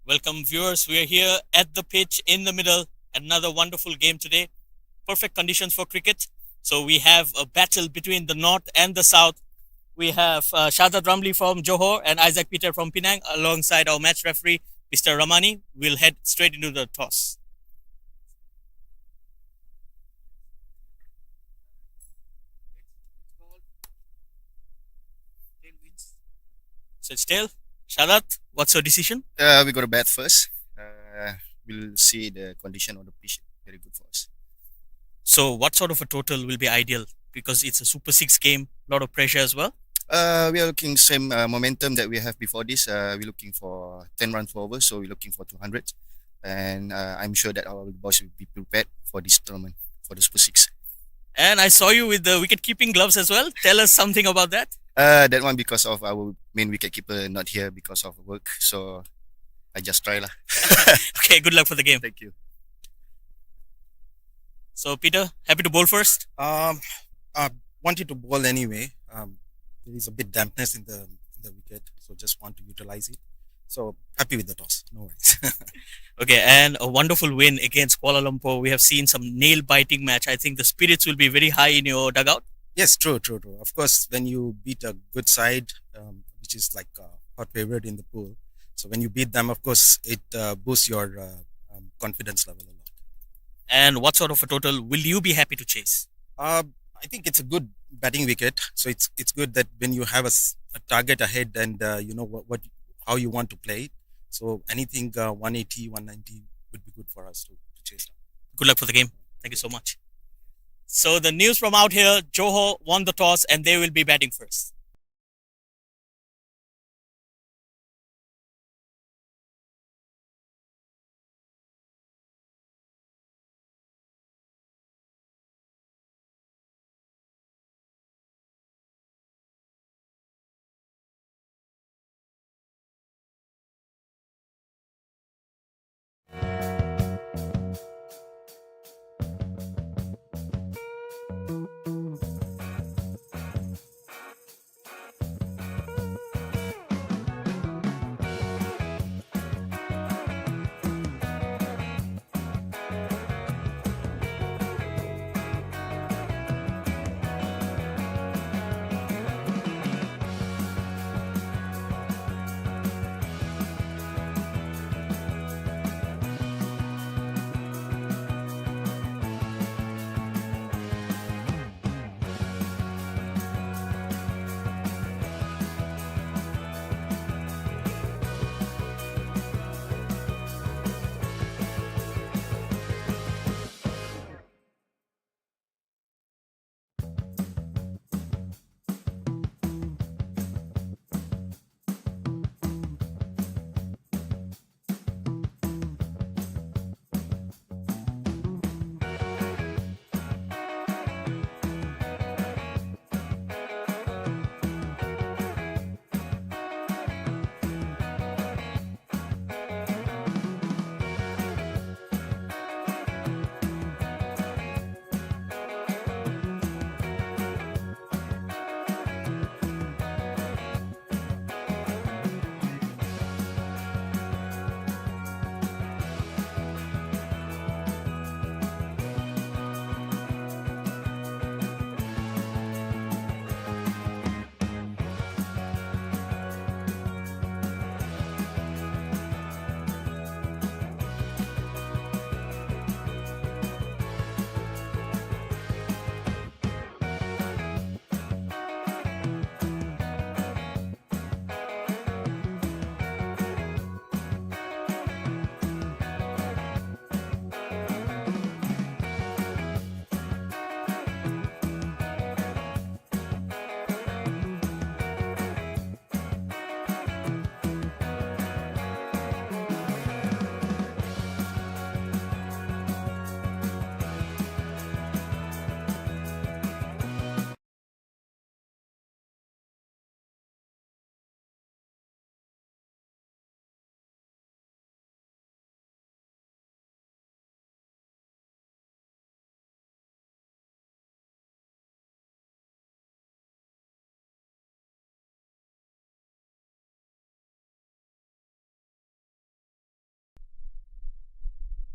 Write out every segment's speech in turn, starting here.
Welcome, viewers. We are here at the pitch in the middle. Another wonderful game today. Perfect conditions for cricket. So we have a battle between the north and the south. We have Shahzad Ramli from Johor and Isaac Peter from Penang alongside our match referee, Mr. Ramani. We'll head straight into the toss. So still, Shahzad, what's your decision? We got to bat first. We'll see the condition of the pitch. Very good for us. So what sort of a total will be ideal? Because it's a Super 6 game, a lot of pressure as well. We are looking same momentum that we have before this. We're looking for 10 runs for over, so we're looking for 200. And I'm sure that our boys will be prepared for this tournament, for the Super 6. And I saw you with the wicket keeping gloves as well. Tell us something about that. That one because of our main wicket keeper not here because of work. So I just try lah. Okay, good luck for the game. Thank you. So Peter, happy to bowl first. I wanted to bowl anyway. There is a bit dampness in the wicket, so just want to utilize it. So happy with the toss. No worries. Okay, and a wonderful win against Kuala Lumpur. We have seen some nail-biting match. I think the spirits will be very high in your dugout. Yes, true. Of course, when you beat a good side, which is like a hot favorite in the pool, so when you beat them, of course, it boosts your confidence level a lot. And what sort of a total will you be happy to chase? I think it's a good batting wicket. So it's good that when you have a target ahead and you know what how you want to play it. So anything 180, 190 would be good for us to chase down. Good luck for the game. Thank you so much. So the news from out here, Johor won the toss and they will be batting first.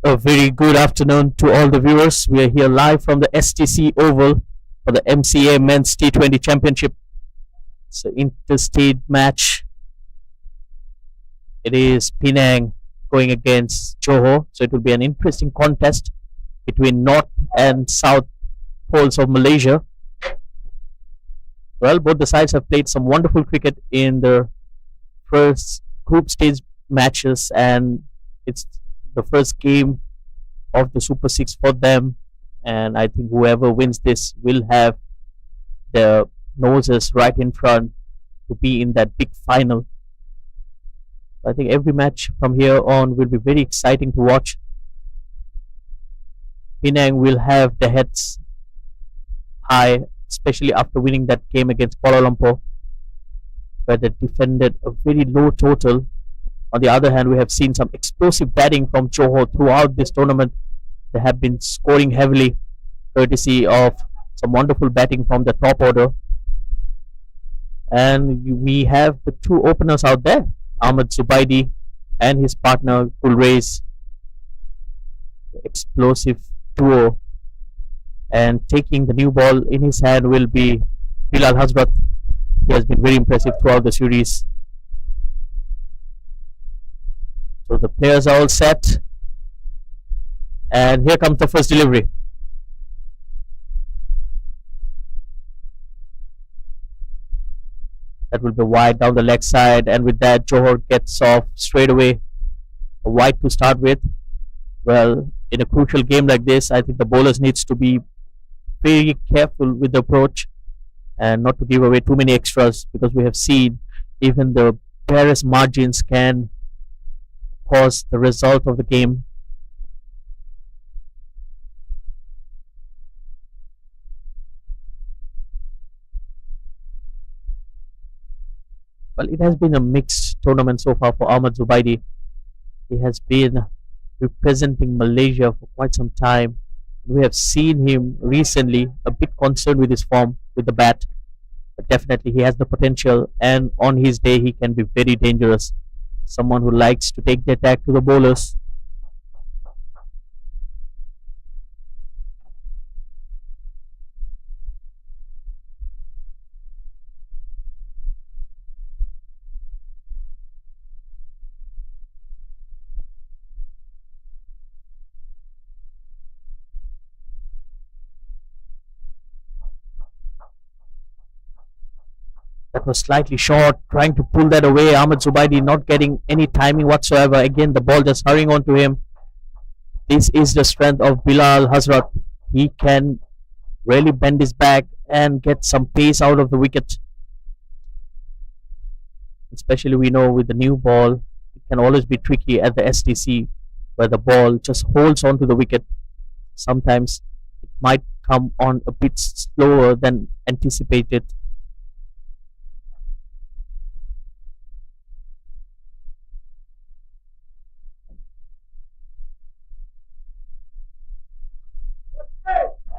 A very good afternoon to all the viewers. We are here live from the STC Oval for the MCA Men's T20 Championship. It's an interstate match. It is Penang going against Johor, so it will be an interesting contest between North and South poles of Malaysia. Well, both the sides have played some wonderful cricket in the first group stage matches, and it's the first game of the Super 6 for them. And I think whoever wins this will have their noses right in front to be in that big final. I think every match from here on will be very exciting to watch. Penang will have their heads high, especially after winning that game against Kuala Lumpur, where they defended a very low total. On the other hand, we have seen some explosive batting from Johor throughout this tournament. They have been scoring heavily, courtesy of some wonderful batting from the top order. And we have the two openers out there, Ahmed Zubaidi and his partner Gulrez, the explosive duo. And taking the new ball in his hand will be Bilal Hazrat. He has been very impressive throughout the series. So the players are all set. And here comes the first delivery. That will be wide down the leg side, and with that Johor gets off straight away. A wide to start with. Well, in a crucial game like this, I think the bowlers needs to be very careful with the approach and not to give away too many extras, because we have seen even the barest margins can cause the result of the game. Well, it has been a mixed tournament so far for Ahmad Zubaidi. He has been representing Malaysia for quite some time. We have seen him recently a bit concerned with his form with the bat, but definitely he has the potential, and on his day he can be very dangerous. Someone who likes to take the attack to the bowlers. That was slightly short, trying to pull that away. Ahmed Zubaidi not getting any timing whatsoever. Again, the ball just hurrying on to him. This is the strength of Bilal Hazrat. He can really bend his back and get some pace out of the wicket. Especially we know with the new ball, it can always be tricky at the STC, where the ball just holds on to the wicket. Sometimes it might come on a bit slower than anticipated.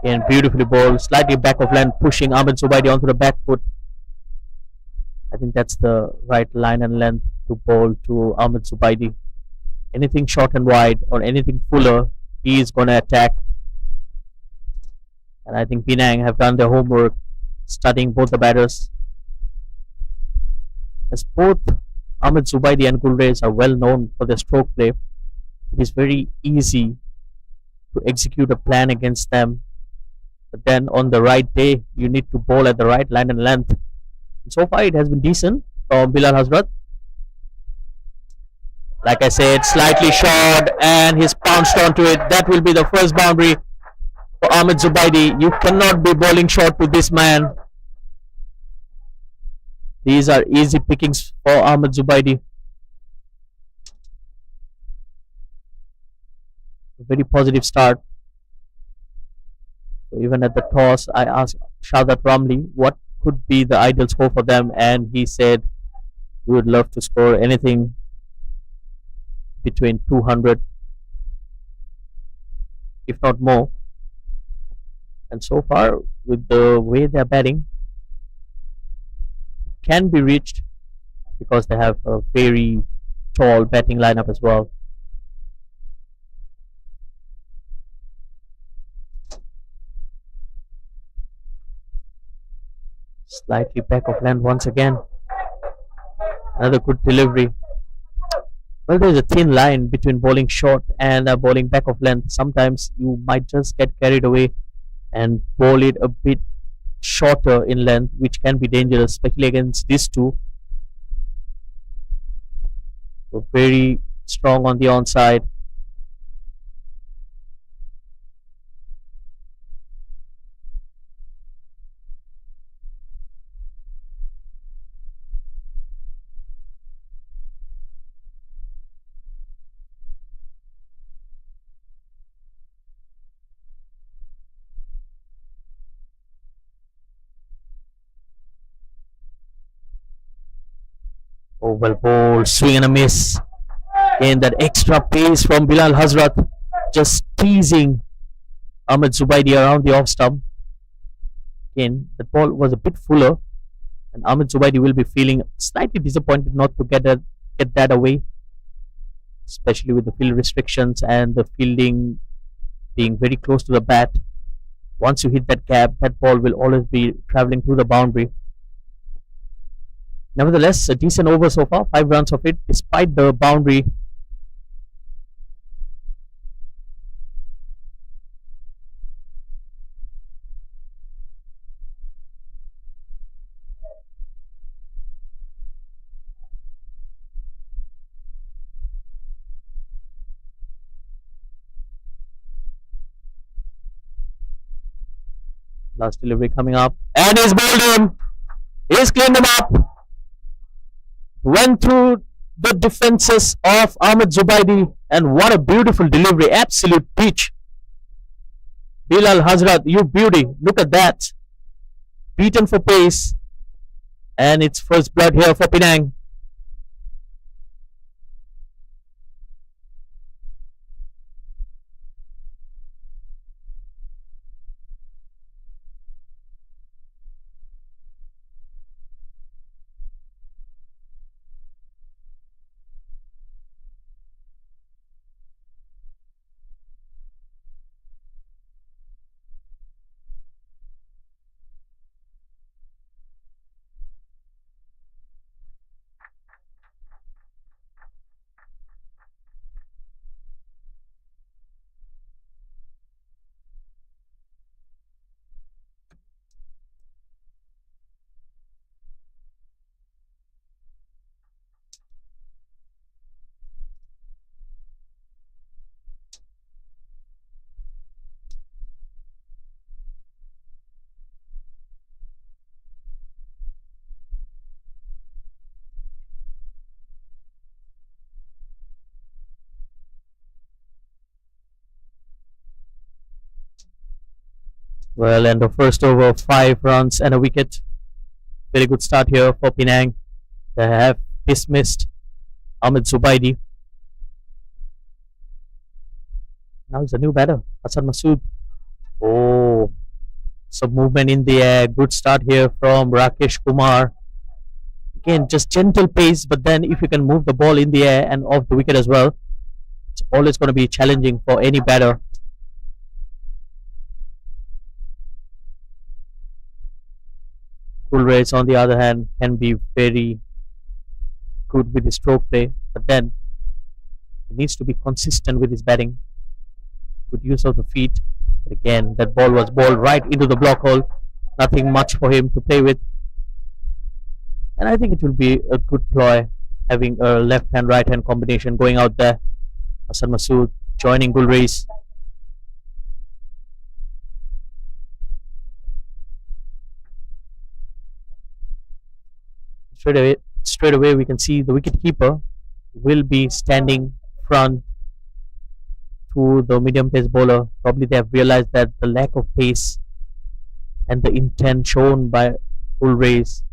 And beautifully bowled, slightly back of line, pushing Ahmed Zubaidi onto the back foot. I think that's the right line and length to bowl to Ahmed Zubaidi. Anything short and wide or anything fuller, he is going to attack. And I think Penang have done their homework, studying both the batters. As both Ahmed Zubaidi and Gulrez are well known for their stroke play, it is very easy to execute a plan against them. But then on the right day, you need to bowl at the right line and length. And so far, it has been decent from Bilal Hazrat. Like I said, slightly short, and he's pounced onto it. That will be the first boundary for Ahmed Zubaidi. You cannot be bowling short to this man. These are easy pickings for Ahmed Zubaidi. A very positive start. So even at the toss, I asked Shadat Ramli what could be the ideal score for them, and he said we would love to score anything between 200, if not more. And so far, with the way they're batting, can be reached because they have a very tall batting lineup as well. Slightly back of length once again. Another good delivery. Well, there's a thin line between bowling short and bowling back of length. Sometimes you might just get carried away and bowl it a bit shorter in length, which can be dangerous, especially against these two. So very strong on the onside. Oh, well bowled, swing and a miss. Again, that extra pace from Bilal Hazrat, just teasing Ahmed Zubaidi around the off stump. Again, the ball was a bit fuller, and Ahmed Zubaidi will be feeling slightly disappointed not to get that away, especially with the field restrictions and the fielding being very close to the bat. Once you hit that gap, that ball will always be traveling through the boundary. Nevertheless, a decent over so far, 5 runs of it, despite the boundary. Last delivery coming up, and he's bowled him. He's cleaned him up. Went through the defenses of Ahmed Zubaidi, and what a beautiful delivery. Absolute pitch. Bilal Hazrat, you beauty. Look at that. Beaten for pace, and it's first blood here for Penang. Well, and the first over, 5 runs and a wicket. Very good start here for Penang. They have dismissed Ahmed Zubaidi. Now it's a new batter, Hassan Masood. Oh, some movement in the air. Good start here from Rakesh Kumar. Again, just gentle pace, but then if you can move the ball in the air and off the wicket as well, it's always going to be challenging for any batter. Gulrez, on the other hand, can be very good with his stroke play, but then he needs to be consistent with his batting. Good use of the feet, but again, that ball was bowled right into the block hole. Nothing much for him to play with. And I think it will be a good ploy having a left hand right hand combination going out there. Hassan Masood joining Gulrez. Straight away, we can see the wicket keeper will be standing front to the medium pace bowler. Probably they have realized that the lack of pace and the intent shown by Gulrez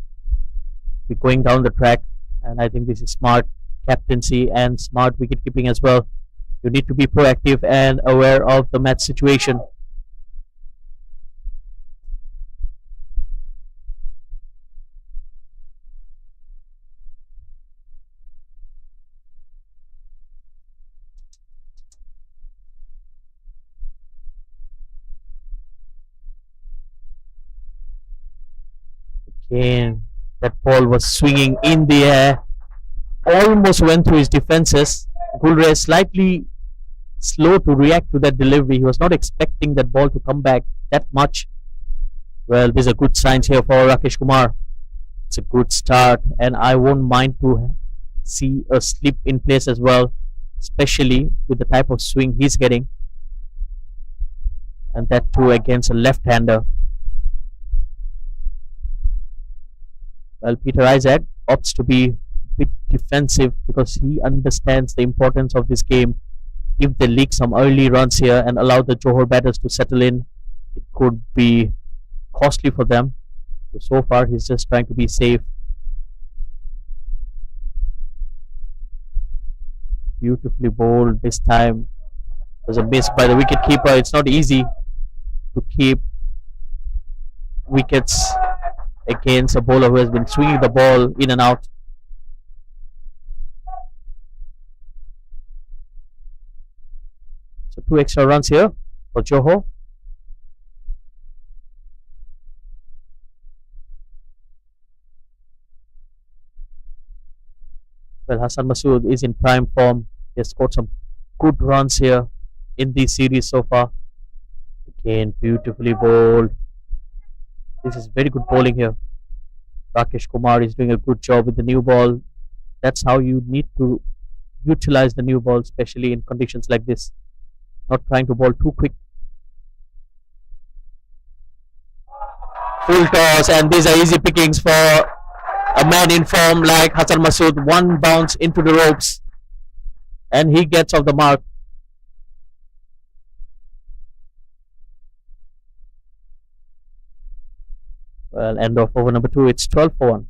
be going down the track, and I think this is smart captaincy and smart wicket keeping as well. You need to be proactive and aware of the match situation. Again, that ball was swinging in the air, almost went through his defenses. Gulray slightly slow to react to that delivery. He was not expecting that ball to come back that much. Well, these are good signs here for Rakesh Kumar. It's a good start, and I won't mind to see a slip in place as well, especially with the type of swing he's getting, and that too against a left-hander. Well, Peter Isaac opts to be a bit defensive because he understands the importance of this game. If they leak some early runs here and allow the Johor batters to settle in, it could be costly for them. So far, he's just trying to be safe. Beautifully bowled this time. There's a miss by the wicket keeper. It's not easy to keep wickets against a bowler who has been swinging the ball in and out. So 2 extra runs here for Johor. Well, Hassan Masood is in prime form. He has scored some good runs here in this series so far. Again, beautifully bowled. This is very good bowling here. Rakesh Kumar is doing a good job with the new ball. That's how you need to utilize the new ball, especially in conditions like this. Not trying to bowl too quick. Full toss, and these are easy pickings for a man in form like Hassan Masood. One bounce into the ropes, and he gets off the mark. Well, end of over number 2. It's 12 for 1.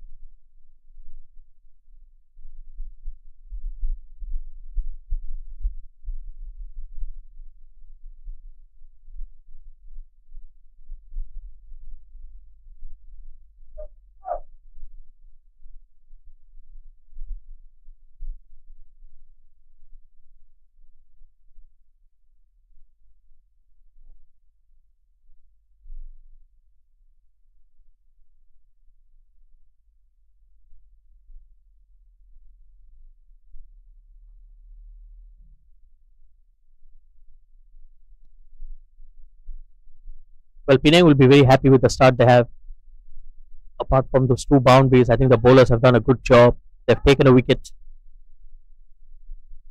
Well, Penang will be very happy with the start they have. Apart from those 2 boundaries, I think the bowlers have done a good job. They've taken a wicket.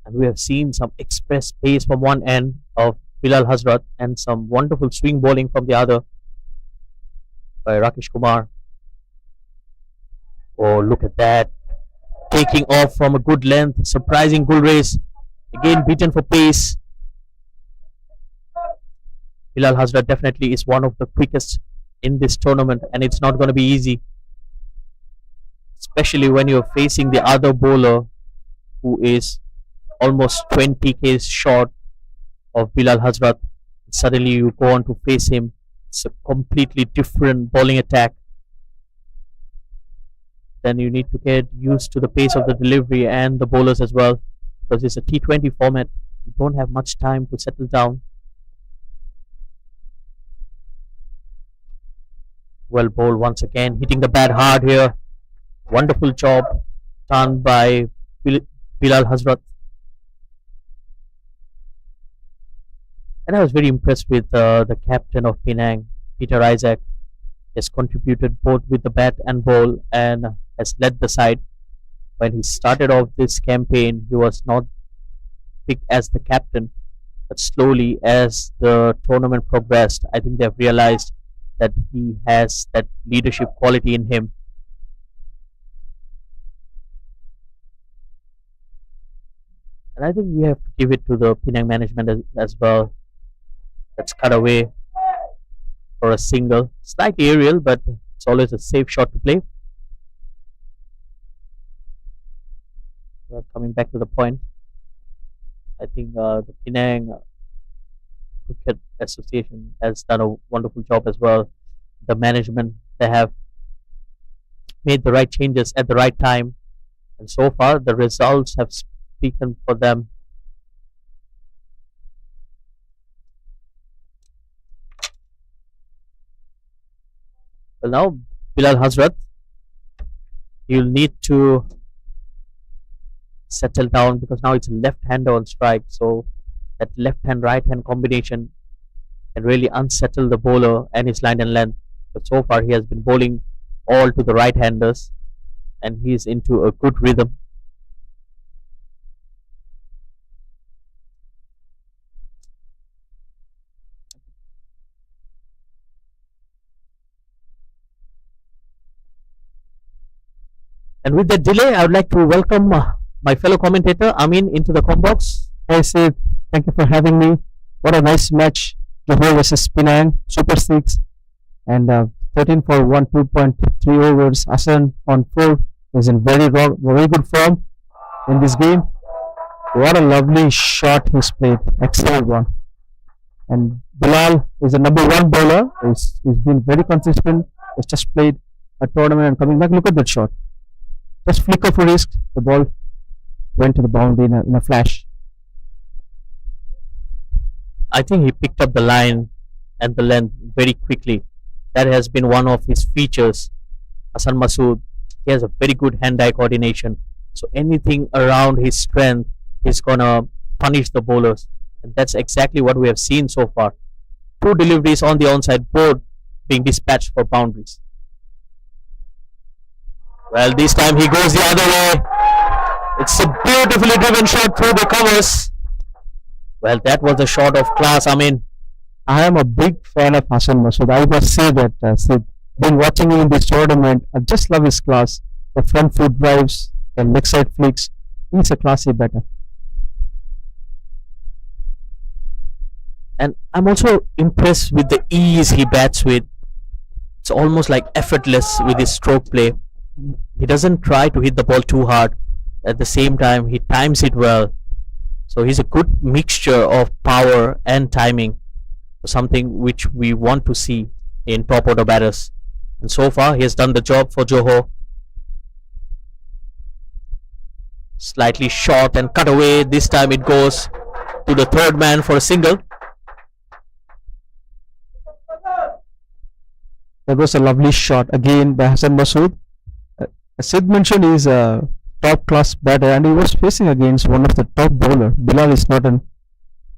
And we have seen some express pace from one end of Bilal Hazrat and some wonderful swing bowling from the other by Rakesh Kumar. Oh, look at that. Taking off from a good length. Surprising Gulrays. Again, beaten for pace. Bilal Hazrat definitely is one of the quickest in this tournament, and it's not going to be easy, especially when you're facing the other bowler who is almost 20 k's short of Bilal Hazrat. Suddenly you go on to face him. It's a completely different bowling attack. Then you need to get used to the pace of the delivery and the bowlers as well, because it's a T20 format. You don't have much time to settle down. Well bowled once again, hitting the bat hard here. Wonderful job done by Bilal Hazrat. And I was very impressed with the captain of Penang, Peter Isaac. He has contributed both with the bat and ball and has led the side. When he started off this campaign, he was not picked as the captain, but slowly as the tournament progressed, I think they've realized that he has that leadership quality in him. And I think we have to give it to the Penang management as well. Let's cut away for a single. Slightly aerial, but it's always a safe shot to play. Well, coming back to the point, I think the Penang Cricket Association has done a wonderful job as well. The management, they have made the right changes at the right time, and so far the results have spoken for them. Well, now Bilal Hazrat You'll need to settle down because now it's a left-hander on strike. So that left-hand, right-hand combination can really unsettle the bowler and his line and length. But so far, he has been bowling all to the right-handers, and he's into a good rhythm. And with that delay, I would like to welcome my fellow commentator Amin into the com box. Hi Sid, thank you for having me. What a nice match. Johor versus Penang, Super 6. And 13 for 1, 2.3 overs. Hassan on 4 is in very good form in this game. What a lovely shot he's played. Excellent one. And Bilal is the number 1 bowler. He's been very consistent. He's just played a tournament and coming back. Look at that shot. Just flick of a wrist. The ball went to the boundary in a flash. I think he picked up the line and the length very quickly. That has been one of his features. Hassan Masood, he has a very good hand-eye coordination. So anything around his strength is gonna punish the bowlers, and that's exactly what we have seen so far. 2 deliveries on the onside board being dispatched for boundaries. Well, this time he goes the other way. It's a beautifully driven shot through the covers. Well, that was a shot of class. I mean, I am a big fan of Hassan Masood. I must say that, Sid, been watching him in this tournament. I just love his class. The front foot drives, the leg side flicks. He's a classy batter. and I'm also impressed with the ease he bats with. It's almost like effortless with his stroke play. He doesn't try to hit the ball too hard. At the same time, he times it well. So he's a good mixture of power and timing, something which we want to see in top order batters. And so far, he has done the job for Johor. Slightly short and cut away. This time it goes to the third man for a single. That was a lovely shot again by Hassan Masood. Sid mentioned he's a top class batter and he was facing against one of the top bowler. Bilal is not an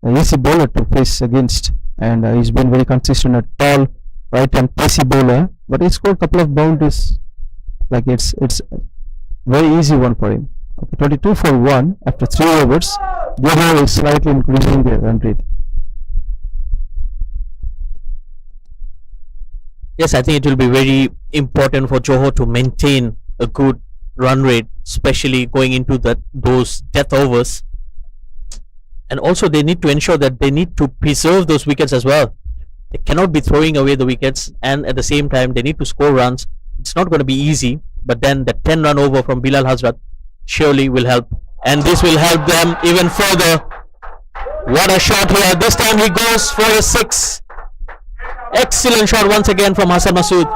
easy bowler to face against, and he's been very consistent, a tall right and pacey bowler, but he scored a couple of boundaries. Like it's very easy one for him. Okay, 22 for 1 after 3 overs. Johor is slightly increasing their run rate. Yes, I think it will be very important for Johor to maintain a good run rate, especially going into those death overs. And also they need to ensure that they need to preserve those wickets as well. They cannot be throwing away the wickets, and at the same time they need to score runs. It's not going to be easy, but then the 10-run over from Bilal Hazrat surely will help, and this will help them even further. What a shot here. This time he goes for a 6. Excellent shot once again from Hassan Masood.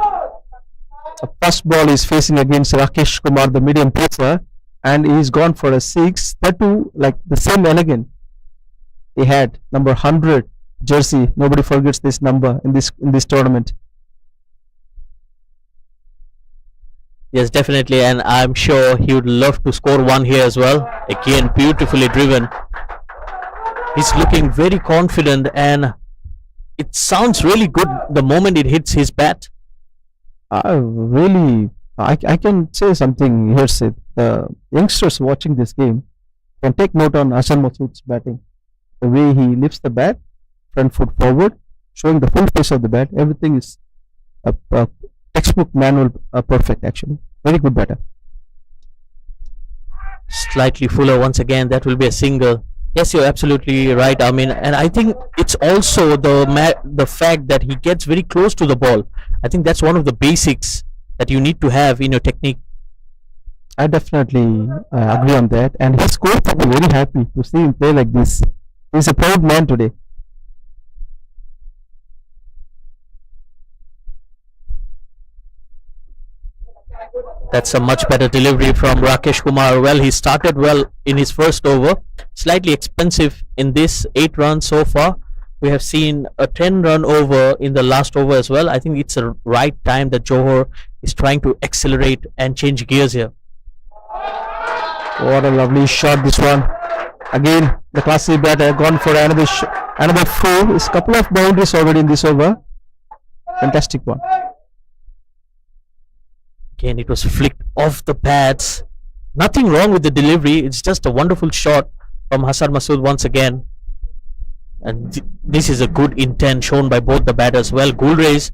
The first ball is facing against Rakesh Kumar, the medium pacer, and he's gone for a 6. That too, like the same elegant he had, number 100 jersey. Nobody forgets this number in this tournament. Yes, definitely, and I'm sure he would love to score one here as well. Again, beautifully driven. He's looking very confident, and it sounds really good the moment it hits his bat. I can say something here, Sid. The youngsters watching this game can take note on Hassan Masood's batting. The way he lifts the bat, front foot forward, showing the full face of the bat. Everything is a textbook manual, perfect actually. Very good batter. Slightly fuller once again. That will be a single. Yes, you're absolutely right. I mean, and I think it's also the fact that he gets very close to the ball. I think that's one of the basics that you need to have in your technique. I definitely agree on that. And his coach will be very happy to see him play like this. He's a proud man today. That's a much better delivery from Rakesh Kumar. Well, he started well in his first over. Slightly expensive in this 8 runs so far. We have seen a 10-run over in the last over as well. I think it's the right time that Johor is trying to accelerate and change gears here. What a lovely shot this one. Again, the classic batter gone for another four. There's a couple of boundaries already in this over. Fantastic one. Again, it was flicked off the pads. Nothing wrong with the delivery. It's just a wonderful shot from Hassan Masood once again. And this is a good intent shown by both the batters. Well, Gulrez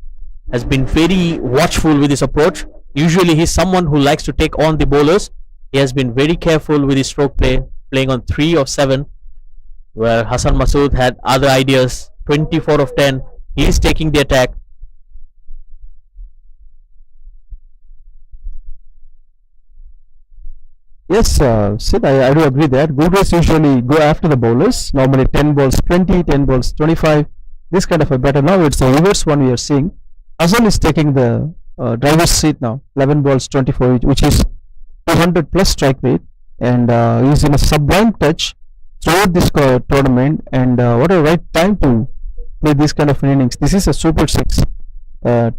has been very watchful with his approach. Usually he's someone who likes to take on the bowlers. He has been very careful with his stroke play, playing on 3 of 7, where Hassan Masood had other ideas. 24 of 10. He is taking the attack. Yes, Sid, I do agree that Gulrez usually go after the bowlers. Normally 10 balls 20, 10 balls 25. This kind of a batter. Now it's the reverse one we are seeing. Hassan is taking the driver's seat now. 11 balls 24, which is 200 plus strike rate. And he's in a sublime touch throughout this tournament. And what a right time to play this kind of innings. This is a super six. The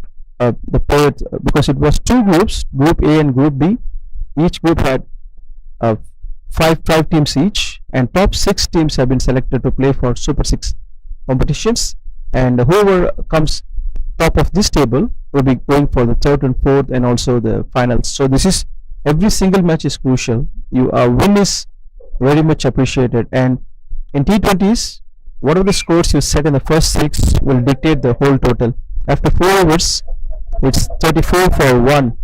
poet, because it was 2 groups, Group A and Group B. Each group had five teams each, and top 6 teams have been selected to play for Super 6 competitions, and whoever comes top of this table will be going for the 3rd and 4th and also the finals. So this is, every single match is crucial. Win is very much appreciated, and in T20s, whatever the scores you set in the first 6 will dictate the whole total. After 4 overs, it's 34 for 1.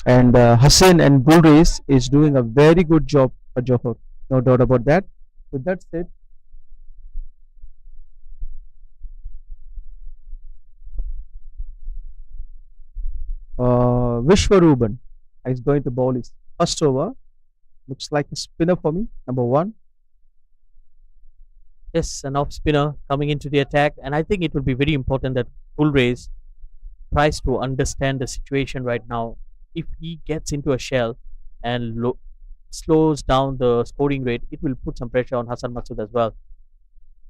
And Hassan and Gulrez is doing a very good job for Johor, no doubt about that. With that said, Vishwaruban is going to bowl his first over. Looks like a spinner for me, number 1. Yes, an off spinner coming into the attack, and I think it will be very important that Gulrez tries to understand the situation right now. If he gets into a shell and slows down the scoring rate, it will put some pressure on Hassan Masood as well.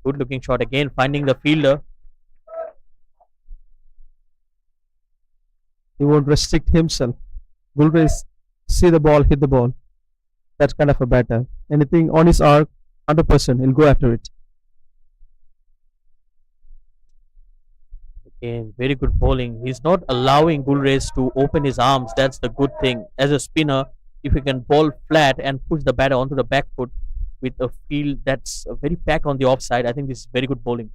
Good looking shot again, finding the fielder. He won't restrict himself. Gulrez see the ball, hit the ball. That's kind of a batter. Anything on his arc, 100%, he'll go after it. Again, very good bowling. He's not allowing Gulrez to open his arms. That's the good thing. As a spinner, if you can bowl flat and push the batter onto the back foot with a field that's very packed on the offside, I think this is very good bowling.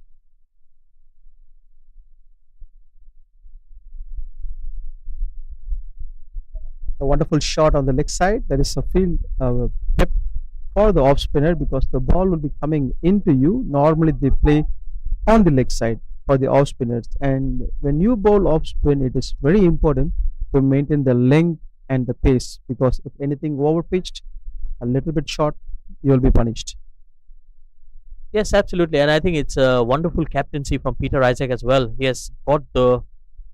A wonderful shot on the leg side. There is a field kept for the off spinner because the ball will be coming into you. Normally they play on the leg side for the off spinners, and when you bowl off spin, it is very important to maintain the length and the pace, because if anything over pitched, a little bit short, you will be punished. Yes, absolutely. And I think it's a wonderful captaincy from Peter Isaac as well. He has got the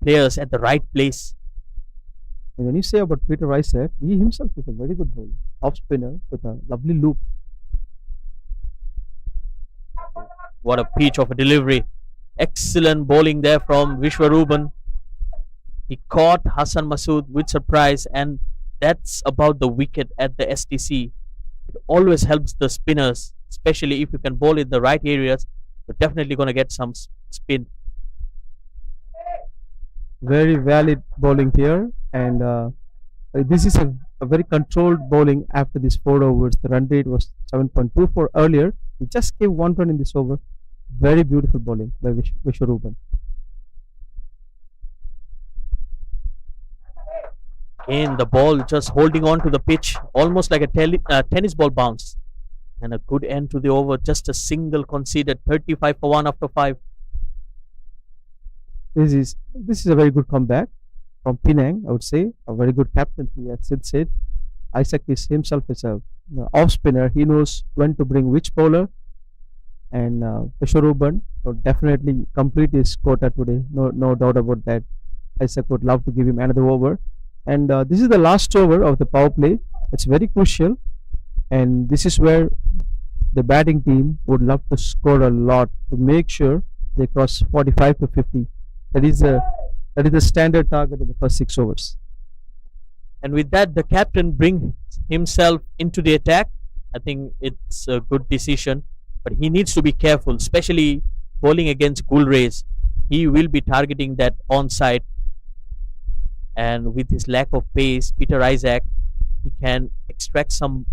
players at the right place. And when you say about Peter Isaac, he himself is a very good bowler, off spinner with a lovely loop. What a peach of a delivery. Excellent bowling there from Vishwaruban. He caught Hassan Masood with surprise, and that's about the wicket at the STC. It always helps the spinners, especially if you can bowl in the right areas. You're definitely going to get some spin. Very valid bowling here, and this is a very controlled bowling after these 4 overs. The run rate was 7.24 earlier. He just gave 1 run in this over. Very beautiful bowling by Vishwaruban. Again, the ball just holding on to the pitch, almost like a tennis ball bounce. And a good end to the over, just a single conceded, 35 for 1 after 5. This is a very good comeback from Penang, I would say. A very good captain, as Sid said. Isaac is himself is a off spinner. He knows when to bring which bowler. And Vishwaruban would definitely complete his quota today. No doubt about that. Isaac would love to give him another over. And this is the last over of the power play. It's very crucial. And this is where the batting team would love to score a lot to make sure they cross 45 to 50. That is a standard target in the first 6 overs. And with that, the captain brings himself into the attack. I think it's a good decision, but he needs to be careful, especially bowling against Gulrays. He will be targeting that onside, and with his lack of pace, Peter Isaac, he can extract some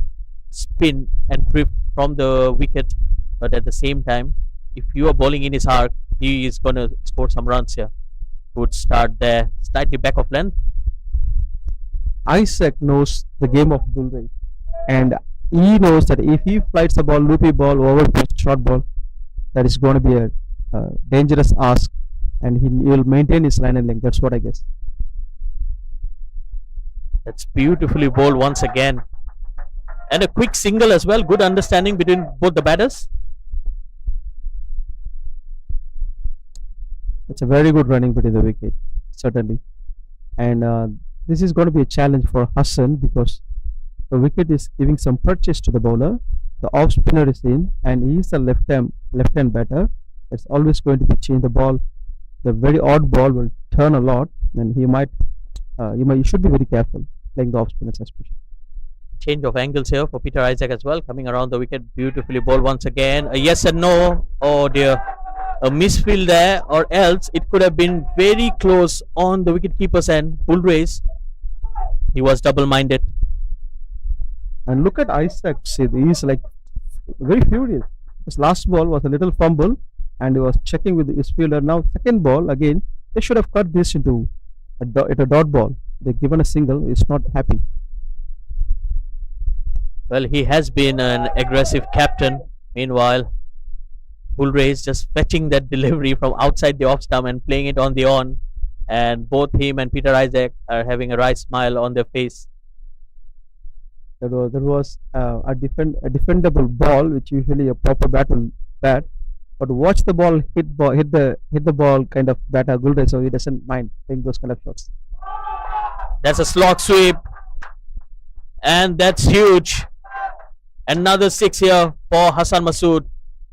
spin and drift from the wicket. But at the same time, if you are bowling in his arc, he is going to score some runs here. Good start there, slightly back of length. Isaac knows the game of Gulray, and he knows that if he flights the ball, loopy ball, over pitch, short ball, that is going to be a dangerous ask, and he will maintain his line and length. That's what I guess. That's beautifully bowled once again. And a quick single as well. Good understanding between both the batters. It's a very good running between the wicket, certainly. And this is going to be a challenge for Hassan because the wicket is giving some purchase to the bowler. The off spinner is in, and he is a left-hand batter. It's always going to be change the ball. The very odd ball will turn a lot, and you should be very careful playing the off spinners especially. Change of angles here for Peter Isaac as well. Coming around the wicket, beautifully bowled once again. A yes and no. Oh dear. A misfield there, or else it could have been very close on the wicketkeeper's end. Gulrays. He was double-minded. And look at Isaac. See, he's like very furious. His last ball was a little fumble, and he was checking with his fielder. Now, second ball again, they should have cut this into a dot ball. They've given a single. He's not happy. Well, he has been an aggressive captain. Meanwhile, Gulrays just fetching that delivery from outside the off stump and playing it on the on. And both him and Peter Isaac are having a wry smile on their face. There was a defendable ball, which usually a proper bat will bat. But watch the ball hit the ball kind of batter Gulray, so he doesn't mind playing those kind of shots. That's a slog sweep, and that's huge. Another six here for Hassan Masood.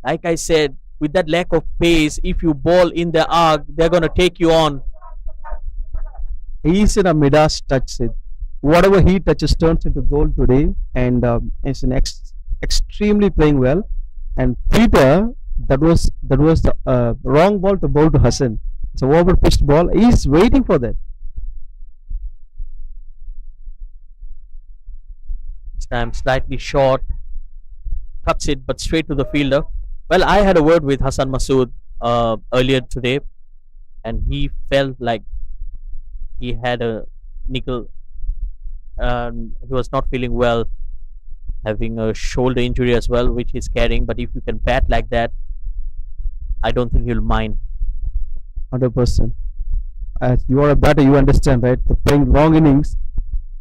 Like I said, with that lack of pace, if you ball in the arc, they're going to take you on. He's in a Midas touch. Whatever he touches turns into gold today, and is extremely playing well. And Peter, that was the wrong ball to bowl to Hassan. It's a over pitched ball. He's waiting for that. This time slightly short, cuts it but straight to the fielder. Well, I had a word with Hassan Masood earlier today, and he felt like he had a nickel. He was not feeling well, having a shoulder injury as well, which he's carrying. But if you can bat like that, I don't think he'll mind. 100%. As you are a batter, you understand, right? Playing long innings,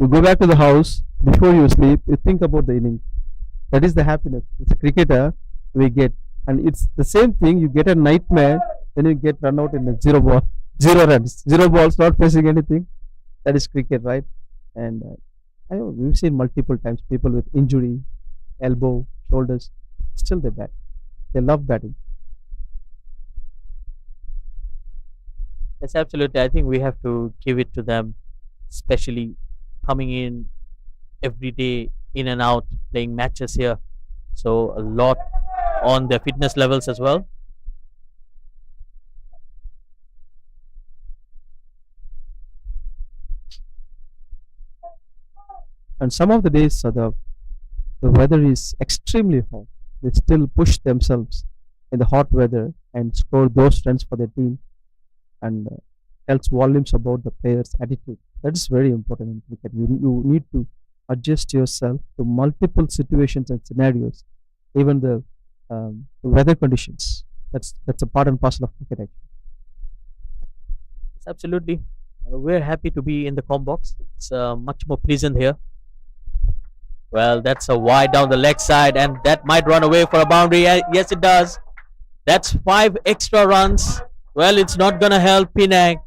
you go back to the house before you sleep. You think about the inning. That is the happiness. It's a cricketer we get, and it's the same thing. You get a nightmare when you get run out in a 0 runs, 0 balls, not facing anything. That is cricket, right? And I know we've seen multiple times people with injury, elbow, shoulders, still they bat. They love batting. Yes, absolutely. I think we have to give it to them, especially coming in every day, in and out, playing matches here. So a lot on their fitness levels as well. And some of the days the weather is extremely hot. They still push themselves in the hot weather and score those runs for their team, and tells volumes about the players' attitude. That is very important in cricket. You need to adjust yourself to multiple situations and scenarios, even the weather conditions. That's a part and parcel of cricket. Actually. Yes, absolutely. We're happy to be in the com box. It's much more pleasant here. Well, that's a wide down the leg side, and that might run away for a boundary. Yes, it does. That's 5 extra runs. Well, it's not going to help Penang.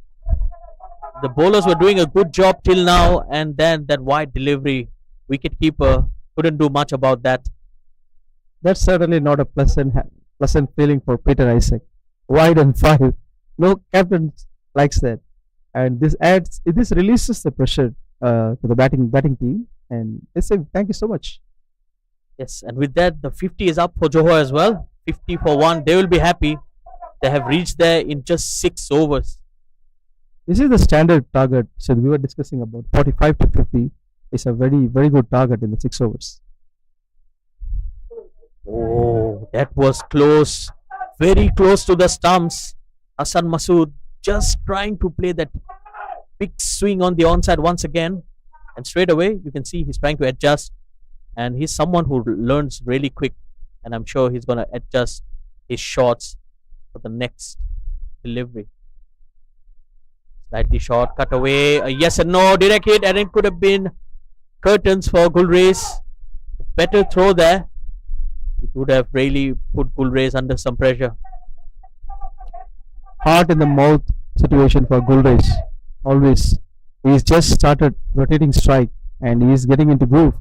The bowlers were doing a good job till now, and then that wide delivery, wicketkeeper couldn't do much about that. That's certainly not a pleasant feeling for Peter Isaac. Wide and five. No captain likes that, and this releases the pressure to the batting team, and they say thank you so much. Yes, and with that, the 50 is up for Johor as well. 50 for one. They will be happy. They have reached there in just 6 overs. This is the standard target. So we were discussing about 45 to 50 is a very good target in the 6 overs. Oh, that was close. Very close to the stumps. Hassan Masood just trying to play that big swing on the onside once again. And straight away, you can see he's trying to adjust. And he's someone who learns really quick. And I'm sure he's going to adjust his shots for the next delivery. Slightly short, cut away. A yes and no, direct hit. And it could have been curtains for Gulrez. Better throw there. It would have really put Gulrez under some pressure. Heart in the mouth situation for Gulrez. Always. He's just started rotating strike and he's getting into groove.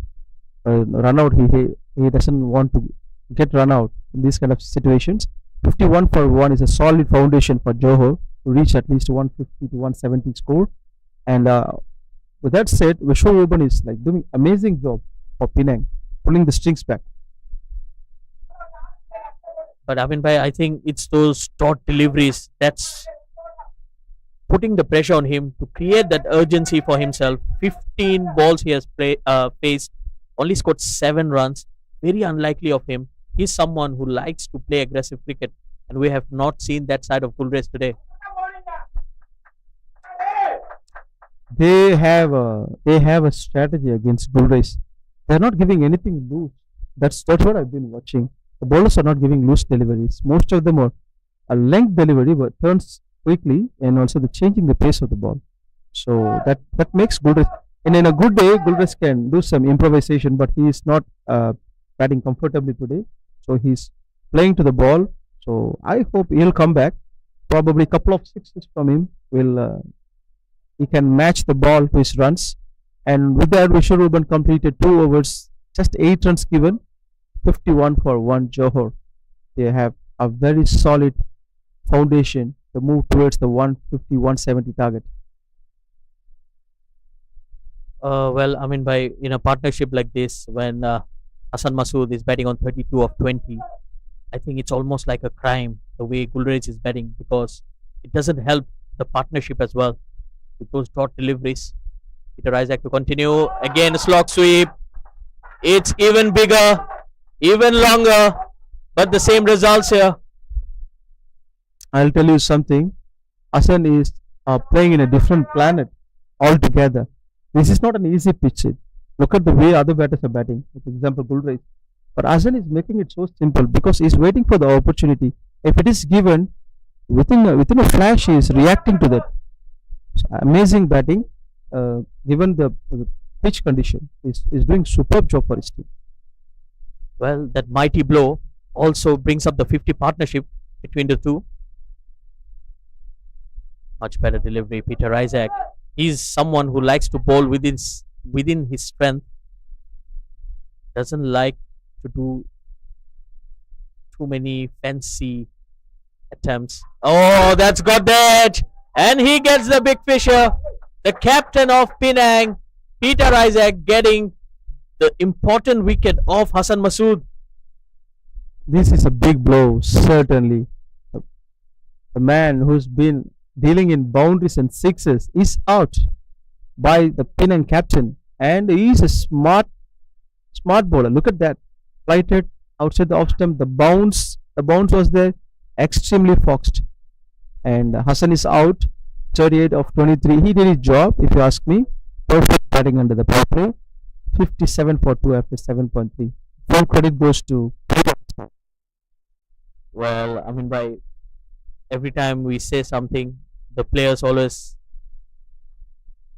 Run out, he doesn't want to get run out in these kind of situations. 51 for 1 is a solid foundation for Johor to reach at least 150 to 170 score. And with that said, Vishwaruban is like doing amazing job for Penang, pulling the strings back. But Amin Bhai, I think it's those dot deliveries that's putting the pressure on him to create that urgency for himself. 15 balls he has faced, only scored 7 runs. Very unlikely of him. He's someone who likes to play aggressive cricket, and we have not seen that side of Gulrez today. They have a strategy against Gulrez. They're not giving anything loose. That's what I've been watching. The bowlers are not giving loose deliveries. Most of them are a length delivery, but turns quickly, and also the changing the pace of the ball. So that makes Gulrez. And in a good day, Gulrez can do some improvisation, but he is not batting comfortably today. So he's playing to the ball. So I hope he'll come back. Probably a couple of sixes from him will. He can match the ball to his runs. And with that, Vishwaruban completed 2 overs, just 8 runs given, 51 for 1 Johor. They have a very solid foundation to move towards the 150, 170 target. Well, I mean, in a partnership like this, when Hassan Masood is batting on 32 of 20, I think it's almost like a crime the way Gulrez is batting, because it doesn't help the partnership as well with those dot deliveries. Peter Isaac to continue. Again, a slog sweep. It's even bigger, even longer, but the same results here. I'll tell you something. Hassan is playing in a different planet altogether. This is not an easy pitch. Look at the way other batters are batting. For example, Gulrez. But Hassan is making it so simple because he's waiting for the opportunity. If it is given, within a flash, he is reacting to that. Amazing batting, given the pitch condition. Is doing superb job for his team. Well, that mighty blow also brings up the 50 partnership between the two. Much better delivery, Peter Isaac. He's someone who likes to bowl within his strength. Doesn't like to do too many fancy attempts. Oh, that's got that! And he gets the big fisher. The captain of Penang, Peter Isaac, getting the important wicket of Hassan Masood. This is a big blow, certainly. The man who's been dealing in boundaries and sixes is out by the Penang captain, and he is a smart bowler. Look at that, flighted outside the off stump. The bounce was there, extremely foxed, and Hassan is out. 38 of 23. He did his job, if you ask me. Perfect batting under the power play. 57 for 2 after 7.3. Full credit goes to. Well, I mean, by every time we say something, the players always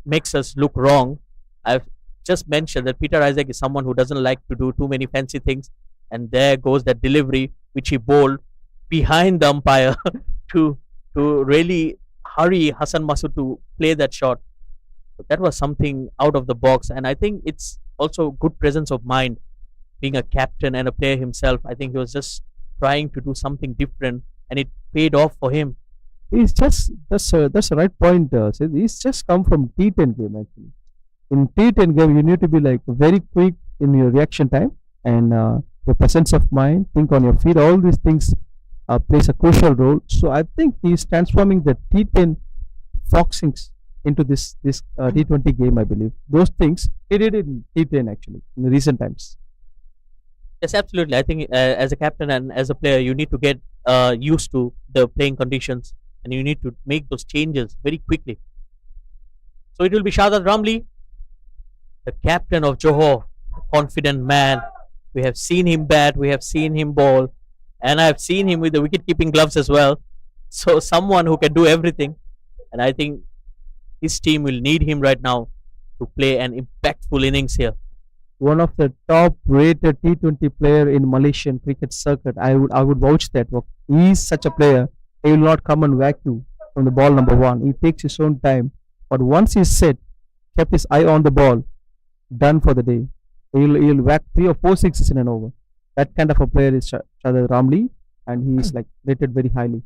makes us look wrong. I've just mentioned that Peter Isaac is someone who doesn't like to do too many fancy things, and there goes that delivery which he bowled behind the umpire to really hurry Hassan Masood to play that shot. That was something out of the box, and I think it's also good presence of mind being a captain and a player himself, I think he was just trying to do something different, and it paid off for him. He's just that's the right point. Sid. He's just come from T10 game actually. In T10 game, you need to be like very quick in your reaction time and your presence of mind, think on your feet. All these things plays a crucial role. So I think he's transforming the T10 foxings into this T20 game. I believe those things he did in T10 actually in the recent times. Yes, absolutely. I think as a captain and as a player, you need to get used to the playing conditions, and you need to make those changes very quickly. So it will be Shahzad Ramli, the captain of Johor, confident man. We have seen him bat, we have seen him bowl, and I have seen him with the wicket keeping gloves as well. So someone who can do everything, and I think his team will need him right now to play an impactful innings here. One of the top rated T20 player in Malaysian cricket circuit. I would vouch that. He is such a player. He will not come and whack you from the ball number one. He takes his own time. But once he's set, kept his eye on the ball, done for the day. He'll whack 3 or 4 sixes in an over. That kind of a player is Shahzad Ramli, and he is like rated very highly.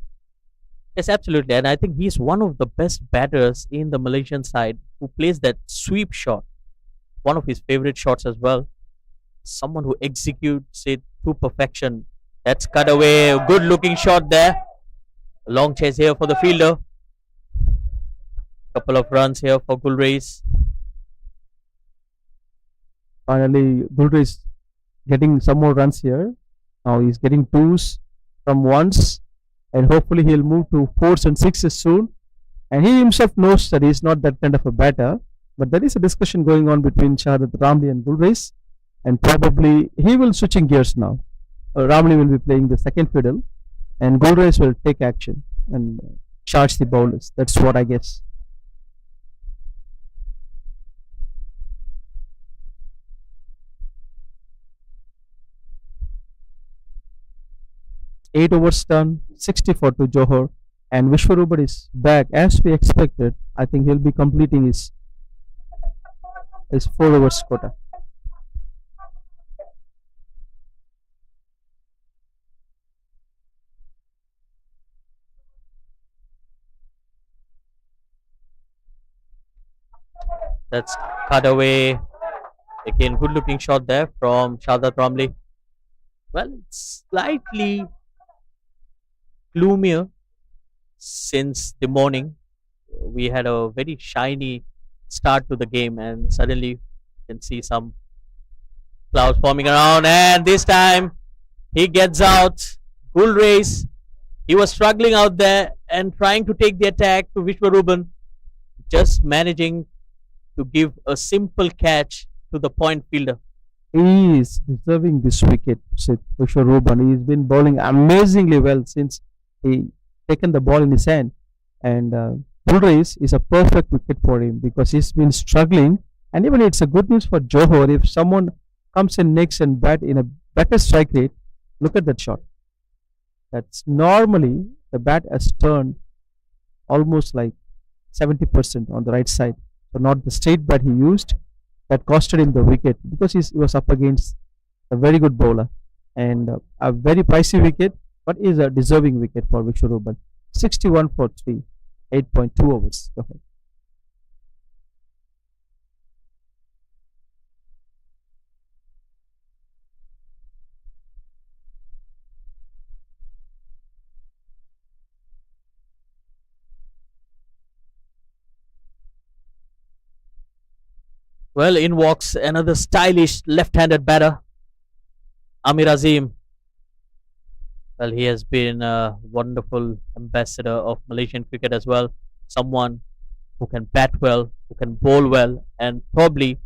Yes, absolutely. And I think he's one of the best batters in the Malaysian side who plays that sweep shot. One of his favorite shots as well. Someone who executes it to perfection. That's cut away. A good looking shot there. A long chase here for the fielder. Couple of runs here for Gulreis. Finally, Gulri is getting some more runs here. Now he's getting twos from ones, and hopefully he'll move to fours and sixes soon. And he himself knows that he's not that kind of a batter. But there is a discussion going on between Shahzad Ramli and Gulreis, and probably he will switching gears now. Ramli will be playing the second fiddle, and Gulreis will take action and charge the bowlers. That's what I guess. Eight overs done, 64 to Johor, and Vishwarupan is back as we expected. I think he'll be completing his 4 overs quota. That's cut away. Again, good looking shot there from Shahzad Ramli. Well, it's slightly gloomier since the morning. We had a very shiny start to the game, and suddenly you can see some clouds forming around, and this time he gets out. Gulreis, he was struggling out there and trying to take the attack to Vishwarupan, just managing to give a simple catch to the point fielder. He is deserving this wicket, Sid Vishwarupan. He's been bowling amazingly well since he taken the ball in his hand, and Gulreis is a perfect wicket for him because he's been struggling. And even it's a good news for Johor if someone comes in next and bat in a better strike rate. Look at that shot. That's normally the bat has turned almost like 70% on the right side. So not the straight bat he used that costed him the wicket because he was up against a very good bowler and a very pricey wicket, but is a deserving wicket for Vishwarupan. 61 for 3, 8.2 overs. Go ahead. Well, in walks another stylish left-handed batter, Amir Azim. Well, he has been a wonderful ambassador of Malaysian cricket as well. Someone who can bat well, who can bowl well, and probably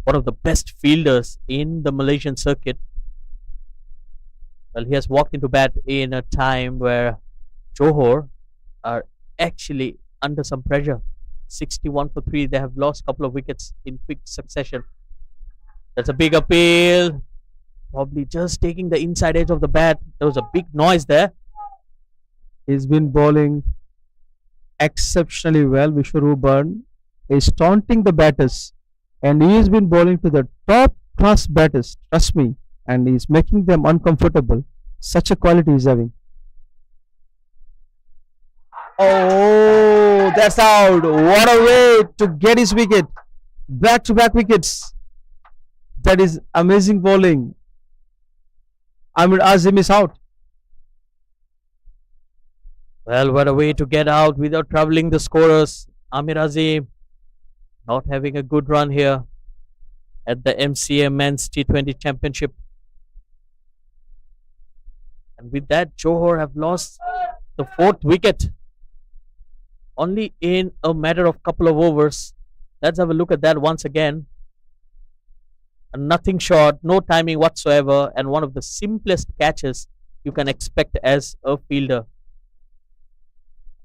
one of the best fielders in the Malaysian circuit. Well, he has walked into bat in a time where Johor are actually under some pressure. 61 for 3. They have lost a couple of wickets in quick succession. That's a big appeal. Probably just taking the inside edge of the bat. There was a big noise there. He's been bowling exceptionally well. Vishwarupan is taunting the batters, and he has been bowling to the top class batters. Trust me. and he's making them uncomfortable. Such a quality he's having. Oh, that's out. What a way to get his wicket. Back to back wickets. That is amazing bowling. Amir Azim is out. Well, what a way to get out without troubling the scorers. Amir Azim not having a good run here at the MCA Men's T20 Championship. And with that, Johor have lost the 4th wicket only in a matter of couple of overs. Let's have a look at that once again. A nothing shot, no timing whatsoever, and one of the simplest catches you can expect as a fielder.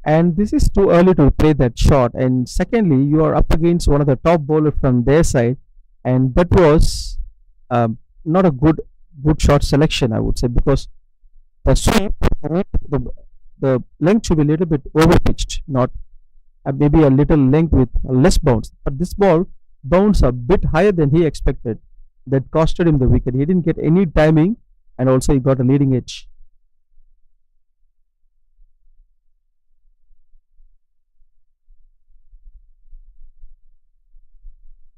And this is too early to play that shot. And secondly, you are up against one of the top bowlers from their side, and that was not a good shot selection, I would say, because the sweep, the length should be a little bit overpitched, not maybe a little length with less bounce. But this ball bounced a bit higher than he expected. That costed him the wicket. He didn't get any timing, and also he got a leading edge.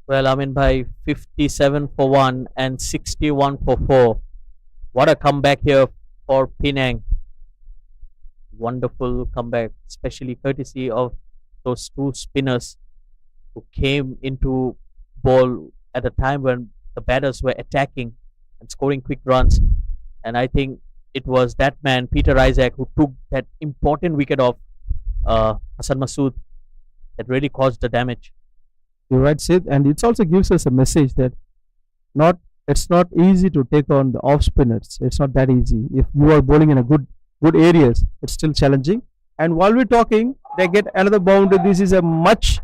Well, Amin by 57 for 1 and 61 for 4. What a comeback here for Penang. Wonderful comeback, especially courtesy of those two spinners who came into ball at a time when the batters were attacking and scoring quick runs. And I think it was that man, Peter Isaac, who took that important wicket off Hassan Masood that really caused the damage. You're right, Sid, and it also gives us a message that it's not easy to take on the off spinners. It's not that easy. If you are bowling in a good areas, it's still challenging. And while we're talking, they get another boundary. This is a much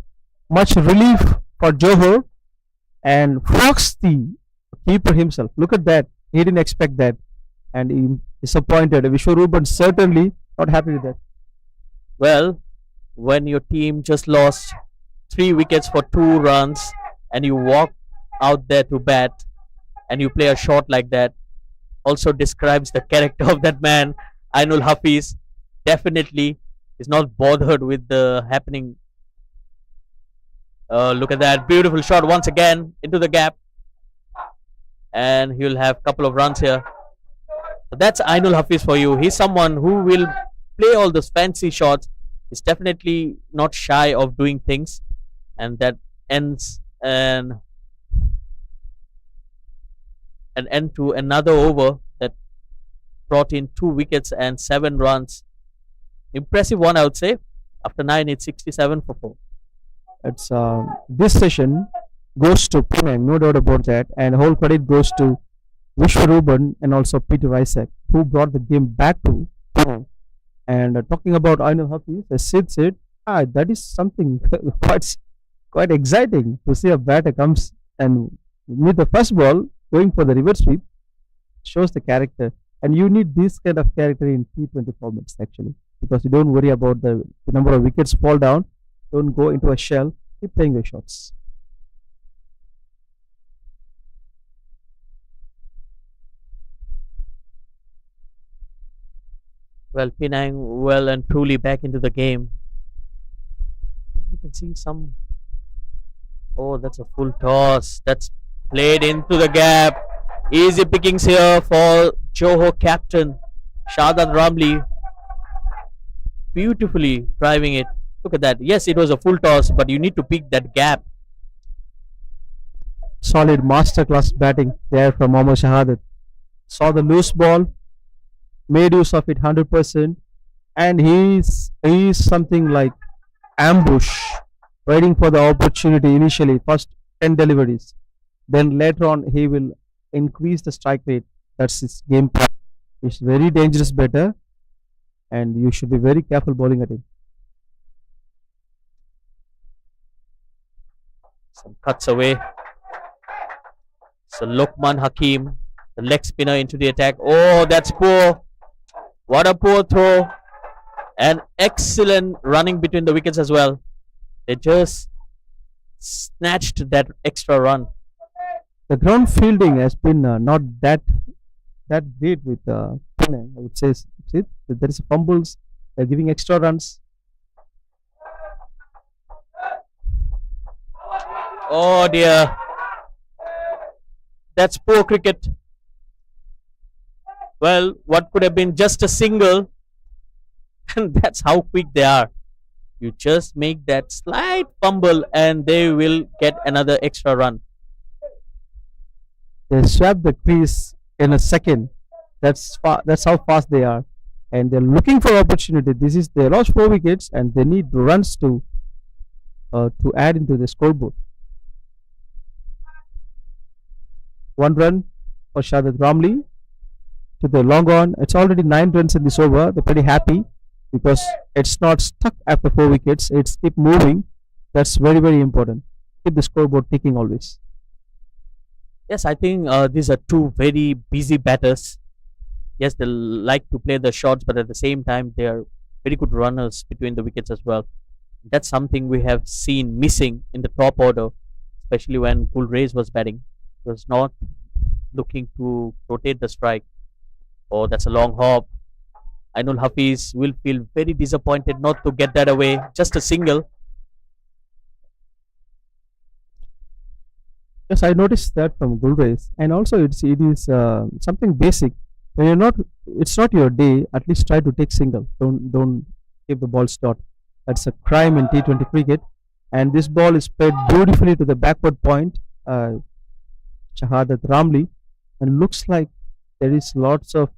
relief for Johor. And Fox, the keeper himself, look at that. He didn't expect that, and he disappointed. Vishwaruban certainly not happy with that. Well, when your team just lost 3 wickets for 2 runs and you walk out there to bat and you play a shot like that, also describes the character of that man. Ainul Hafiz definitely is not bothered with the happening. Look at that beautiful shot once again into the gap, and he'll have a couple of runs here. So that's Ainul Hafiz for you. He's someone who will play all those fancy shots. He's definitely not shy of doing things, and that ends an end to another over that brought in 2 wickets and 7 runs. Impressive one, I would say. After 9, it's 67 for 4. It's this session goes to Penang, no doubt about that, and whole credit goes to Vishwaruban and also Peter Isaac, who brought the game back to Penang. And talking about Ainul Hafiz, as Sid said, that is something quite exciting to see a batter comes and with the first ball going for the reverse sweep. Shows the character, and you need this kind of character in T20 formats actually, because you don't worry about the number of wickets fall down. Don't go into a shell. Keep playing your shots. Well, Penang well and truly back into the game. You can see some. Oh, that's a full toss. That's played into the gap. Easy pickings here for Johor captain Shahzad Ramli. Beautifully driving it. Look at that. Yes, it was a full toss, but you need to pick that gap. Solid masterclass batting there from Mohammad Shahadat. Saw the loose ball, made use of it 100%, and he's something like ambush, waiting for the opportunity initially. First 10 deliveries, then later on he will increase the strike rate. That's his game plan. He's very dangerous batter, and you should be very careful bowling at him. Some cuts away. So Lokman Hakim, the leg spinner, into the attack. Oh, that's poor. What a poor throw. And excellent running between the wickets as well. They just snatched that extra run. The ground fielding has been not that that great with Penang. I would say, see, there is fumbles. They're giving extra runs. Oh dear, that's poor cricket. Well, what could have been just a single, and that's how quick they are. You just make that slight fumble, and they will get another extra run. They swap the crease in a second. That's how fast they are, and they're looking for opportunity. This is they lost 4 wickets, and they need runs to add into the scoreboard. 1 run for Shadad Ramli to the long on. It's already 9 runs in this over. They're pretty happy because it's not stuck after 4 wickets. It's keep moving. That's very very important. Keep the scoreboard ticking always. Yes, I think these are two very busy batters. Yes, they like to play the shots, but at the same time, they are very good runners between the wickets as well. That's something we have seen missing in the top order, especially when Gulrez was batting. He was not looking to rotate the strike. Oh, that's a long hop. Ainul Hafiz will feel very disappointed not to get that away. Just a single. Yes, I noticed that from Gulrez, and also it is something basic. When you're not, it's not your day. At least try to take single. Don't give the ball start. That's a crime in T20 cricket. And this ball is played beautifully to the backward point, Shahadat Ramli, and looks like there is lots of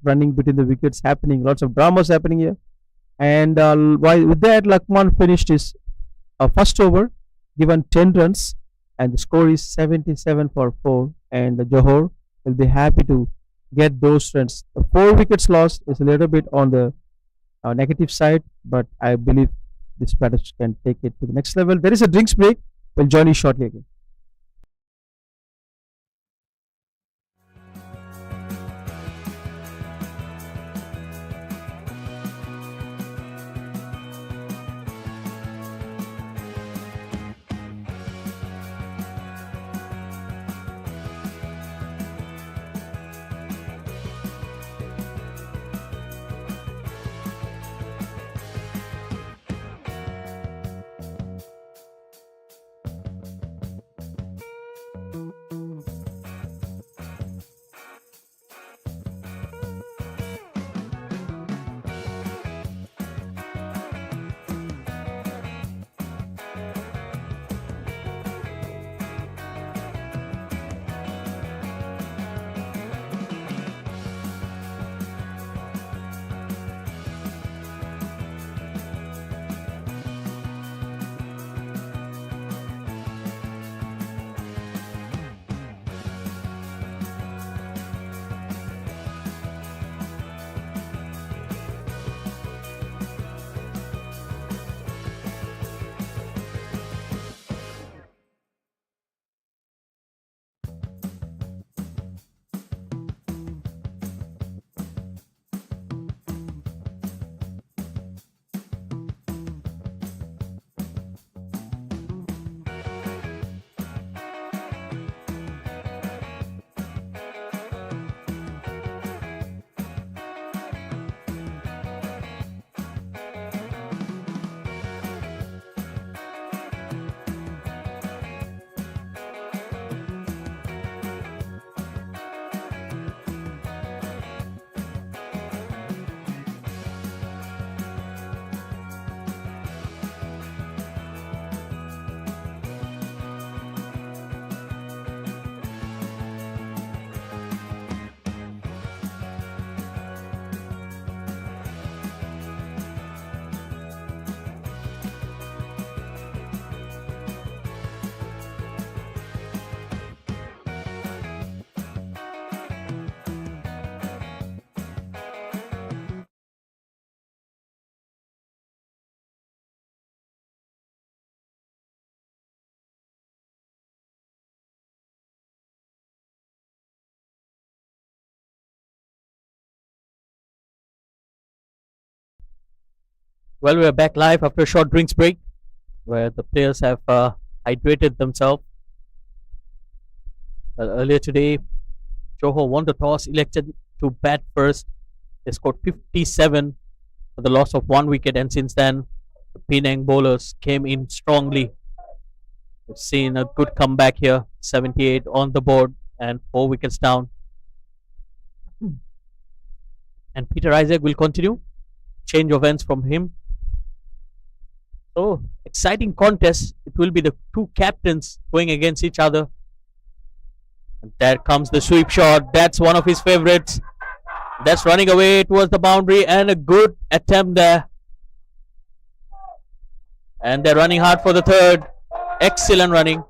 running between the wickets happening, lots of dramas happening here. And with that, Lakman finished his first over, given 10 runs, and the score is 77 for 4. And Johor will be happy to get those runs. The 4 wickets lost is a little bit on the negative side, but I believe this batters can take it to the next level. There is a drinks break. We'll join you shortly again. Well, we're back live after a short drinks break where the players have hydrated themselves. Earlier today, Johor won the toss, elected to bat first. They scored 57 for the loss of 1 wicket, and since then, the Penang bowlers came in strongly. We've seen a good comeback here, 78 on the board and 4 wickets down. And Peter Isaac will continue. Change of ends from him. So, exciting contest. It will be the two captains going against each other. And there comes the sweep shot. That's one of his favorites. That's running away towards the boundary, and a good attempt there. And they're running hard for the third. Excellent running.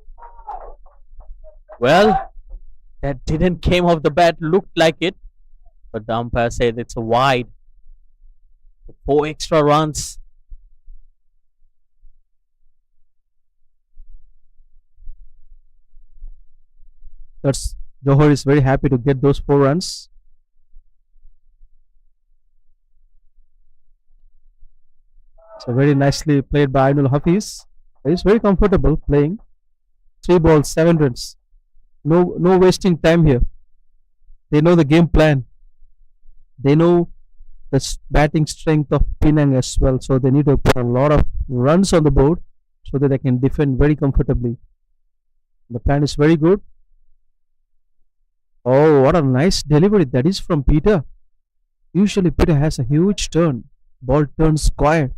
Well, that didn't came off the bat. Looked like it. But the umpire said it's a wide. 4 extra runs. That's Johor is very happy to get those 4 runs. So very nicely played by Ainul Hafiz. He's very comfortable playing. 3 balls, 7 runs. No wasting time here. They know the game plan. They know the batting strength of Penang as well. So they need to put a lot of runs on the board so that they can defend very comfortably. The plan is very good. Oh, what a nice delivery that is from Peter. Usually Peter has a huge turn. Ball turns square.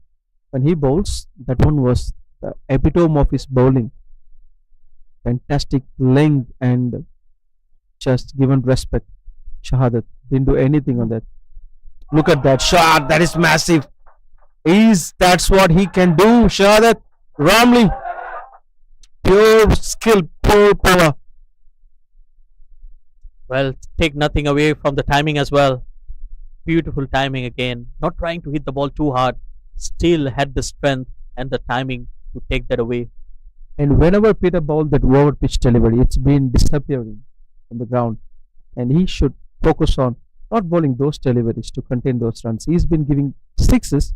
When he bowls, that one was the epitome of his bowling. Fantastic length and just given respect. Shahadat didn't do anything on that. Look at that shot. That is massive. That's what he can do. Shahadat Ramli. Pure skill, pure power. Well, take nothing away from the timing as well. Beautiful timing again. Not trying to hit the ball too hard. Still had the strength and the timing to take that away. And whenever Peter bowled that over pitch delivery, it's been disappearing on the ground. And he should focus on not bowling those deliveries to contain those runs. He's been giving sixes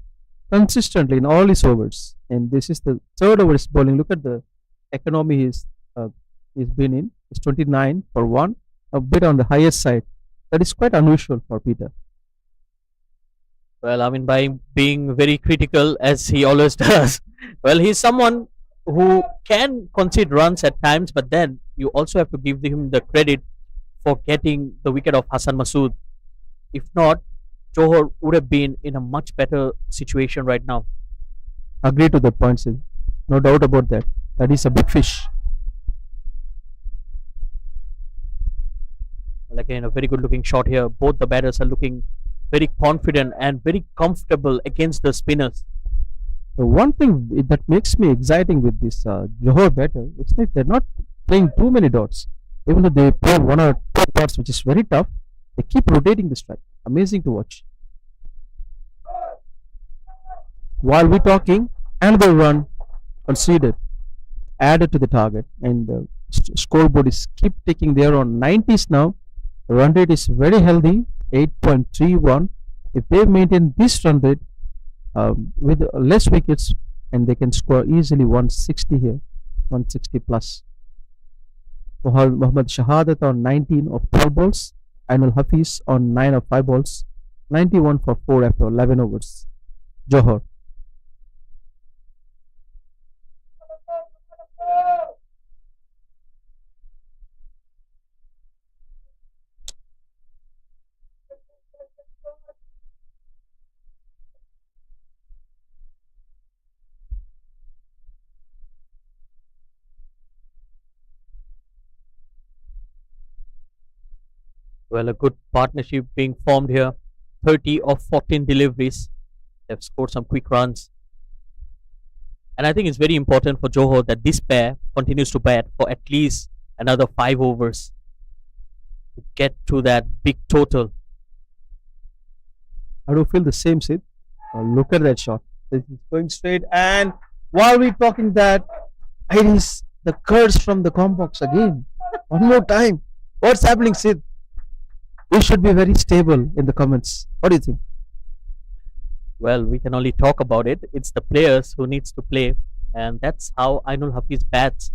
consistently in all his overs. And this is the third over his bowling. Look at the economy he's been in. It's 29 for 1, a bit on the higher side. That is quite unusual for Peter. Well, I mean, by being very critical as he always does. Well, he's someone who can concede runs at times, but then you also have to give him the credit for getting the wicket of Hassan Masood. If not, Johor would have been in a much better situation right now. Agree to the point, Sid. No doubt about that. That is a big fish. Well, again, a very good looking shot here. Both the batters are looking very confident and very comfortable against the spinners. The one thing that makes me exciting with this Johor batter is that they're not playing too many dots. Even though they play 1 or 2 dots, which is very tough, they keep rotating the strike. Amazing to watch. While we're talking, another run conceded, added to the target, and the scoreboard is keep taking there on 90s now. The run rate is very healthy, 8.31. If they maintain this run rate with less wickets, and they can score easily 160 here, 160 plus. Mohammad Shahadat on 19 of 12 balls, Ainul Hafiz on 9 of 5 balls, 91 for 4 after 11 overs. Johor. Well, a good partnership being formed here. 30 of 14 deliveries. They've scored some quick runs. And I think it's very important for Johor that this pair continues to bat for at least another 5 overs to get to that big total. I do feel the same, Sid. Look at that shot. It's going straight. And while we're talking that, it is the curse from the combox again. One more time. What's happening, Sid? We should be very stable in the comments. What do you think? Well, we can only talk about it. It's the players who needs to play, and that's how Ainul Hafiz bats.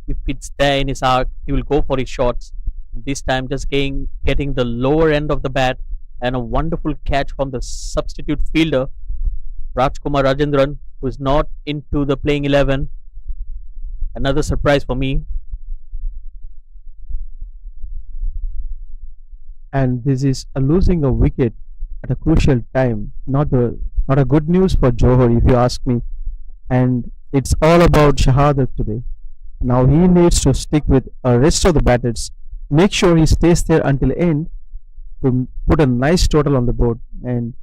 If it's there in his arc, he will go for his shots. This time, just getting the lower end of the bat and a wonderful catch from the substitute fielder Rajkumar Rajendran, who is not into the playing 11. Another surprise for me. And this is a losing a wicket at a crucial time. Not a good news for Johor, if you ask me. And it's all about Shahadat today. Now he needs to stick with the rest of the batters. Make sure he stays there until end to put a nice total on the board. And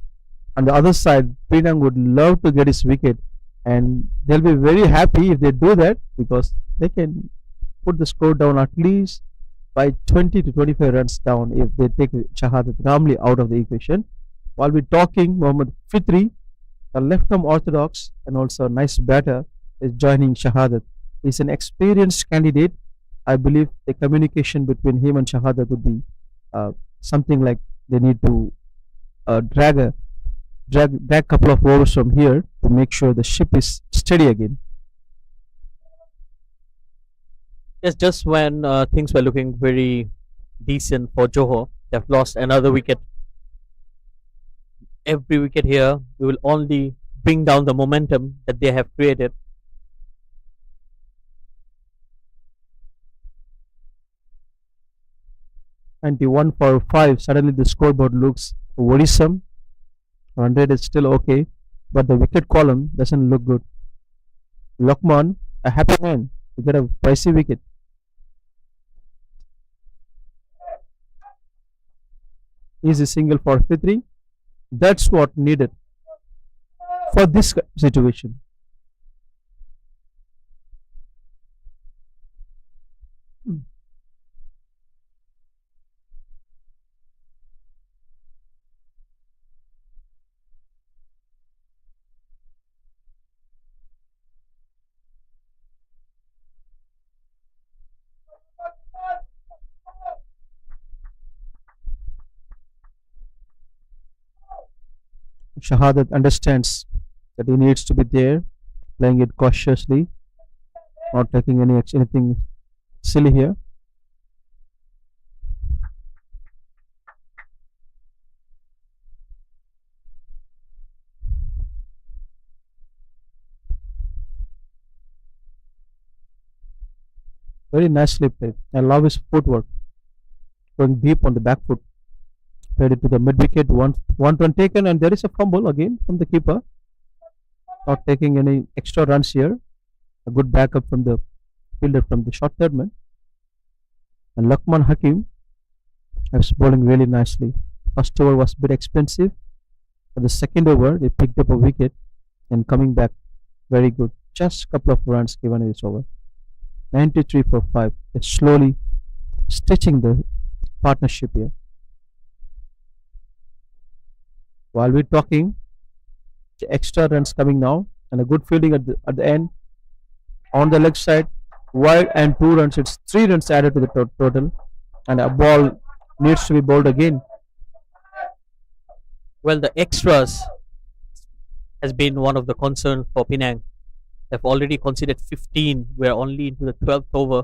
on the other side, Penang would love to get his wicket, and they'll be very happy if they do that because they can put the score down at least by 20 to 25 runs down if they take Shahadat Ramli out of the equation. While we're talking, Mohammad Fitri, a left-arm orthodox and also a nice batter, is joining Shahadat. He's an experienced candidate. I believe the communication between him and Shahadat would be something like they need to drag couple of overs from here to make sure the ship is steady again. Yes, just when things were looking very decent for Johor, they've lost another wicket. Every wicket here will only bring down the momentum that they have created. And the 1 for 5, suddenly the scoreboard looks worrisome. 100 is still okay, but the wicket column doesn't look good. Lokman, a happy man, to get a pricey wicket. Easy single for Fitri. That's what needed for this situation. Shahadat understands that he needs to be there, playing it cautiously, not taking anything silly here. Very nicely played. I love his footwork, going deep on the back foot. Played it to the mid wicket, one run taken, and there is a fumble again from the keeper. Not taking any extra runs here. A good backup from the fielder from the short third man. And Lakman Hakim was bowling really nicely. First over was a bit expensive. For the second over, they picked up a wicket and coming back very good. Just a couple of runs given in this over. 93 for 5. They're slowly stitching the partnership here. While we're talking, the extra runs coming now and a good fielding at the end. On the leg side, wide and 2 runs. It's 3 runs added to the total, and a ball needs to be bowled again. Well, the extras has been one of the concerns for Penang. They've already conceded 15. We're only into the 12th over.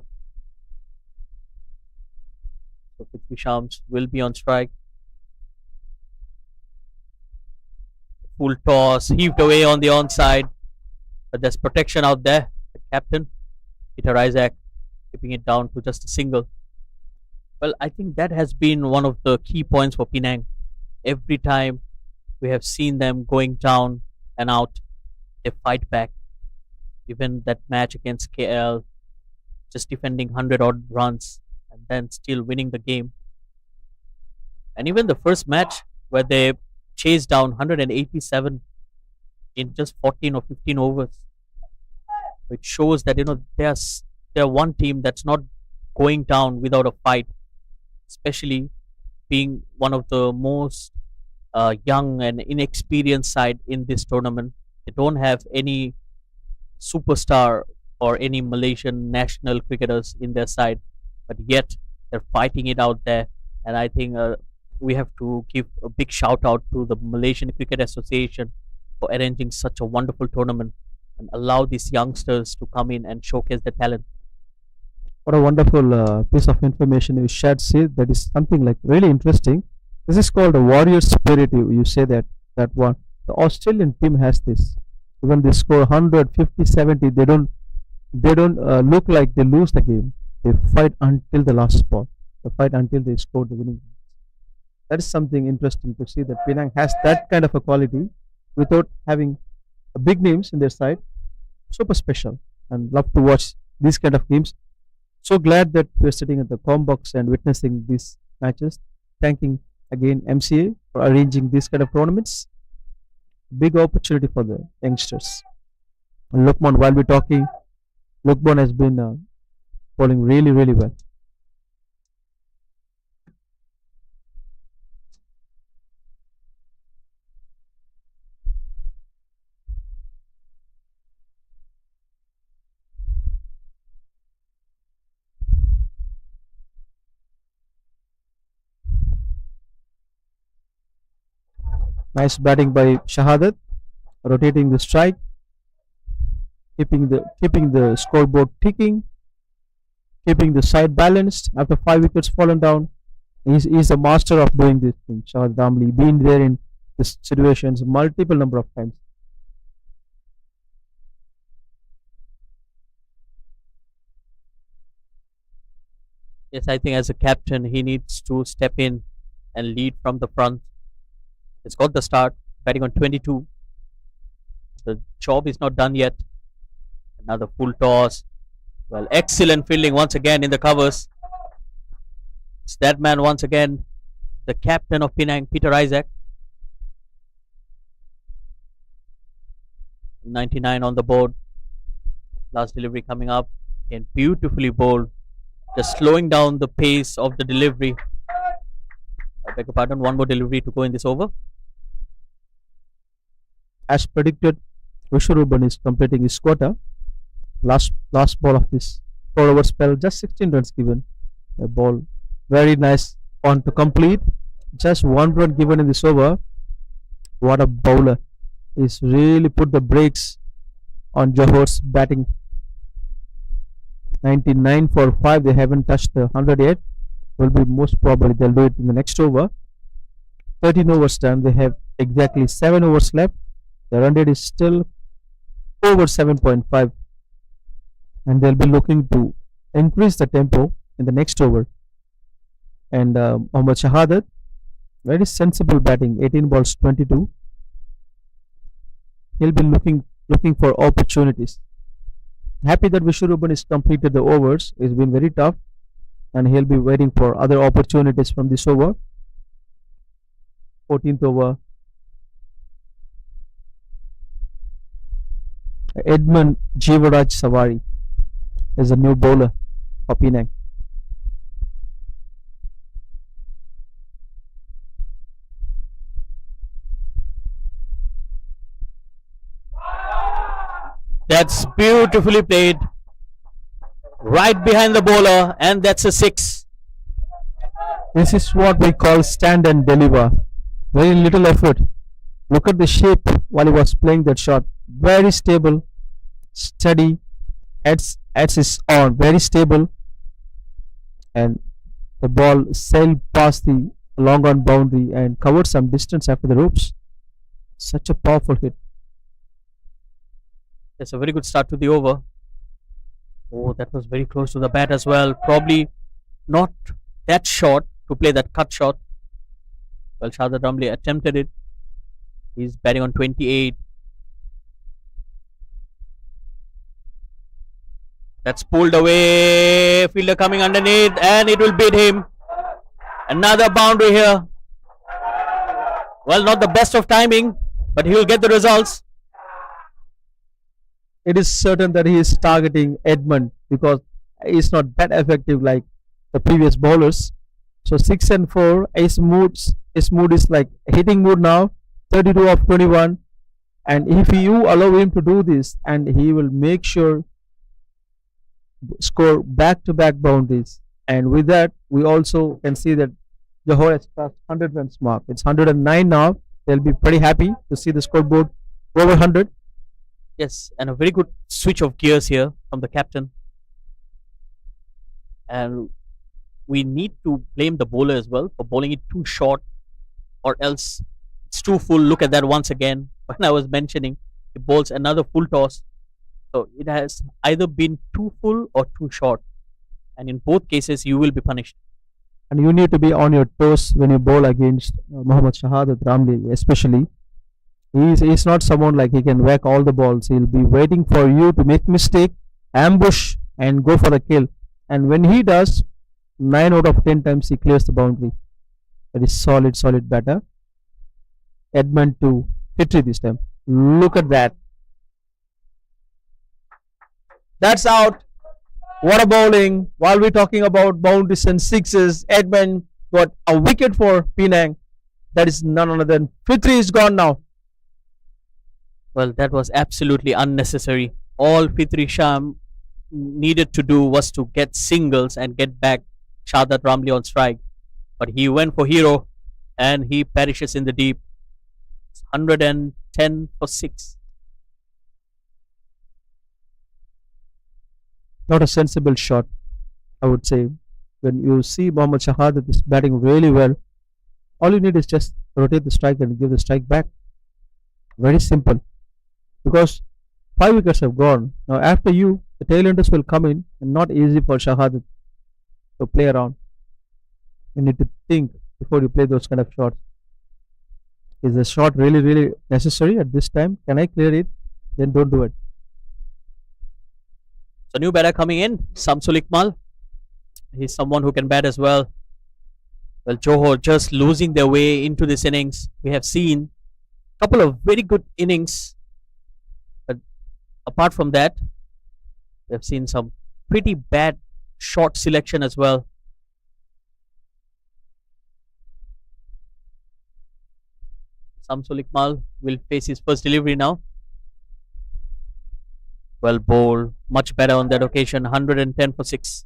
So Prithvi Shams will be on strike. Full toss, heaved away on the onside. But there's protection out there. The captain, Peter Isaac, keeping it down to just a single. Well, I think that has been one of the key points for Penang. Every time we have seen them going down and out, they fight back. Even that match against KL, just defending 100 odd runs and then still winning the game. And even the first match where they chased down 187 in just 14 or 15 overs. It shows that they're one team that's not going down without a fight, especially being one of the most young and inexperienced side in this tournament. They don't have any superstar or any Malaysian national cricketers in their side, but yet they're fighting it out there. And I think we have to give a big shout out to the Malaysian Cricket Association for arranging such a wonderful tournament and allow these youngsters to come in and showcase their talent. What a wonderful piece of information you shared. See, that is something like really interesting. This is called a warrior spirit. You say that one. The Australian team has this. Even they score 100, 50, 70, they don't look like they lose the game. They fight until the last spot. They fight until they score the winning. That is something interesting to see that Penang has that kind of a quality without having big names in their side. Super special and love to watch these kind of games. So glad that we're sitting at the com box and witnessing these matches. Thanking again MCA for arranging these kind of tournaments. Big opportunity for the youngsters. And Lukman, while we're talking, Lukman has been bowling really, really well. Nice batting by Shahadat, rotating the strike, keeping the scoreboard ticking, keeping the side balanced. After 5 wickets fallen down, he's a master of doing this thing. Shahadat Damli, been there in these situations multiple number of times. Yes, I think as a captain, he needs to step in and lead from the front. He's got the start, batting on 22. The job is not done yet. Another full toss. Well, excellent fielding once again in the covers. It's that man once again, the captain of Penang, Peter Isaac. 99 on the board. Last delivery coming up. And beautifully bowled. Just slowing down the pace of the delivery. I beg your pardon, one more delivery to go in this over. As predicted, Vishwaruban is completing his quota. Last ball of this 4 over spell, just 16 runs given. A ball very nice on to complete. Just 1 run given in this over. What a bowler! He's really put the brakes on Johor's batting. 99 for 5. They haven't touched the 100 yet. Will be most probably they'll do it in the next over. 13 overs done. They have exactly 7 overs left. The run rate is still over 7.5, and they'll be looking to increase the tempo in the next over. And Mohammad Shahadat, very sensible batting, 18 balls 22. He'll be looking for opportunities. Happy that Vishwaruban has completed the overs. It's been very tough, and he'll be waiting for other opportunities from this over. 14th over. Edmund Jivaraj Savari is a new bowler for Penang. That's beautifully played. Right behind the bowler, and that's a 6. This is what we call stand and deliver. Very little effort. Look at the shape while he was playing that shot. Very stable, steady, heads is on, very stable, and the ball sailed past the long on boundary and covered some distance after the ropes. Such a powerful hit. That's a very good start to the over. Oh, that was very close to the bat as well. Probably not that short to play that cut shot. Well, Shahzad Ramli attempted it. He's batting on 28. That's pulled away. Fielder coming underneath, and it will beat him. Another boundary here. Well, not the best of timing, but he will get the results. It is certain that he is targeting Edmund because he's not that effective like the previous bowlers. So 6 and 4, his mood is like hitting mood now. 32 of 21, and if you allow him to do this, and he will make sure score back-to-back boundaries. And with that, we also can see that Johor has passed 100 runs mark. It's 109 now. They'll be pretty happy to see the scoreboard over 100. Yes, and a very good switch of gears here from the captain. and we need to blame the bowler as well for bowling it too short, or else it's too full. Look at that once again. When I was mentioning, he bowls another full toss, so it has either been too full or too short, and in both cases, you will be punished. And you need to be on your toes when you bowl against Mohammad Shahadat Ramli, especially. He's not someone like he can whack all the balls. He'll be waiting for you to make mistake, ambush, and go for the kill. And when he does, 9 out of 10 times he clears the boundary. That is solid batter. Edmund to Fitri this time. Look at that. That's out. What a bowling. While we're talking about boundaries and sixes, Edmund got a wicket for Penang. That is none other than Fitri is gone now. Well, that was absolutely unnecessary. All Fitri Sham needed to do was to get singles and get back Shahadat Ramli on strike. But he went for hero and he perishes in the deep. It's 110 for 6. Not a sensible shot, I would say. When you see Mohammad Shahadat is batting really well, all you need is just rotate the strike and give the strike back. Very simple. Because 5 wickets have gone. Now after you, the tailenders will come in and not easy for Shahadat to play around. You need to think before you play those kind of shots. Is the shot really necessary at this time? Can I clear it? Then don't do it. So new batter coming in, Samsul Iqmal. He's someone who can bat as well. Well, Johor just losing their way into this innings. We have seen a couple of very good innings. But apart from that, we have seen some pretty bad shot selection as well. Samsul Iqmal will face his first delivery now. Well bowled, much better on that occasion, 110 for 6.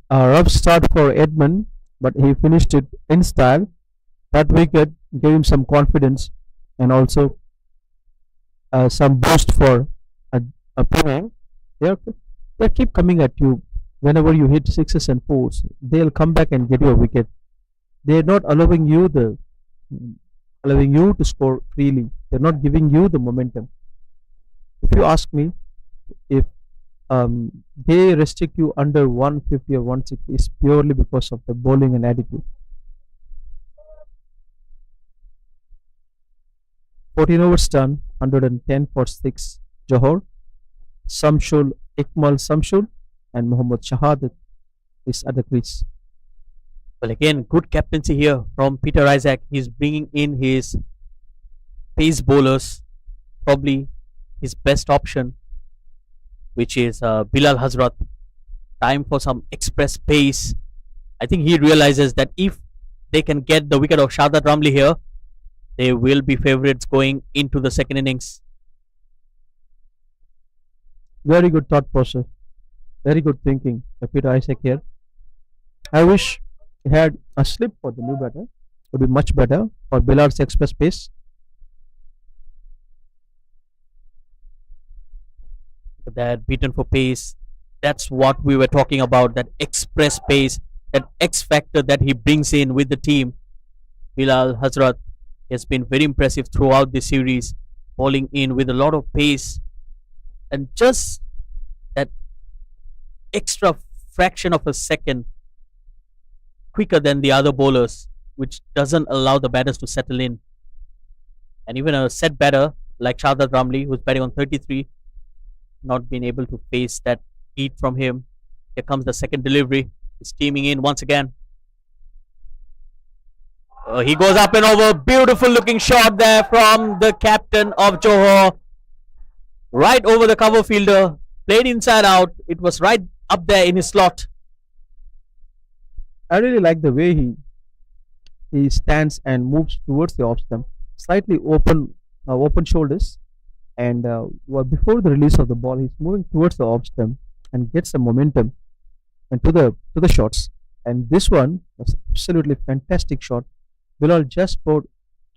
A rough start for Edmund, but he finished it in style. That wicket gave him some confidence and also some boost for a Penang. They keep coming at you whenever you hit sixes and fours. They'll come back and get you a wicket. They're not allowing you to score freely. They're not giving you the momentum. If you ask me, if they restrict you under 150 or 160, it's purely because of the bowling and attitude. 14 overs done, 110 for 6. Johor, Iqmal Samshul, and Mohammad Shahadat is at the crease. Well, again, good captaincy here from Peter Isaac. He's bringing in his pace bowlers, probably his best option, which is Bilal Hazrat. Time for some express pace. I think he realizes that if they can get the wicket of Shahadat Ramli here, they will be favourites going into the second innings. Very good thought process. Very good thinking. Peter Isaac here. I wish he had a slip for the new batter. It would be much better for Bilal's express pace. That beaten for pace. That's what we were talking about. That express pace, that X factor that he brings in with the team. Bilal Hazrat has been very impressive throughout the series, bowling in with a lot of pace and just that extra fraction of a second quicker than the other bowlers, which doesn't allow the batters to settle in. And even a set batter like Shahadat Ramli, who's batting on 33, not being able to face that heat from him. Here comes the second delivery. He's steaming in once again. He goes up and over. Beautiful looking shot there from the captain of Johor. Right over the cover fielder. Played inside out. It was right up there in his slot. I really like the way he stands and moves towards the off stump. Slightly open shoulders, and before the release of the ball, he's moving towards the off stump and gets some momentum and to the shots. And this one was absolutely fantastic shot. Bilal just scored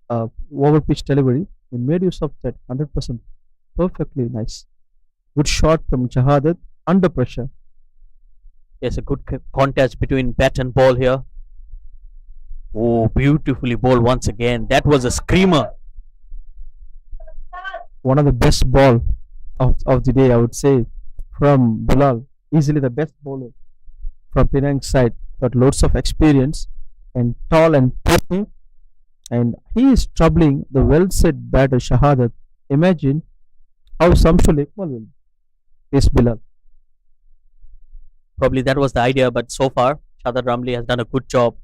over pitch delivery. He made use of that 100%. Perfectly nice. Good shot from Shahadat. under pressure. There's a good contest between bat and ball here. Oh, beautifully bowled once again. That was a screamer. One of the best ball of the day, I would say, from Bilal. Easily the best bowler from Penang's side. Got loads of experience and tall and pretty. And he is troubling the well-set batter Shahadat. Imagine how Samsul Iqbal will face Bilal. Probably that was the idea, but so far, Shadad Ramli has done a good job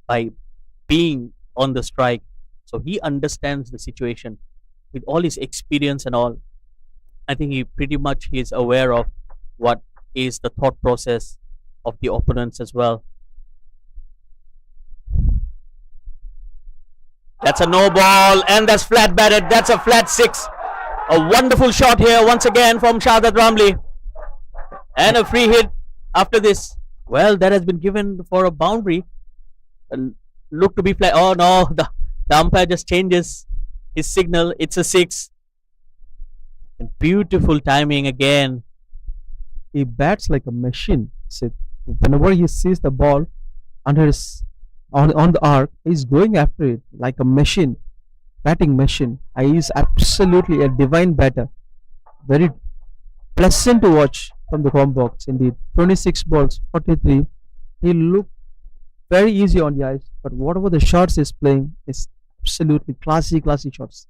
by being on the strike. So he understands the situation with all his experience and all. I think he pretty much is aware of what is the thought process of the opponents as well. That's a no ball, and that's flat batted. That's a flat six. A wonderful shot here once again from Shahzad Ramli. And a free hit after this. Well, that has been given for a boundary. Look to be flat. Oh no, the umpire just changes his signal. It's a six. And beautiful timing again. He bats like a machine. Sid. Whenever he sees the ball under his on the arc, he's going after it like a machine, batting machine. He is absolutely a divine batter. Very pleasant to watch from the home box. Indeed, 26 balls, 43. He looked very easy on the eyes, but whatever the shots he's playing is absolutely classy shots.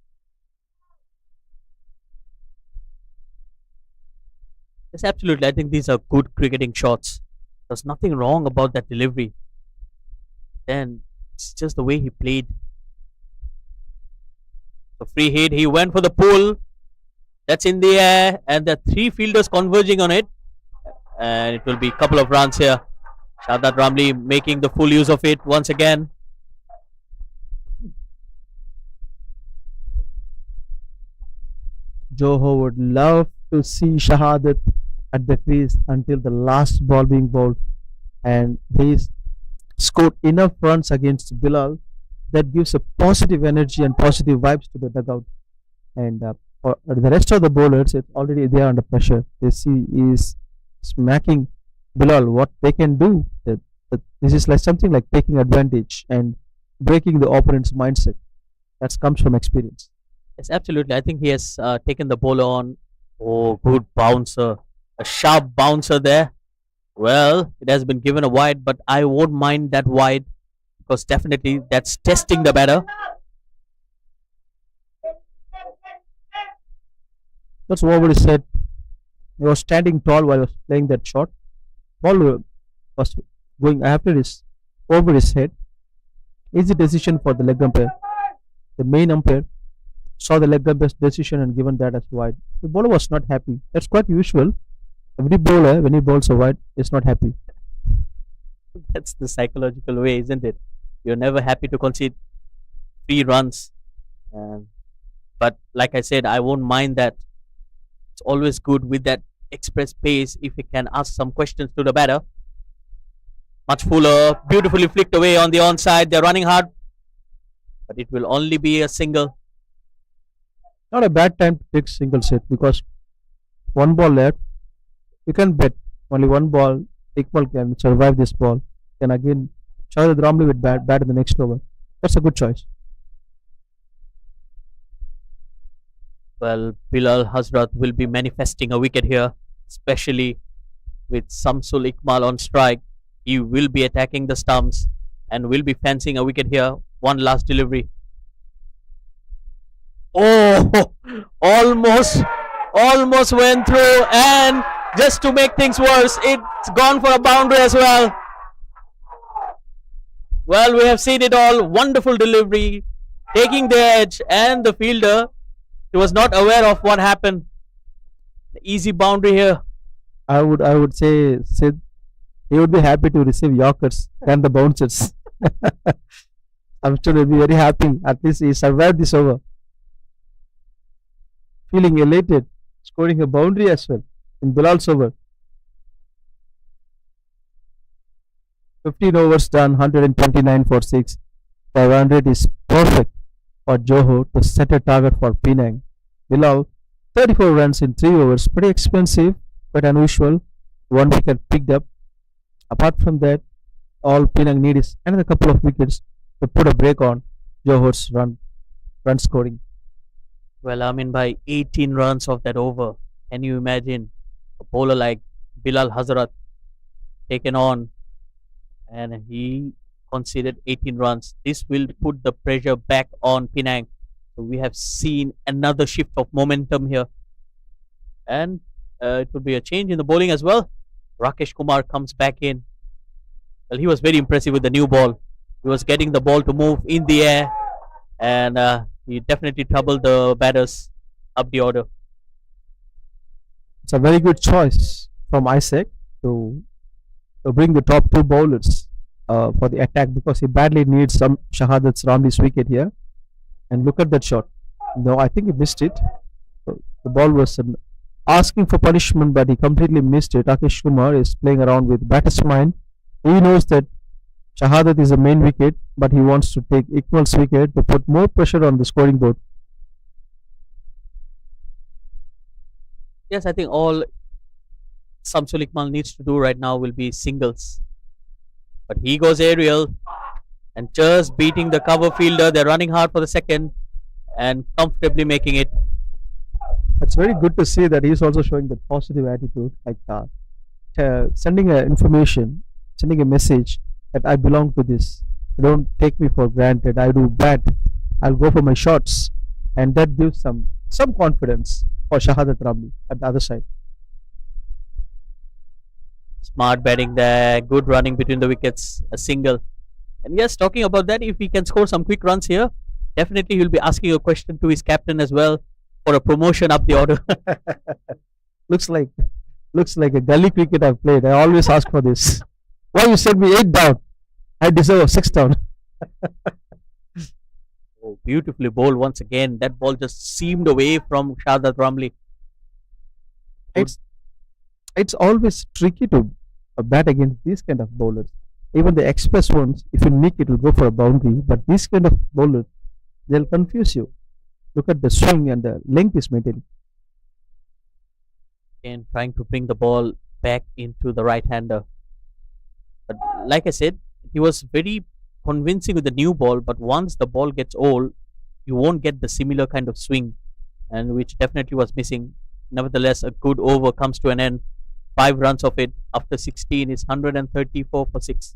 Yes, absolutely. I think these are good cricketing shots. There's nothing wrong about that delivery. Then it's just the way he played. The free hit, he went for the pull. That's in the air, and the three fielders converging on it. And it will be a couple of runs here. Shahzad Ramli making the full use of it once again. Johor would love to see Shahadat at the crease until the last ball being bowled, and he's scored enough runs against Bilal that gives a positive energy and positive vibes to the dugout. And for the rest of the bowlers, it's already they are under pressure. They see is smacking Bilal. What they can do, this is like something like taking advantage and breaking the opponent's mindset. That comes from experience. Yes, absolutely. I think he has taken the ball on. Oh, good bouncer. A sharp bouncer there. Well, it has been given a wide, but I won't mind that wide because definitely that's testing the batter. That's what he said. He was standing tall while he was playing that shot. Ball was going after his over his head. Easy decision for the leg umpire. The main umpire saw the leg umpire's decision and given that as wide. The bowler was not happy. That's quite usual. Every bowler, when he bowls a wide, is not happy. That's the psychological way, isn't it? You're never happy to concede 3 runs. But like I said, I won't mind that. It's always good with that express pace if you can ask some questions to the batter. Much fuller, beautifully flicked away on the onside. They're running hard, but it will only be a single. Not a bad time to take single set because one ball left. You can bet only one ball. Iqbal can survive this ball. Then again, Shahzad Ramli with bat in the next over. That's a good choice. Well, Bilal Hazrat will be manifesting a wicket here, especially with Samsul Iqbal on strike. He will be attacking the stumps and will be fancying a wicket here. One last delivery. Oh, almost went through, and just to make things worse, it's gone for a boundary as well. Well, we have seen it all. Wonderful delivery, taking the edge, and the fielder, he was not aware of what happened. The easy boundary here. I would say Sid, he would be happy to receive Yorkers than the bouncers. I'm sure he'll be very happy. At least he survived this over. Feeling elated, scoring a boundary as well in Bilal's over. 15 overs done, 129 for 6. 500 is perfect for Johor to set a target for Penang. Bilal, 34 runs in 3 overs, pretty expensive, but unusual. 1 wicket picked up. Apart from that, all Penang need is another couple of wickets to put a break on Johor's run scoring. Well, I mean, by 18 runs of that over, can you imagine a bowler like Bilal Hazrat taken on, and he conceded 18 runs. This will put the pressure back on Penang. So we have seen another shift of momentum here, and it will be a change in the bowling as well. Rakesh Kumar comes back in. Well, he was very impressive with the new ball. He was getting the ball to move in the air, and he definitely troubled the batters up the order. It's a very good choice from Isaac to bring the top two bowlers for the attack, because he badly needs some Shahadat's Ramli's wicket here. And look at that shot. No, I think he missed it. So the ball was asking for punishment, but he completely missed it. Rakesh Kumar is playing around with batter's mind. He knows that Shahadat is the main wicket, but he wants to take Iqbal's wicket to put more pressure on the scoring board. Yes, I think all Samsul Iqbal needs to do right now will be singles. But he goes aerial and just beating the cover fielder. They're running hard for the second and comfortably making it. It's very good to see that he's also showing the positive attitude, like sending a information, sending a message that I belong to this. Don't take me for granted. I do bat. I'll go for my shots, and that gives some confidence for Shahadat Ramli at the other side. Smart batting there, good running between the wickets, a single. And yes, talking about that, if he can score some quick runs here, definitely he'll be asking a question to his captain as well for a promotion up the order. looks like a gully cricket I've played. I always ask for this. Why you sent me 8 down? I deserve a 6 down. Oh, beautifully bowled once again. That ball just seamed away from Shahadat Ramli. It's always tricky to bat against these kind of bowlers. Even the express ones, if you nick it will go for a boundary. But these kind of bowlers, they'll confuse you. Look at the swing and the length is maintaining. And trying to bring the ball back into the right hander. But like I said, he was very convincing with the new ball. But once the ball gets old, you won't get the similar kind of swing, and which definitely was missing. Nevertheless, a good over comes to an end. 5 runs of it after 16 is 134 for 6.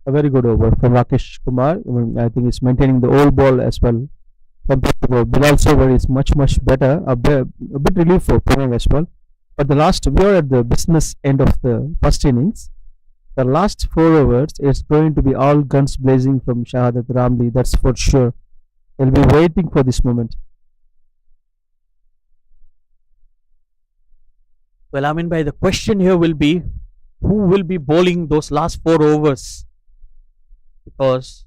A very good over from Rakesh Kumar. I think he's maintaining the old ball as well. Compared to Bilal's over is much better. A bit relief for Penang as well. But we are at the business end of the first innings. The last 4 overs is going to be all guns blazing from Shahadat Ramli. That's for sure. They'll be waiting for this moment. Well, I mean, by the question here will be, who will be bowling those last 4 overs? Because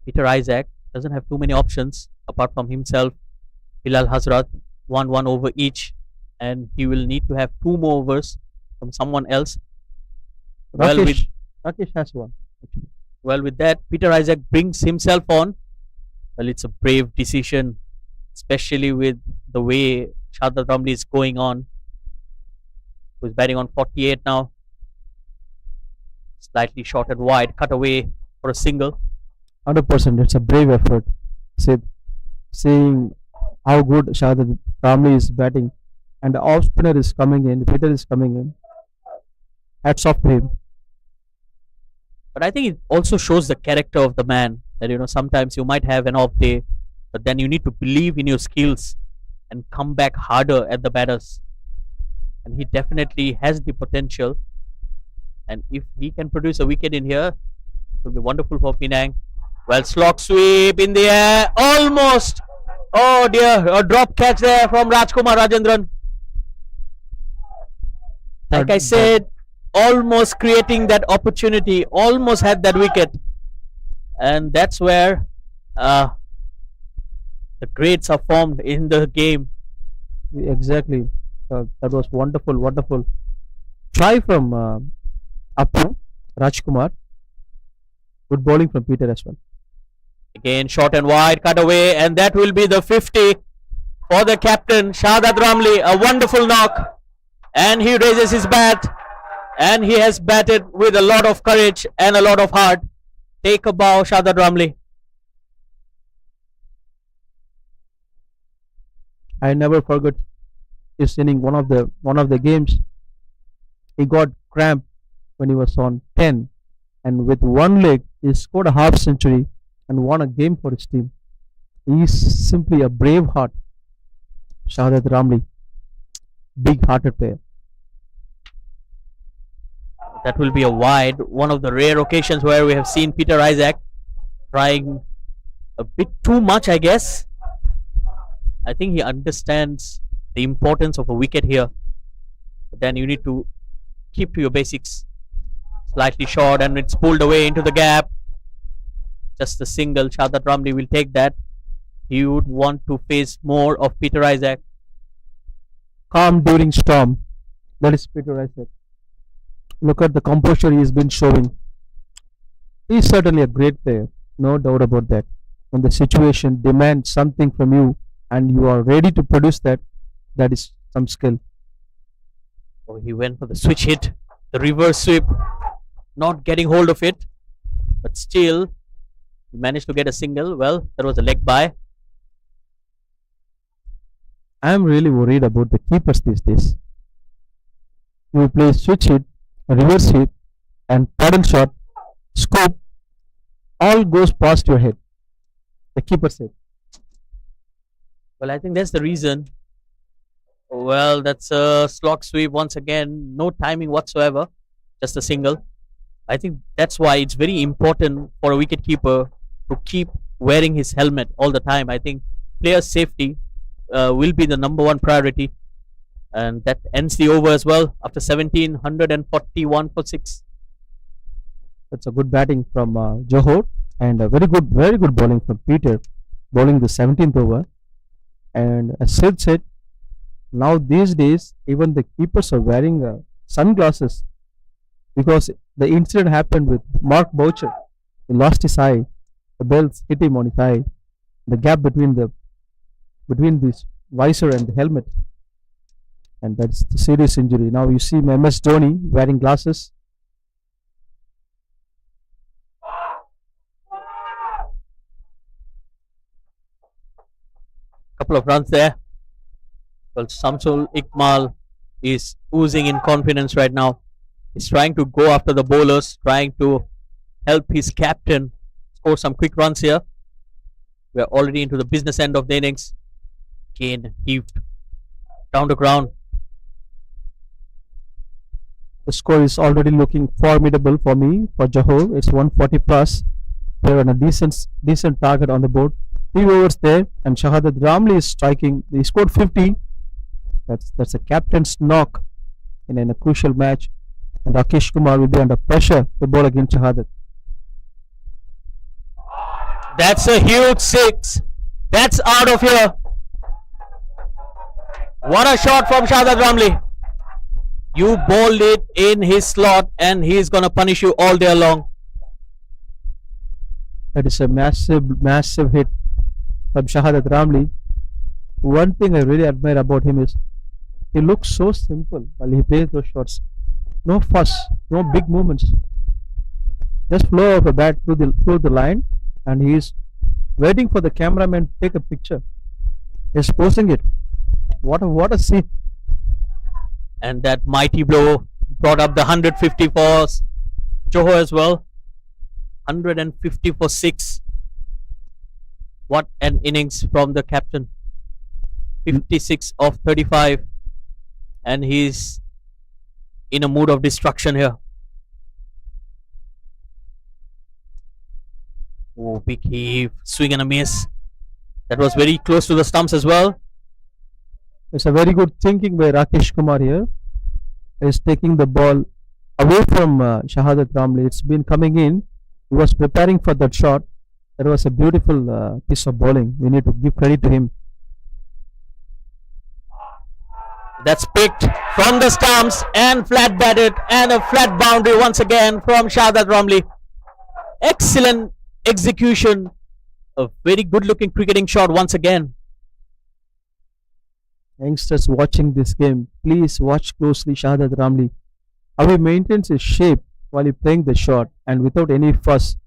Peter Isaac doesn't have too many options apart from himself, Bilal Hazrat, 1 over each, and he will need to have 2 more overs from someone else. Rakesh has one. Actually. Well, with that, Peter Isaac brings himself on. Well, it's a brave decision, especially with the way Shahadat Ramli is going on. Who's batting on 48 now. Slightly short and wide, cut away for a single. 100%. It's a brave effort. Seeing how good Shahadat Ramli is batting, and the off spinner is coming in, Peter is coming in. Hats off to him. But I think it also shows the character of the man. That sometimes you might have an off day, but then you need to believe in your skills and come back harder at the batters. And he definitely has the potential. And if he can produce a wicket in here, it will be wonderful for Penang. Well, slog sweep in the air, almost. Oh dear, a drop catch there from Rajkumar Rajendran. Like I said, almost creating that opportunity, almost had that wicket. And that's where the grades are formed in the game. Exactly. That was wonderful. Try from Apu, Rajkumar. Good bowling from Peter as well. Again, short and wide, cut away, and that will be the 50 for the captain, Shahadat Ramli. A wonderful knock, and he raises his bat. And he has batted with a lot of courage and a lot of heart. Take a bow, Shahzad Ramli. I never forgot his inning. One of the games, he got cramp when he was on 10, and with one leg, he scored a half century and won a game for his team. He is simply a brave heart, Shahzad Ramli, big-hearted player. That will be a wide. One of the rare occasions where we have seen Peter Isaac trying a bit too much, I guess. I think he understands the importance of a wicket here. But then you need to keep to your basics. Slightly short and it's pulled away into the gap. Just a single. Shahzad Ramli will take that. He would want to face more of Peter Isaac. Calm during storm. That is Peter Isaac. Look at the composure he has been showing. He is certainly a great player, no doubt about that. When the situation demands something from you and you are ready to produce that, that is some skill. Oh, he went for the switch hit, the reverse sweep, not getting hold of it, but still he managed to get a single. Well, that was a leg by. I am really worried about the keepers these days. You play switch hit, reverse hit, and paddle shot, scoop, all goes past your head. The keeper said. Well, I think that's the reason. Well, that's a slog sweep once again. No timing whatsoever. Just a single. I think that's why it's very important for a wicket keeper to keep wearing his helmet all the time. I think player safety will be the number one priority. And that ends the over as well after 1741 for 6. That's a good batting from Johor, and a very good bowling from Peter, bowling the 17th over. And as Sid said, now these days even the keepers are wearing sunglasses, because the incident happened with Mark Boucher. He lost his eye. The bells hit him on his eye. The gap between this visor and the helmet, and that's the serious injury. Now you see MS Dhoni wearing glasses. Couple of runs there. Well, Samsul Iqbal is oozing in confidence right now. He's trying to go after the bowlers, trying to help his captain score some quick runs here. We're already into the business end of the innings. Again, heaved down the ground. The score is already looking formidable for me. For Johor, it's 140 plus. They're on a decent target on the board. 3 overs there, and Shahzad Ramli is striking. He scored 50. That's a captain's knock in a crucial match. And Rakesh Kumar will be under pressure to bowl against Shahzad. That's a huge 6. That's out of here. What a shot from Shahzad Ramli. You bowled it in his slot and he's going to punish you all day long. That is a massive hit from Shahzad Ramli. One thing I really admire about him is he looks so simple while he plays those shots. No fuss, no big movements. Just flow of a bat through the line, and he is waiting for the cameraman to take a picture. He's posting it. What a scene. And that mighty blow brought up the 150 for Johor as well. 150 for 6. What an innings from the captain. 56 of 35. And he's in a mood of destruction here. Oh, big heave. Swing and a miss. That was very close to the stumps as well. It's a very good thinking by Rakesh Kumar here. He's taking the ball away from Shahzad Ramli. It's been coming in. He was preparing for that shot. That was a beautiful piece of bowling. We need to give credit to him. That's picked from the stumps and flat batted, and a flat boundary once again from Shahzad Ramli. Excellent execution. A very good looking cricketing shot once again. Youngsters watching this game, please watch closely Shahzad Ramli. how he maintains his shape while he playing the shot and without any fuss.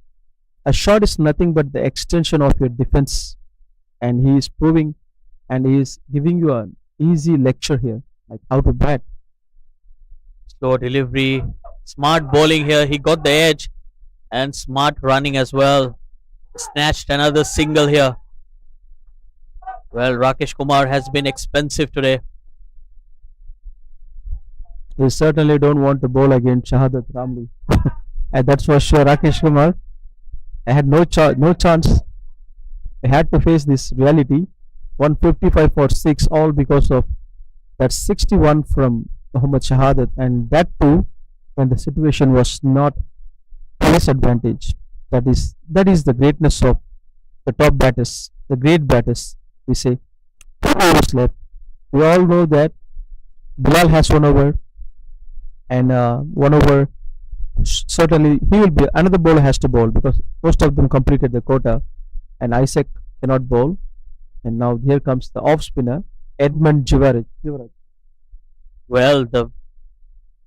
A shot is nothing but the extension of your defense, and he is proving and he is giving you an easy lecture here, like how to bat. Slow delivery, smart bowling here. He got the edge and smart running as well. Snatched another single here. Well, Rakesh Kumar has been expensive today. You certainly don't want to bowl against Shahadat Ramli, and that's for sure. Rakesh Kumar, I had no chance. I had to face this reality. 155 for 6, all because of that 61 from Muhammad Shahadat, and that too when the situation was not to his advantage. That is the greatness of the top batters, the great batters. We say 2 overs left. We all know that Bilal has 1 over, and 1 over certainly he will be another bowler has to bowl because most of them completed the quota, and Isaac cannot bowl. And now here comes the off spinner Edmund Jivaraj. Well, the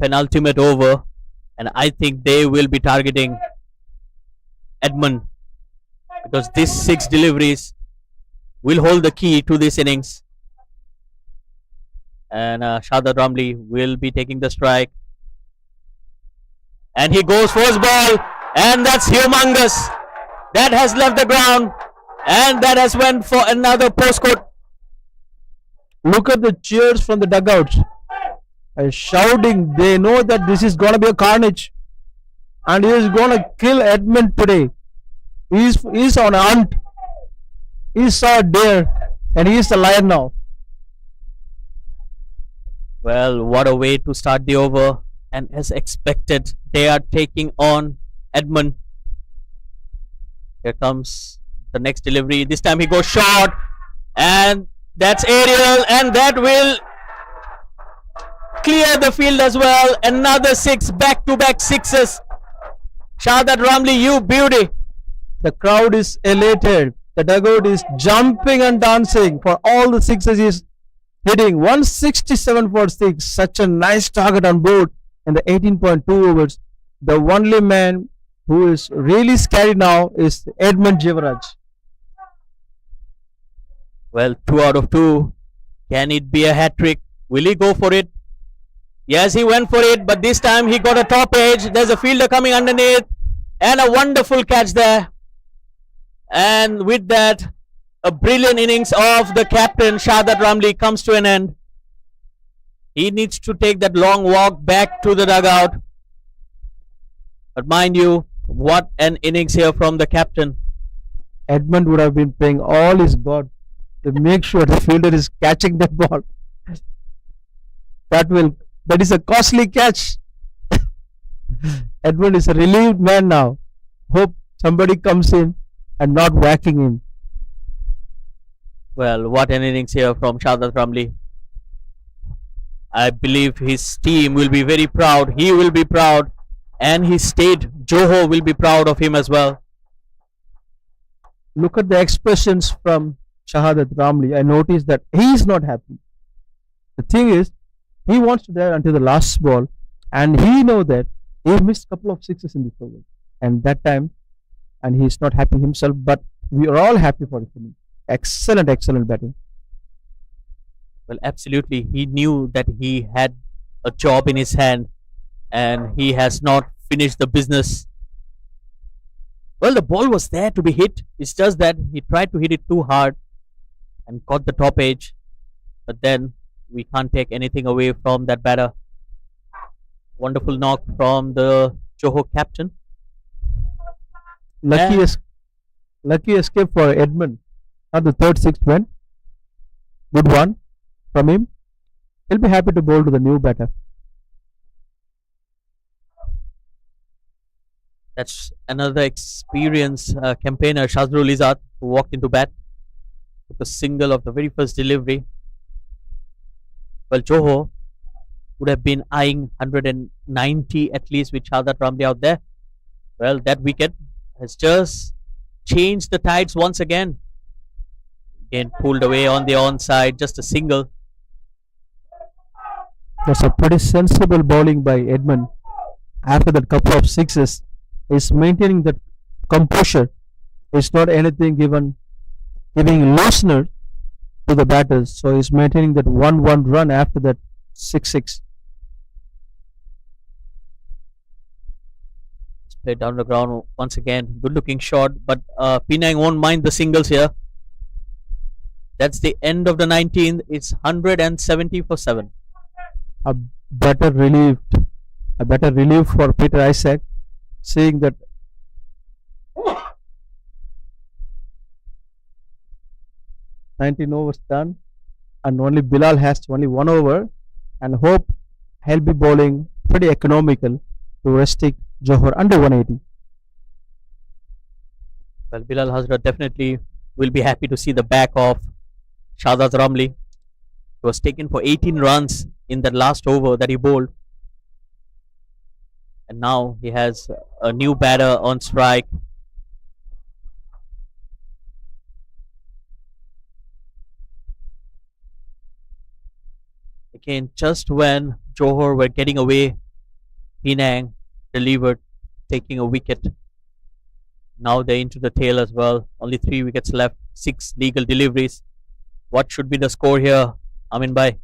penultimate over, and I think they will be targeting Edmund because these 6 deliveries will hold the key to this innings. And Shadad Ramli will be taking the strike. And he goes for his ball, and that's humongous. That has left the ground, and that has went for another postcode. Look at the cheers from the dugouts. Shouting, they know that this is gonna be a carnage, and he is gonna kill Edmund today. He's on a hunt. He saw a deer, and he is the lion now. Well, what a way to start the over. And as expected, they are taking on Edmund. Here comes the next delivery. This time he goes short, and that's aerial, and that will clear the field as well. Another 6 back-to-back sixes. Shahad Ramli, you beauty. The crowd is elated. The dugout is jumping and dancing for all the sixes he's hitting. 167 for 6. Such a nice target on board in the 18.2 overs. The only man who is really scary now is Edmund Jivaraj. Well, 2 out of 2. Can it be a hat trick? Will he go for it? Yes, he went for it, but this time he got a top edge. There's a fielder coming underneath, and a wonderful catch there. And with that, a brilliant innings of the captain Shahad Ramli comes to an end. He needs to take that long walk back to the dugout. But mind you, what an innings here from the captain. Edmund would have been playing all his god to make sure the fielder is catching that ball. That is a costly catch. Edmund is a relieved man now. Hope somebody comes in and not whacking him. Well, what an innings here from Shahad Ramli. I believe his team will be very proud. He will be proud. And his state, Johor, will be proud of him as well. Look at the expressions from Shahadat Ramli. I noticed that he is not happy. The thing is, he wants to dare until the last ball, and he know that he missed a couple of sixes in this over, and that time, and he is not happy himself. But we are all happy for him. Excellent batting. Well, absolutely. He knew that he had a job in his hand, and he has not finished the business. Well, the ball was there to be hit. It's just that he tried to hit it too hard and caught the top edge. But then we can't take anything away from that batter. Wonderful knock from the Johor captain. Lucky escape for Edmund. Not the third, sixth went. Good one from him. He'll be happy to bowl to the new batter. That's another experienced campaigner, Shazrul Izzat, who walked into bat. Took a single of the very first delivery. Well, Johor would have been eyeing 190 at least with Shahad Ramli out there. Well, that wicket has just changed the tides once again. Again, pulled away on the onside, just a single. That's a pretty sensible bowling by Edmund. After that couple of sixes, is maintaining that composure. It's not anything giving loosener to the batters. So he's maintaining that 1-1 run after that 6-6. Play down the ground once again. Good looking shot, but Penang won't mind the singles here. That's the end of the 19th. It's 170 for 7. A better relief, a better relief for Peter Isaac, seeing that 19 overs done, and only Bilal has only 1 over, and hope he'll be bowling pretty economical to restrict Johor under 180. Well, Bilal Hazra definitely will be happy to see the back of Shahzad Ramli. He was taken for 18 runs in that last over that he bowled. And now he has a new batter on strike. Again, just when Johor were getting away, Penang delivered, taking a wicket. Now they're into the tail as well. Only 3 wickets left, 6 legal deliveries. What should be the score here, Amin Bhai?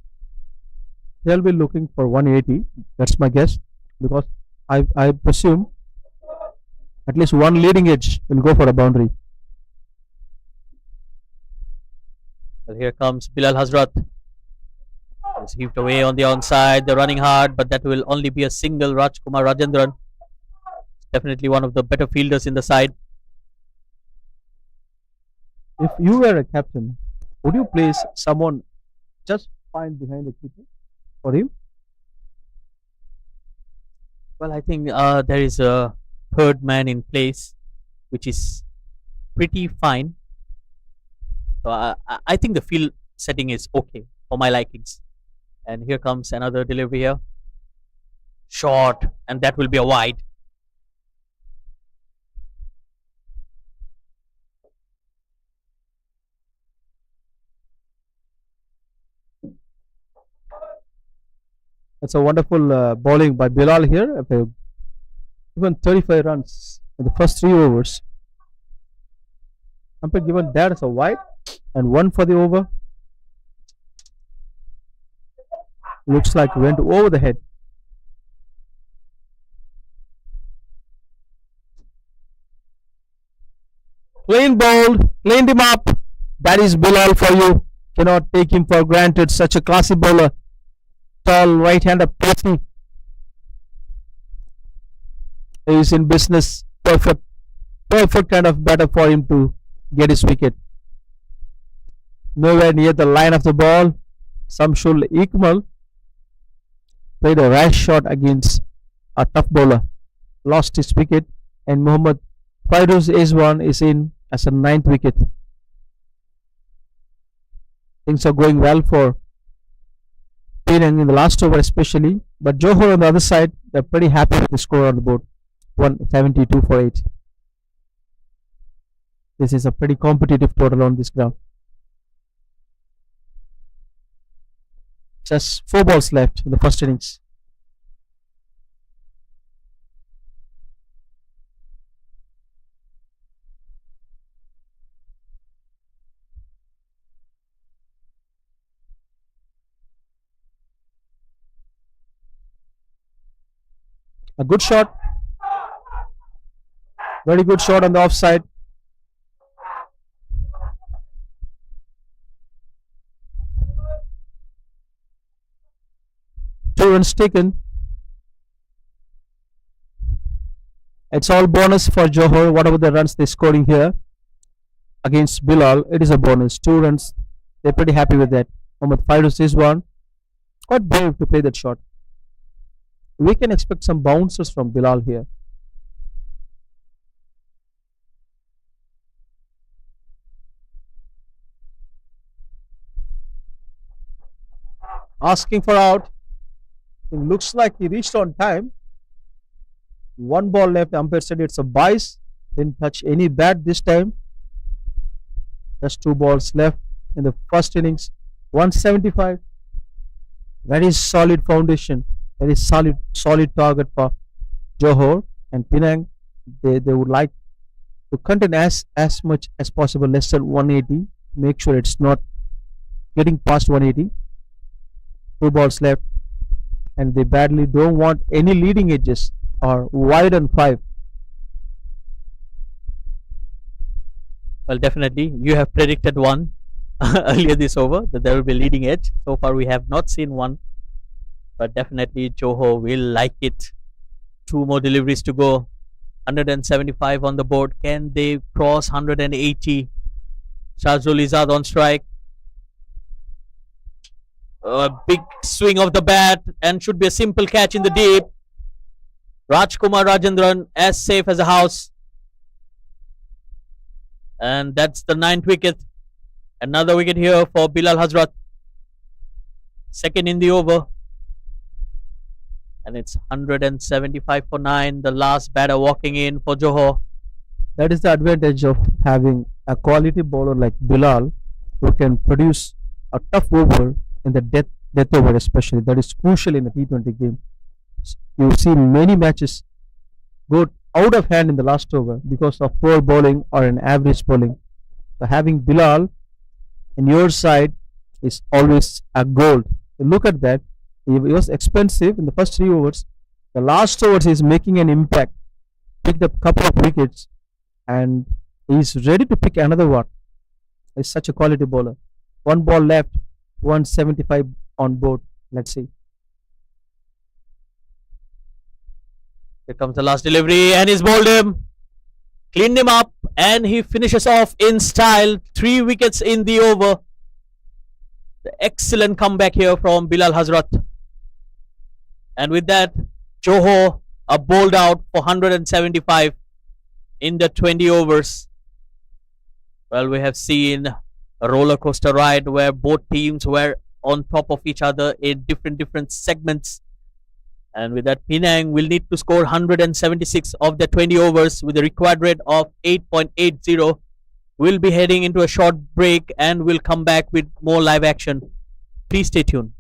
They'll be looking for 180. That's my guess, because I presume at least one leading edge will go for a boundary. Well, here comes Bilal Hazrat. He's heaved away on the onside. They're running hard, but that will only be a single. Rajkumar Rajendran, definitely one of the better fielders in the side. If you were a captain, would you place someone just fine behind the keeper for him? Well, I think there is a third man in place, which is pretty fine. So I think the field setting is okay for my likings. And here comes another delivery here. Short, and that will be a wide. That's a wonderful bowling by Bilal here. Even 35 runs in the first 3 overs. Umpire given that as a wide and 1 for the over. Looks like went over the head. Clean bowled, cleaned him up. That is Bilal for you. Cannot take him for granted. Such a classy bowler. Tall right-hander, pacey. He is in business. Perfect kind of batter for him to get his wicket. Nowhere near the line of the ball. Samshul Ikmal played a rash shot against a tough bowler. Lost his wicket, and Mohammad Fairuz Ezwan is in as a 9th wicket. Things are going well for Penang in the last over especially, but Johor on the other side, they're pretty happy with the score on the board. 172 for 8. This is a pretty competitive total on this ground. Just 4 balls left in the first innings. A good shot. Very good shot on the offside. Two runs taken. It's all bonus for Johor. Whatever the runs they're scoring here against Bilal, it is a bonus. 2 runs. They're pretty happy with that. Mohammad Fairuz is one. Quite brave to play that shot. We can expect some bouncers from Bilal here. Asking for out. It looks like he reached on time. 1 ball left. Umpire said it's a bice. Didn't touch any bat this time. Just 2 balls left in the first innings. 175. Very solid foundation, very solid target for Johor and Penang. They would like to contain as much as possible less than 180. Make sure it's not getting past 180. Two balls left, and they badly don't want any leading edges or wide on five. Well, definitely, you have predicted one earlier this over that there will be leading edge. So far, we have not seen one, but definitely Johor will like it. Two more deliveries to go. 175 on the board. Can they cross 180? Shazul Izad on strike. A big swing of the bat and should be a simple catch in the deep. Rajkumar Rajendran as safe as a house. And that's the 9th wicket. Another wicket here for Bilal Hazrat. Second in the over. And it's 175 for 9. The last batter walking in for Johor. That is the advantage of having a quality bowler like Bilal, who can produce a tough over in the death over, especially. That is crucial in a T20 game. You see many matches go out of hand in the last over because of poor bowling or an average bowling. So having Bilal in your side is always a gold. Look at that. He was expensive in the first 3 overs. The last overs he is making an impact. Picked up a couple of wickets and he is ready to pick another one. He's such a quality bowler. One ball left, 175 on board. Let's see. Here comes the last delivery and he's bowled him. Cleaned him up and he finishes off in style. 3 wickets in the over. The excellent comeback here from Bilal Hazrat. And with that, Johor are bowled out for 175 in the 20 overs. Well, we have seen a roller coaster ride where both teams were on top of each other in different segments. And with that, Penang will need to score 176 of the 20 overs with a required rate of 8.80. We'll be heading into a short break and we'll come back with more live action. Please stay tuned.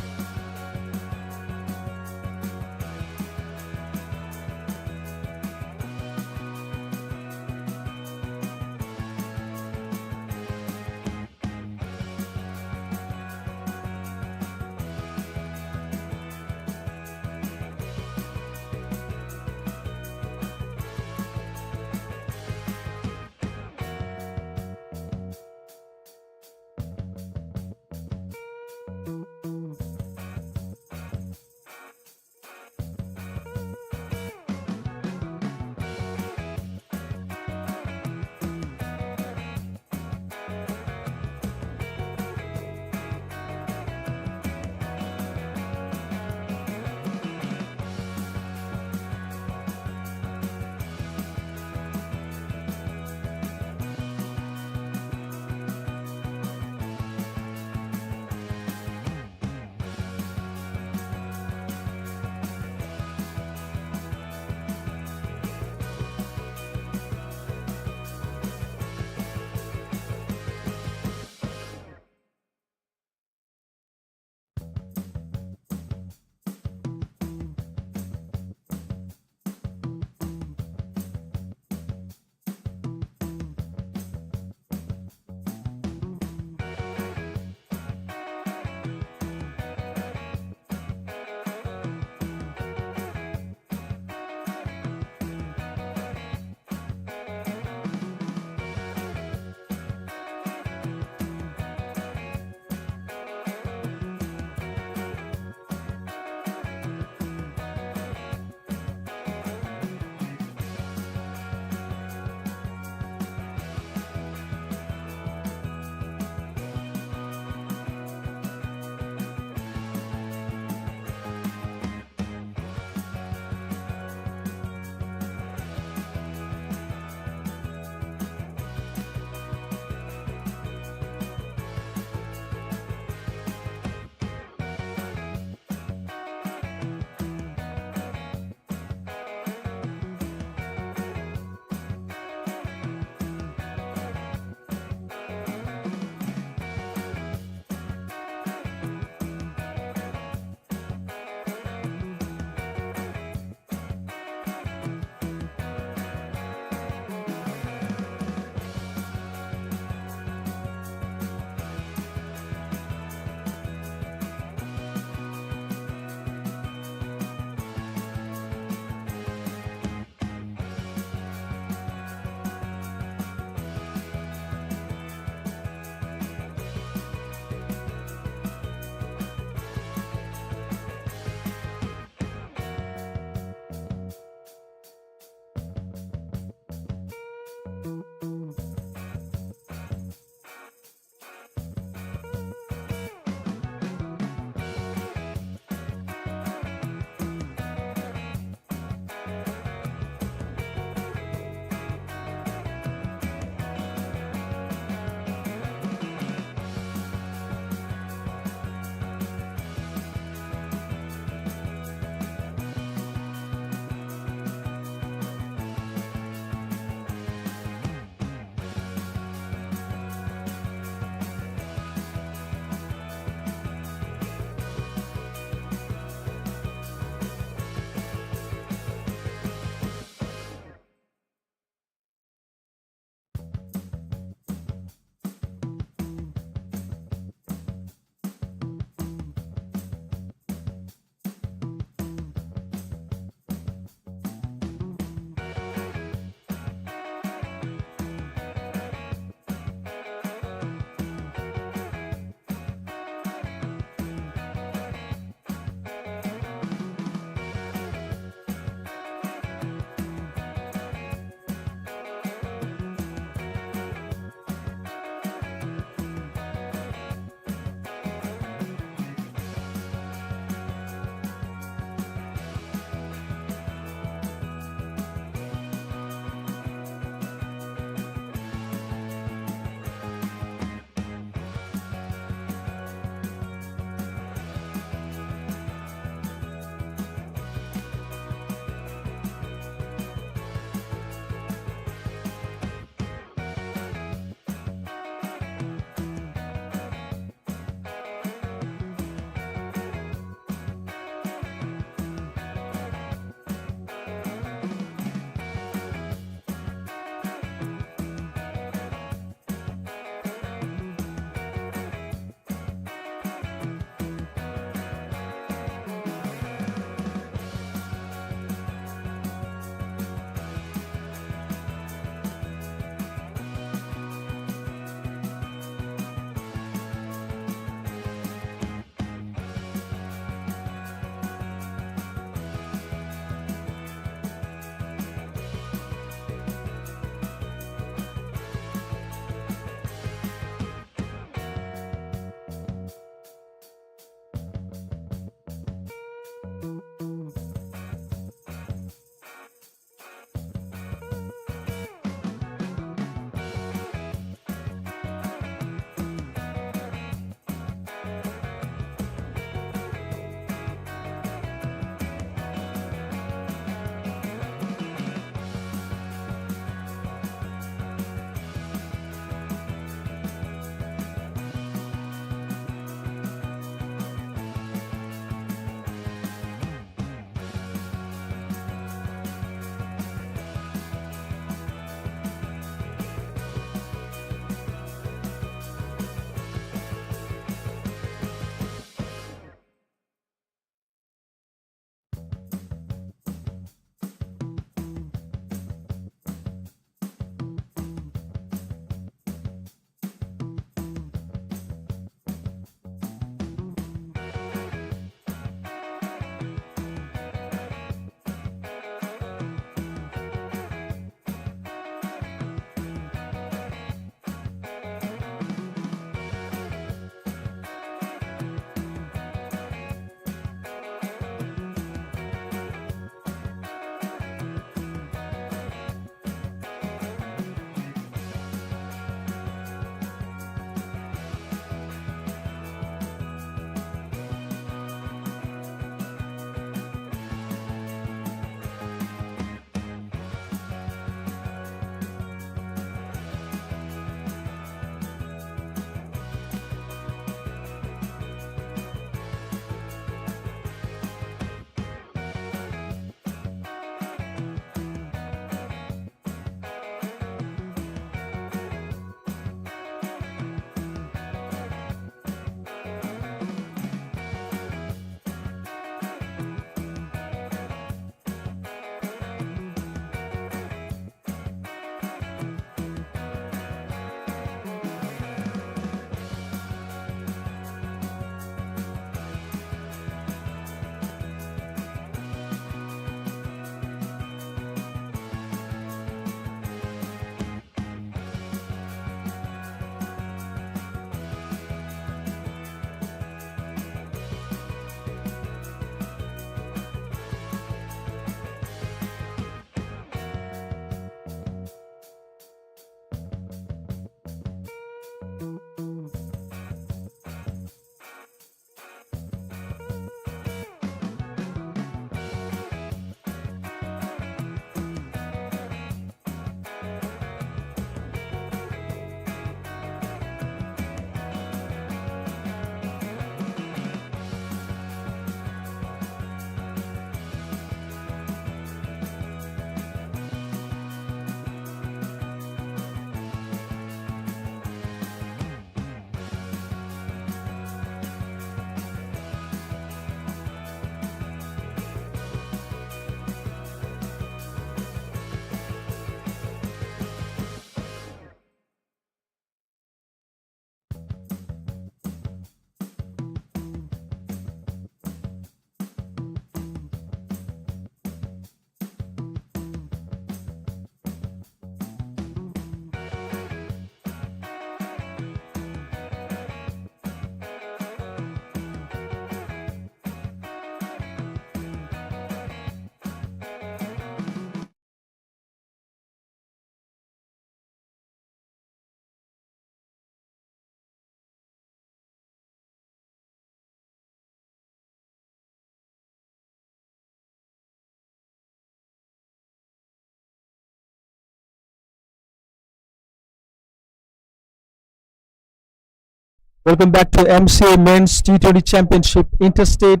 Welcome back to MCA Men's T20 Championship Interstate.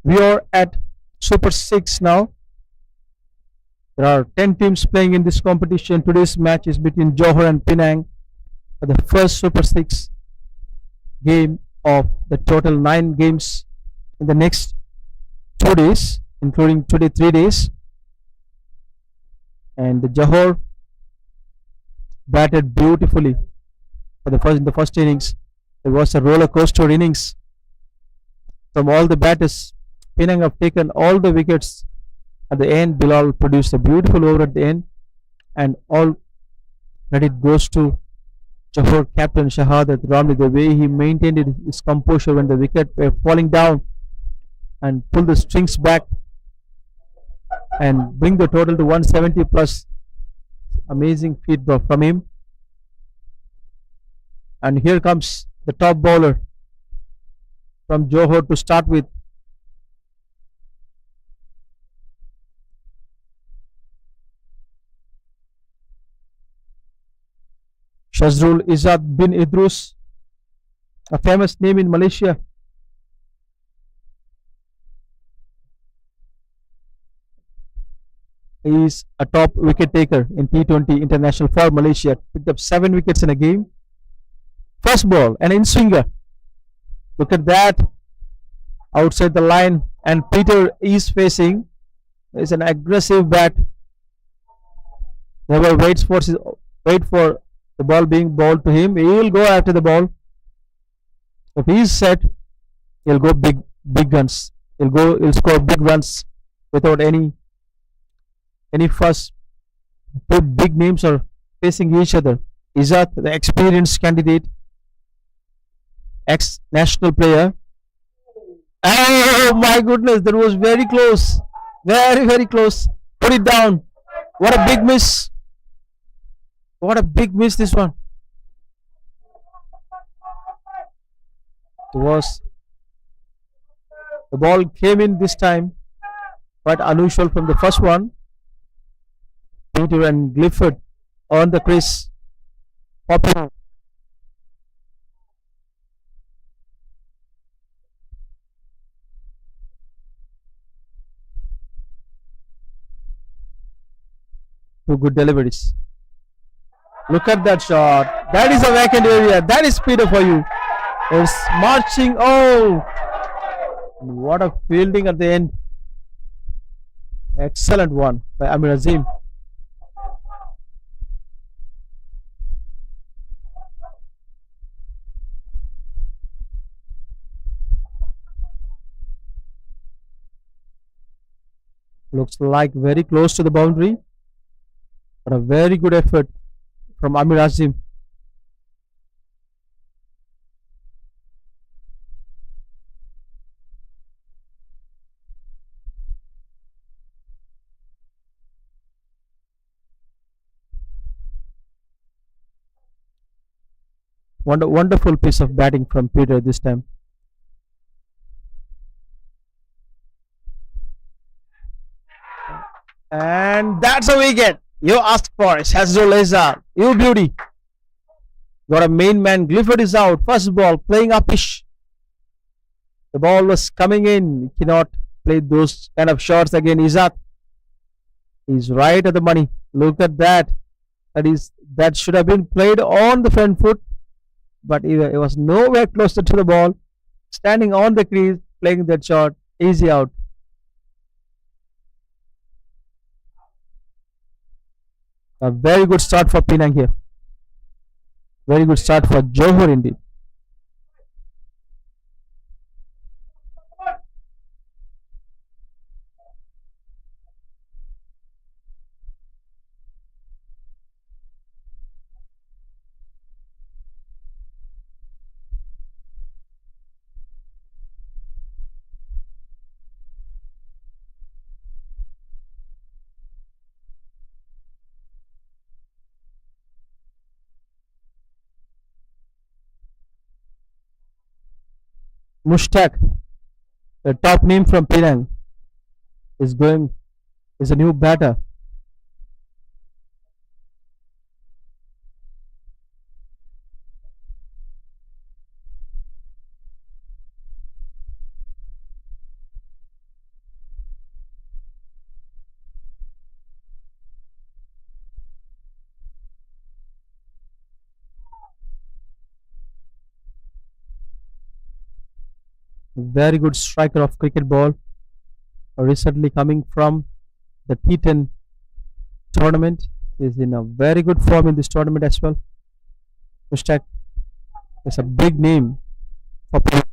We are at Super 6 now. There are 10 teams playing in this competition. Today's match is between Johor and Penang for the first Super 6 game of the total 9 games in the next 2 days, including today 3 days. And the Johor batted beautifully for in the first innings. It was a roller coaster innings from all the batters. Penang have taken all the wickets at the end. Bilal produced a beautiful over at the end, and all credit goes to Johor captain Shahadat Ramli, the way he maintained his composure when the wicket were falling down. and pull the strings back and bring the total to 170 plus. Amazing feat from him. And here comes the top bowler from Johor to start with. Shazrul Izzat bin Idrus, a famous name in Malaysia. He is a top wicket taker in T20 International for Malaysia. Picked up 7 wickets in a game. First ball, an in swinger. Look at that. Outside the line, and Peter is facing. Is an aggressive bat. Never wait for the ball being bowled to him. He will go after the ball. If he is set, he'll go big guns. He'll score big runs without any fuss. Two big names are facing each other. Izzat, the experienced candidate, ex-national player. Oh my goodness, that was very close. Very, very close. Put it down. What a big miss. What a big miss this one. The ball came in this time, quite unusual from the first one. Peter and Clifford on the crease. Popular. Two good deliveries. Look at that shot. That is a vacant area. That is Peter for you. It's marching. Oh, what a fielding at the end. Excellent one by Amir Azim. Looks like very close to the boundary, but a very good effort from Amir Azim. Wonderful piece of batting from Peter this time. And that's a wicket. You asked for it. Shazrul Izzat. You beauty. Got a main man. Clifford is out. First ball. Playing upish. The ball was coming in. You cannot play those kind of shots again. Izzat. He's right at the money. Look at that. That should have been played on the front foot. But it was nowhere closer to the ball. Standing on the crease. Playing that shot. Easy out. A very good start for Penang here. Very good start for Johor indeed. Mushtaq, the top name from Penang, is a new batter. Very good striker of cricket ball. Recently coming from the T10 tournament. Is in a very good form in this tournament as well. Mushtaq is a big name for Penang.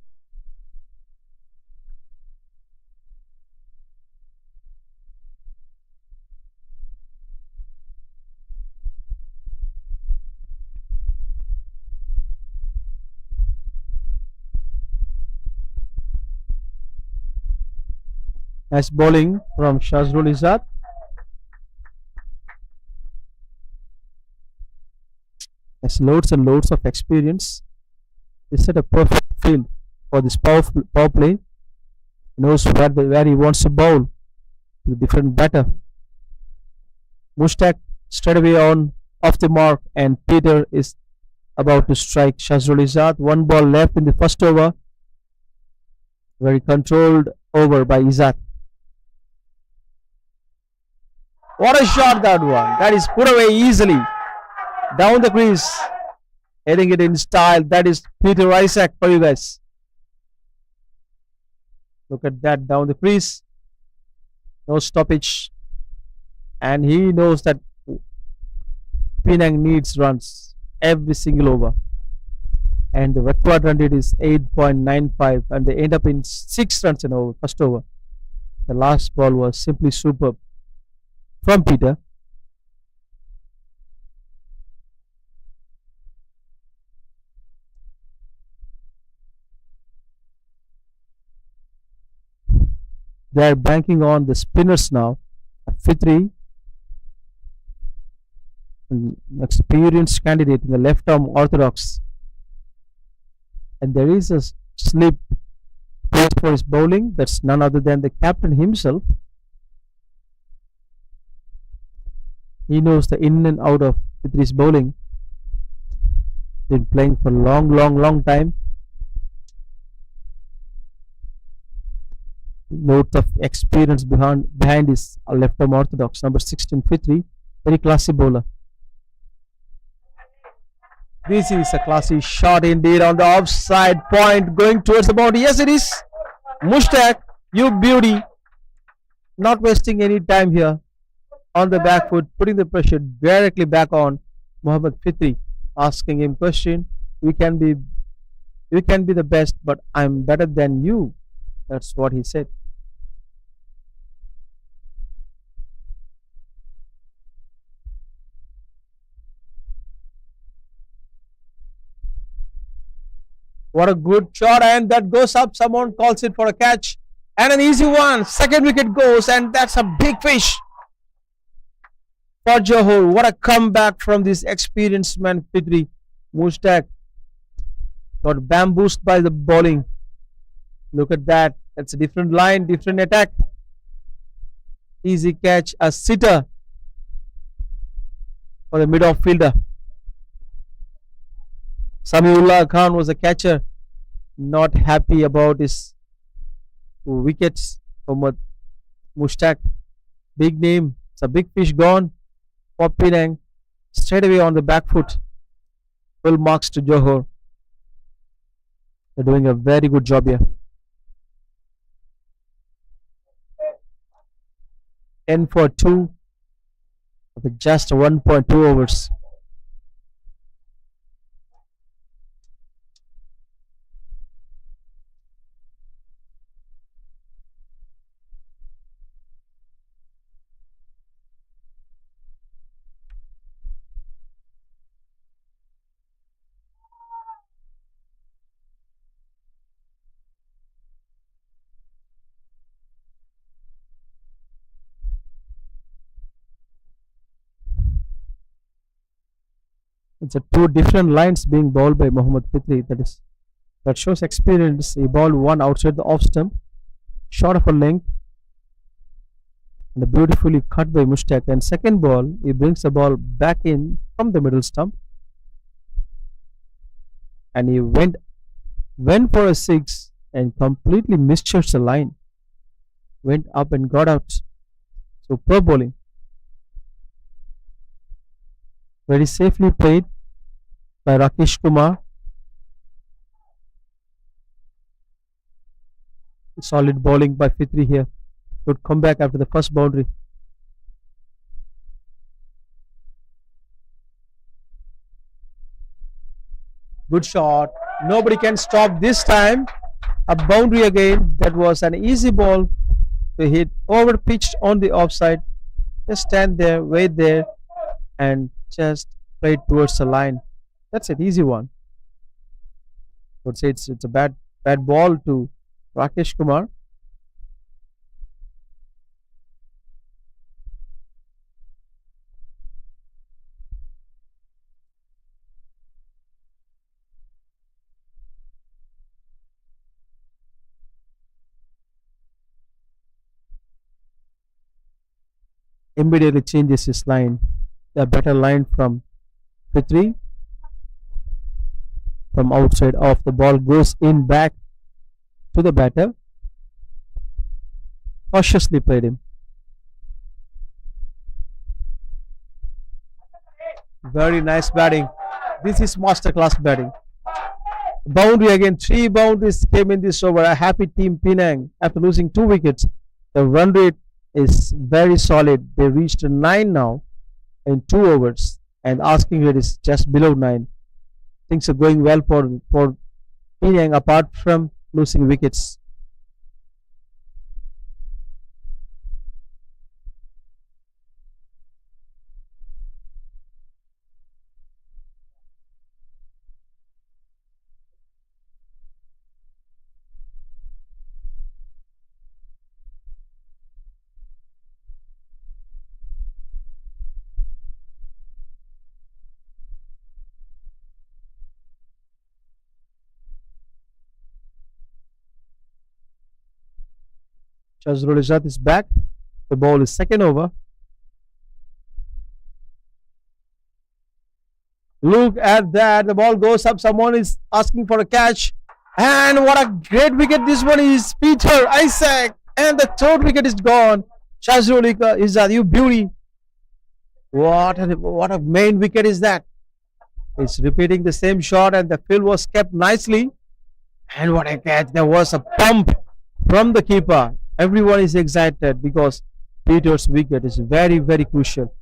Nice bowling from Shazrul Izzat. Has loads and loads of experience. He set a perfect field for this power play. He knows where he wants to bowl to a different batter. Mushtaq straight away on off the mark, and Peter is about to strike Shazrul Izzat. One ball left in the first over. Very controlled over by Izzat. What a shot that one! That is put away easily. Down the crease. Hitting it in style. That is Peter Isaac for you guys. Look at that down the crease. No stoppage. And he knows that Penang needs runs every single over. And the required run rate is 8.95, and they end up in 6 runs in over first over. The last ball was simply superb from Peter. They are banking on the spinners now. Fitri, an experienced candidate in the left arm orthodox. And there is a slip for his bowling. That's none other than the captain himself. He knows the in and out of Fitri's bowling. Been playing for a long time. Loads of experience behind his left arm orthodox, number 16 Fitri. Very classy bowler. This is a classy shot indeed on the offside point, going towards the boundary. Yes, it is. Mushtaq, you beauty. Not wasting any time here on the back foot, putting the pressure directly back on Mohammad Fitri, asking him question. You can be the best, but I'm better than you. That's what he said. What a good shot, and that goes up. Someone calls it for a catch, and an easy one. Second wicket goes, and that's a big fish for Johor. What a comeback from this experienced man, Fitri. Mushtaq got bamboozled by the bowling. Look at that. That's a different line, different attack. Easy catch, a sitter for the mid-off fielder. Samiullah Khan was a catcher, not happy about his wickets. Mohammad Mushtaq, big name. It's a big fish gone for Penang. Straight away on the back foot. Full marks to Johor. They're doing a very good job here. 10 for 2 with just 1.2 overs. It's a two different lines being bowled by Mohammad Fitri. That shows experience. He bowled one outside the off stump, short of a length, and beautifully cut by Mushtaq. And second ball, he brings the ball back in from the middle stump, and he went for a 6 and completely misjudged the line. Went up and got out. Superb bowling. Very safely played by Rakesh Kumar. Solid bowling by Fitri here. Good comeback after the first boundary. Good shot. Nobody can stop this time. A boundary again. That was an easy ball to hit. Over pitched on the offside. Just stand there, wait there, and just play towards the line. That's an easy one. I would say it's a bad ball to Rakesh Kumar. immediately changes his line. A better line from Fitri. From outside off, the ball goes in back to the batter. Cautiously played him. Very nice batting. This is masterclass batting. Boundary again. 3 boundaries came in this over. A happy team Penang after losing 2 wickets. The run rate is very solid. They reached 9 now in 2 overs, and asking rate is just below 9. Things are going well for Penang apart from losing wickets. Shazrul Izzat is back. The ball is second over. Look at that. The ball goes up. Someone is asking for a catch. And what a great wicket this one is. Peter Isaac. And the third wicket is gone. Shazrul Izzat, you beauty. What a main wicket is that. It's repeating the same shot, and the field was kept nicely. And what a catch. There was a pump from the keeper. Everyone is excited because Peter's wicket is very, very crucial.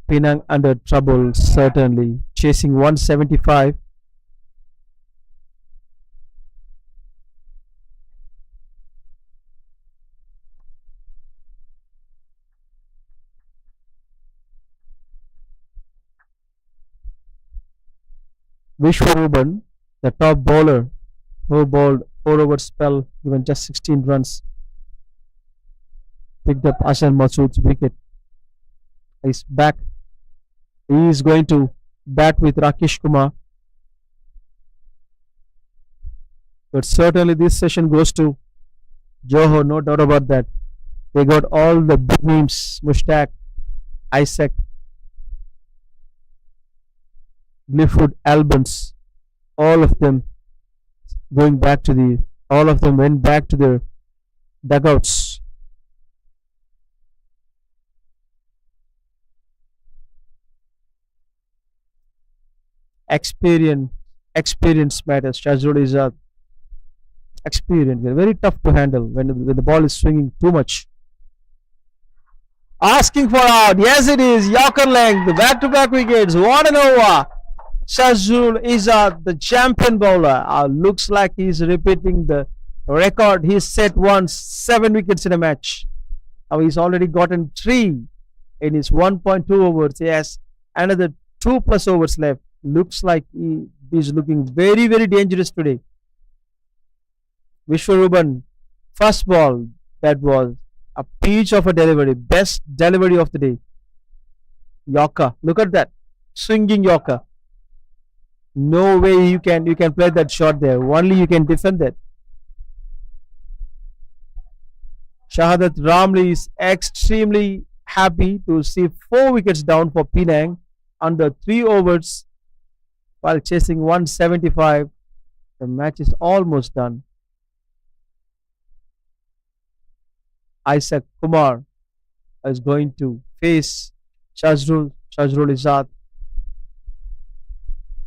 Penang under trouble, certainly. Chasing 175. Vishwaruban, the top bowler, who bowled 4 over spell, given just 16 runs, picked up Ashan Masood's wicket. He's back. He is going to bat with Rakesh Kumar. But certainly this session goes to Johor, no doubt about that. They got all the big names, Mushtaq, Isaac, Clifford Albans, all of them went back to their dugouts. Experience matters. Shazrul Izzat, experience. They're very tough to handle when the ball is swinging too much. Asking for out. Yes, it is. Yorker length. Back-to-back wickets. What an over. Shazrul Izzat, the champion bowler, looks like he's repeating the record he set once, 7 wickets in a match. Now he's already gotten 3 in his 1.2 overs. He has another 2 plus overs left. Looks like he is looking very, very dangerous today. Vishwaruban, first ball, that was a peach of a delivery, best delivery of the day. Yorker, look at that, swinging Yorker. No way you can play that shot there. Only you can defend that. Shahadat Ramli is extremely happy to see 4 wickets down for Penang under 3 overs while chasing 175. The match is almost done. Isaac Kumar is going to face Shazrul Izzat,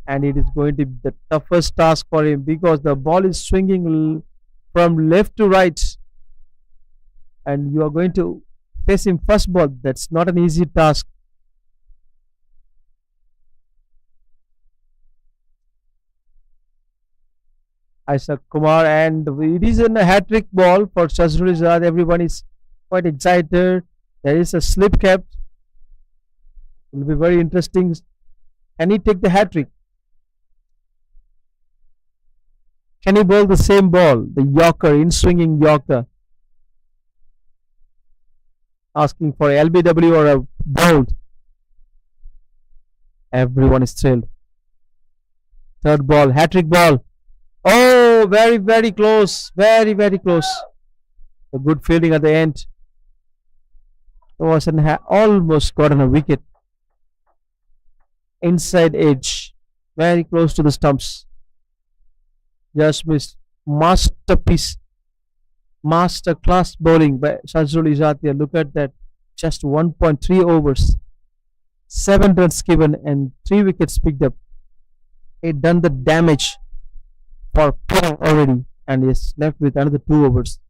and it is going to be the toughest task for him because the ball is swinging from left to right, and you are going to face him first ball. That's not an easy task. Isaac Kumar, and it is a hat-trick ball for Shazrul Izzat. Everyone is quite excited. There is a slip kept. It will be very interesting. Can he take the hat-trick? Can he bowl the same ball, the Yorker, in-swinging Yorker? Asking for LBW or a bolt. Everyone is thrilled. Third ball, hat-trick ball. Oh, Oh, very, very close. Very, very close. A good fielding at the end. Almost gotten a wicket. Inside edge. Very close to the stumps. Just missed. Masterpiece. Master class bowling by Shazrul Izatia. Look at that. Just 1.3 overs. 7 runs given and 3 wickets picked up. It done the damage for Penang already and is left with another 2 overs.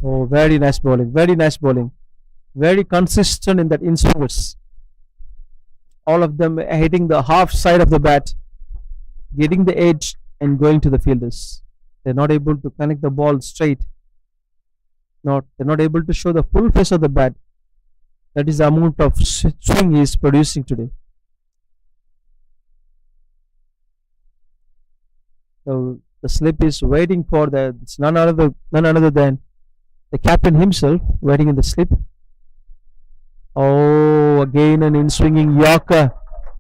Oh, very nice bowling. Very nice bowling. Very consistent in that in overs. All of them hitting the half side of the bat, getting the edge and going to the fielders. They're not able to connect the ball straight. They're not able to show the full face of the bat. That is the amount of swing he is producing today. So the slip is waiting for the. It's none other than the captain himself waiting in the slip. Oh, again an in-swinging Yorker.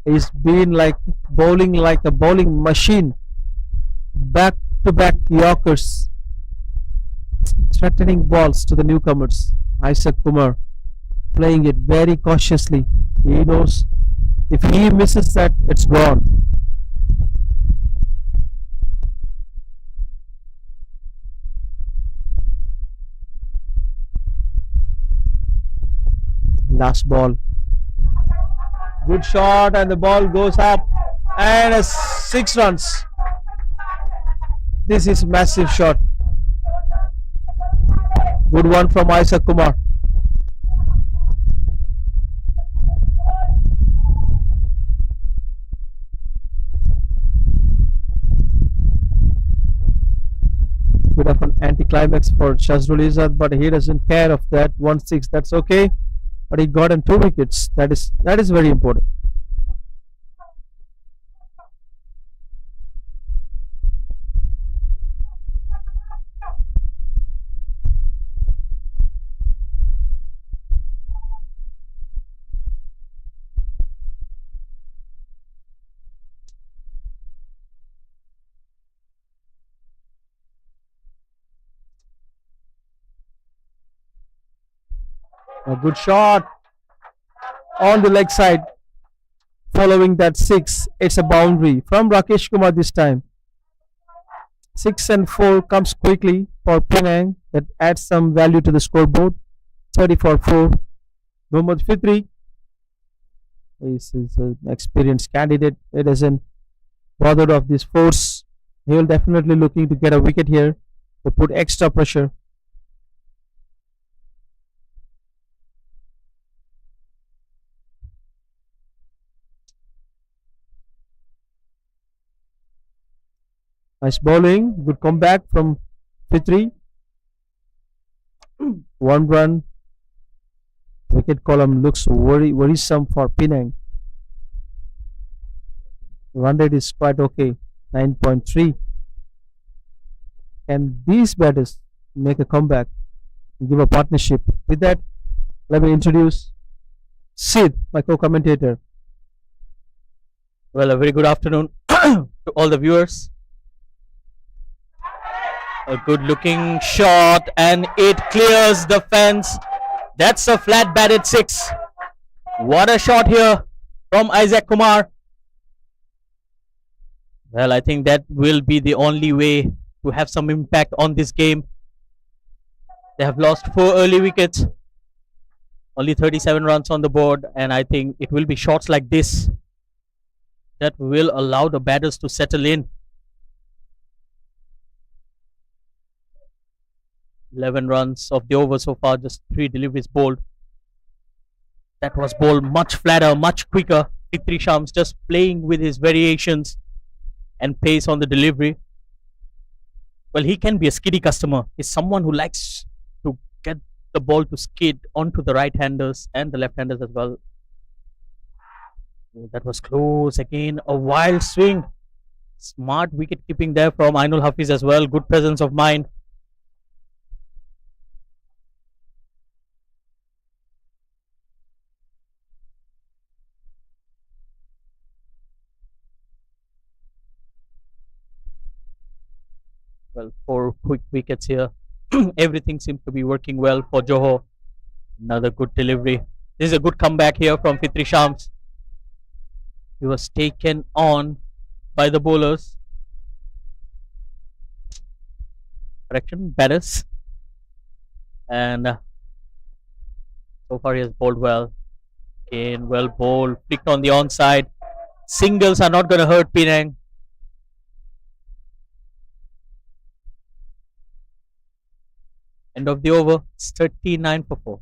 He's been bowling like a bowling machine. Back-to-back Yorkers. Threatening balls to the newcomers. Isaac Kumar playing it very cautiously. He knows if he misses that, it's gone. Last ball. Good shot and the ball goes up and a 6 runs. This is massive shot. Good one from Isaac Kumar. Bit of an anticlimax for Shazrul Izzat, but he doesn't care of that. 1-6, that's okay. But he got in 2 wickets. That is very important. A good shot on the leg side. Following that 6, it's a boundary from Rakesh Kumar this time. 6 and 4 comes quickly for Penang. That adds some value to the scoreboard. 30-4. Mohammad Fitri is an experienced candidate. He doesn't bother of this force. He will definitely looking to get a wicket here to put extra pressure. Nice bowling. Good comeback from Fitri. 1 run. Wicket column looks worrisome for Penang. Run rate is quite okay. 9.3. Can these batters make a comeback and give a partnership? With that, let me introduce Sid, my co-commentator. Well, a very good afternoon to all the viewers. A good looking shot and it clears the fence. That's a flat batted 6. What a shot here from Isaac Kumar. Well, I think that will be the only way to have some impact on this game. They have lost 4 early wickets. Only 37 runs on the board, and I think it will be shots like this that will allow the batters to settle in. 11 runs of the over so far, just 3 deliveries bowled. That was bowled much flatter, much quicker. Fitri Shams just playing with his variations and pace on the delivery. Well, he can be a skiddy customer. He's someone who likes to get the ball to skid onto the right-handers and the left-handers as well. Oh, that was close again. A wild swing. Smart wicket keeping there from Ainul Hafiz as well. Good presence of mind. Well, 4 quick wickets here. Everything seems to be working well for Johor. Another good delivery. This is a good comeback here from Fitri Shams. He was taken on by the bowlers. Correction, batters. And so far he has bowled well. Again, well bowled. Flicked on the onside. Singles are not going to hurt Penang. End of the over. It's 39 for 4.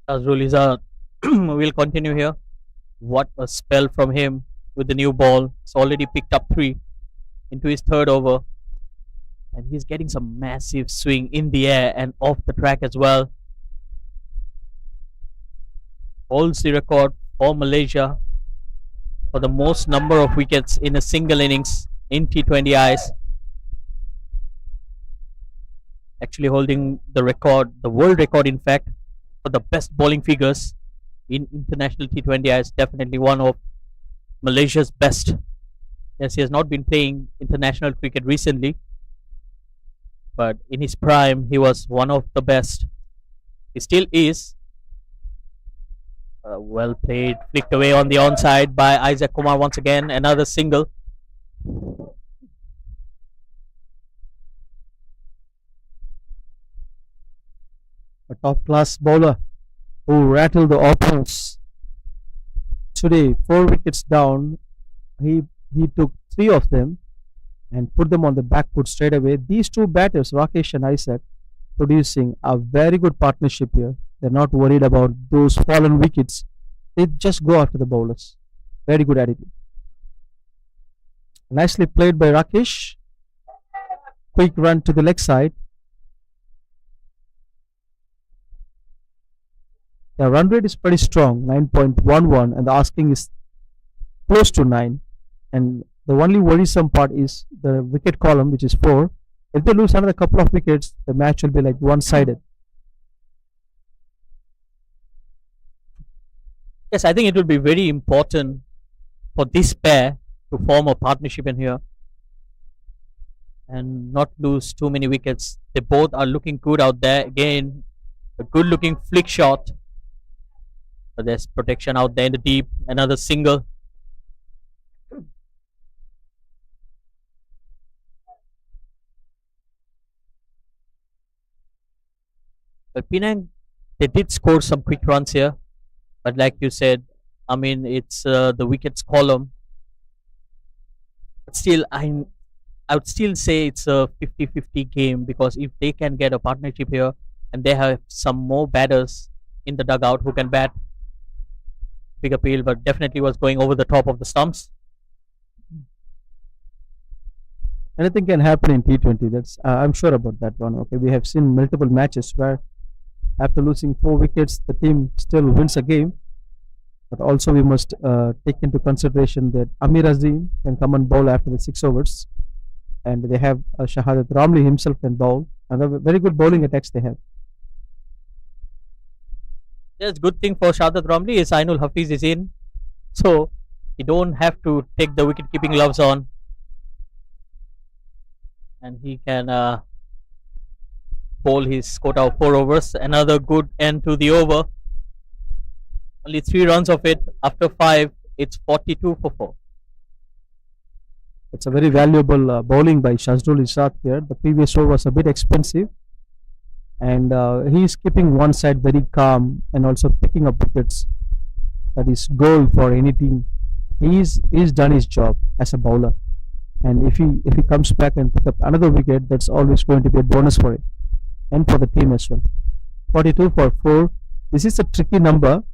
Azrul Izzat will continue here. What a spell from him with the new ball. He's already picked up 3 into his third over. And he's getting some massive swing in the air and off the track as well. Holds the record for Malaysia for the most number of wickets in a single innings in T20 Is. Actually holding the record, the world record in fact, for the best bowling figures in international T20 Is. Definitely one of Malaysia's best. Yes, he has not been playing international cricket recently, but in his prime he was one of the best. He still is. Well played, flicked away on the onside by Isaac Kumar once again. Another single. A top class bowler who rattled the opponents. Today, 4 wickets down. He took 3 of them and put them on the back foot straight away. These 2 batters, Rakesh and Isaac, producing a very good partnership here. They're not worried about those fallen wickets. They just go after the bowlers. Very good attitude. Nicely played by Rakesh. Quick run to the leg side. The run rate is pretty strong, 9.11, and the asking is close to 9. And the only worrisome part is the wicket column, which is 4. If they lose another couple of wickets, the match will be like one-sided. Yes, I think it will be very important for this pair to form a partnership in here and not lose too many wickets. They both are looking good out there. Again, a good looking flick shot. But there's protection out there in the deep. Another single. But Penang, they did score some quick runs here. But like you said, I mean, it's the wickets column. But still, I would still say it's a 50-50 game, because if they can get a partnership here and they have some more batters in the dugout who can bat, big appeal, but definitely was going over the top of the stumps. Anything can happen in T20. That's I'm sure about that one. Okay, we have seen multiple matches where after losing 4 wickets, the team still wins a game. But also we must take into consideration that Amir Azim can come and bowl after the 6 overs, and they have Shahadat Ramli himself can bowl, and a very good bowling attacks they have. Yes, good thing for Shahadat Ramli is Ainul Hafiz is in, so you don't have to take the wicket keeping gloves on, and he can bowl his quota of 4 overs. Another good end to the over. Only 3 runs of it. After 5, it's 42 for 4. It's a very valuable bowling by Shazrul Izzat here. The previous over was a bit expensive, and he is keeping one side very calm and also picking up wickets. That is goal for any team. He's done his job as a bowler, and if he comes back and pick up another wicket, that's always going to be a bonus for him and for the team as well. 42 for 4. This is a tricky number,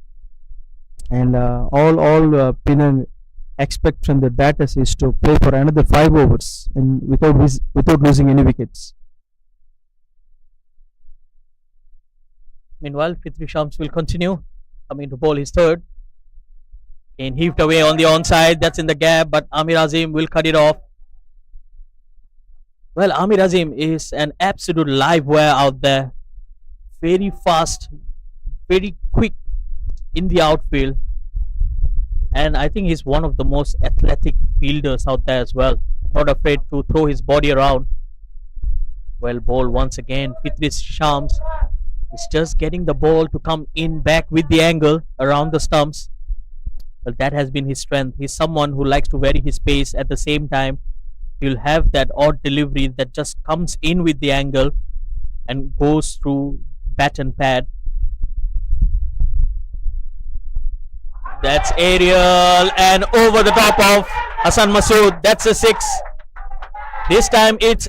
and all Penang expect from the batters is to play for another 5 overs and without losing any wickets. Meanwhile, Fitri Shams will continue. Coming to bowl his third. And heaved away on the onside. That's in the gap, but Amir Azim will cut it off. Well, Amir Azim is an absolute live wire out there. Very fast, very quick in the outfield. And I think he's one of the most athletic fielders out there as well. Not afraid to throw his body around. Well bowled once again. Fitri Shams is just getting the ball to come in back with the angle around the stumps. Well, that has been his strength. He's someone who likes to vary his pace. At the same time, he'll have that odd delivery that just comes in with the angle and goes through bat and pad. That's aerial and over the top of Hassan Masood. That's a 6. This time it's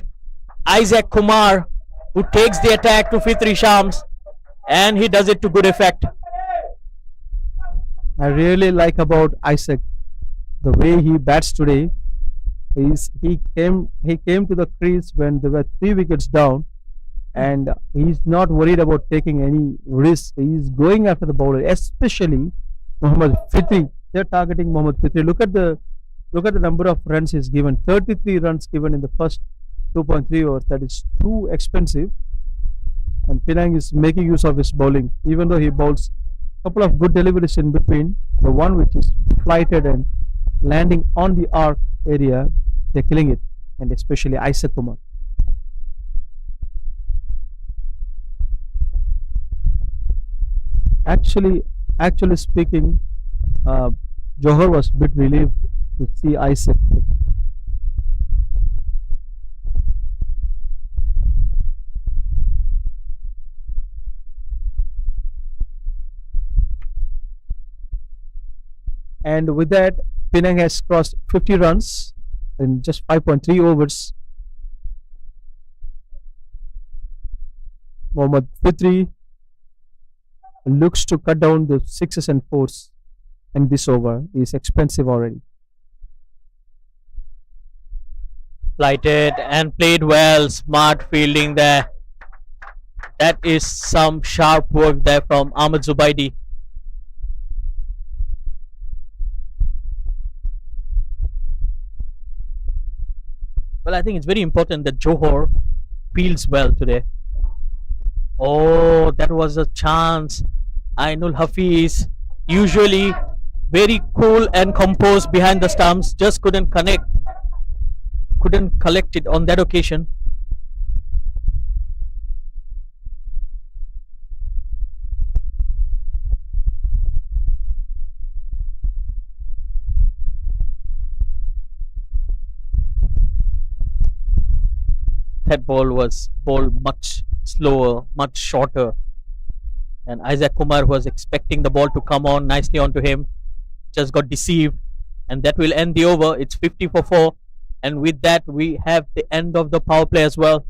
Isaac Kumar who takes the attack to Fitri Shams, and he does it to good effect. I really like about Isaac the way he bats today. He came to the crease when there were 3 wickets down, and he's not worried about taking any risk. He's going after the bowler, especially Mohammad Fitri. They're targeting Mohammad Fitri. Look at the number of runs he's given. 33 runs given in the first 2.3 overs. That is too expensive. And Penang is making use of his bowling, even though he bowls a couple of good deliveries in between. The one which is flighted and landing on the arc area, they're killing it, and especially Isaac Kumar. Actually speaking, Johor was a bit relieved to see Isaac. And with that, Penang has crossed 50 runs in just 5.3 overs. Mohammad Fitri looks to cut down the 6s and 4s in this over. Is expensive already. Flighted and played well. Smart fielding there. That is some sharp work there from Ahmed Zubaidi. Well, I think it's very important that Johor fields well today. Oh, that was a chance. Ainul Hafiz, usually very cool and composed behind the stumps, just couldn't collect it on that occasion. That ball was bowled much slower, much shorter, and Isaac Kumar was expecting the ball to come on nicely onto him, just got deceived, and that will end the over. It's 50 for 4, and with that we have the end of the power play as well.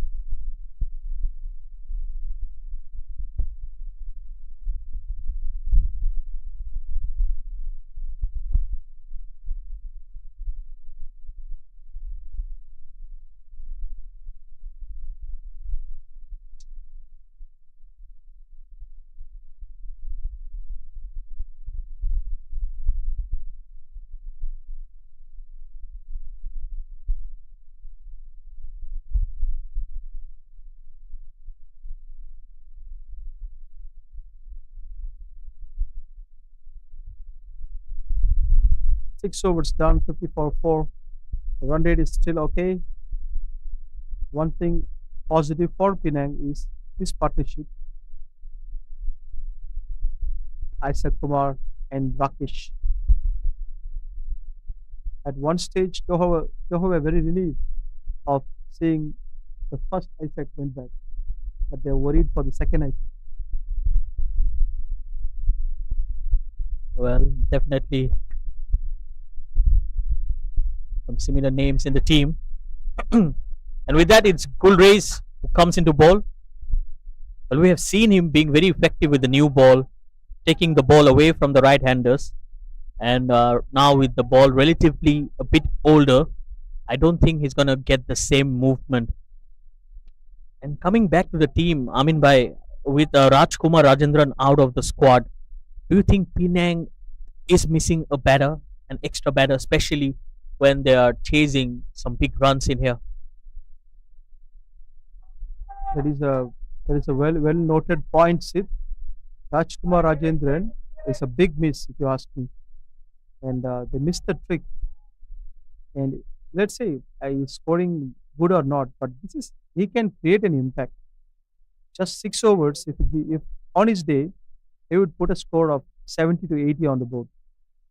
Six overs done, 50 for 4. The run rate is still okay. One thing positive for Penang is this partnership. Isaac Kumar and Rakesh. At one stage, Johor were very relieved of seeing the first Isaac went back, but they're worried for the second Isaac. Well, definitely some similar names in the team. And with that, it's Gulreis who comes into ball. Well, we have seen him being very effective with the new ball, taking the ball away from the right-handers. And now with the ball relatively a bit older, I don't think he's gonna get the same movement. And coming back to the team, I mean, by with Rajkumar Rajendran out of the squad, do you think Penang is missing a batter, an extra batter, especially when they are chasing some big runs in here? That is a well noted point, Sid. Rajkumar Rajendran is a big miss, if you ask me, and they missed the trick. And let's say he's scoring good or not, but this is he can create an impact. Just 6 overs, if on his day he would put a score of 70 to 80 on the board,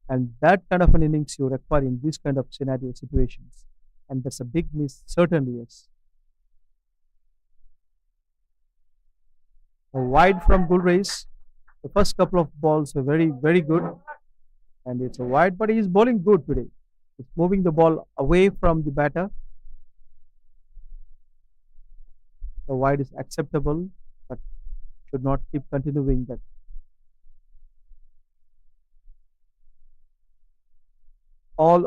and that kind of an innings you require in this kind of scenario situations, and that's a big miss, certainly yes. A wide from Gulreis. The first couple of balls were very good, and it's a wide, but he's bowling good today. He's moving the ball away from the batter. The wide is acceptable, but should not keep continuing that. All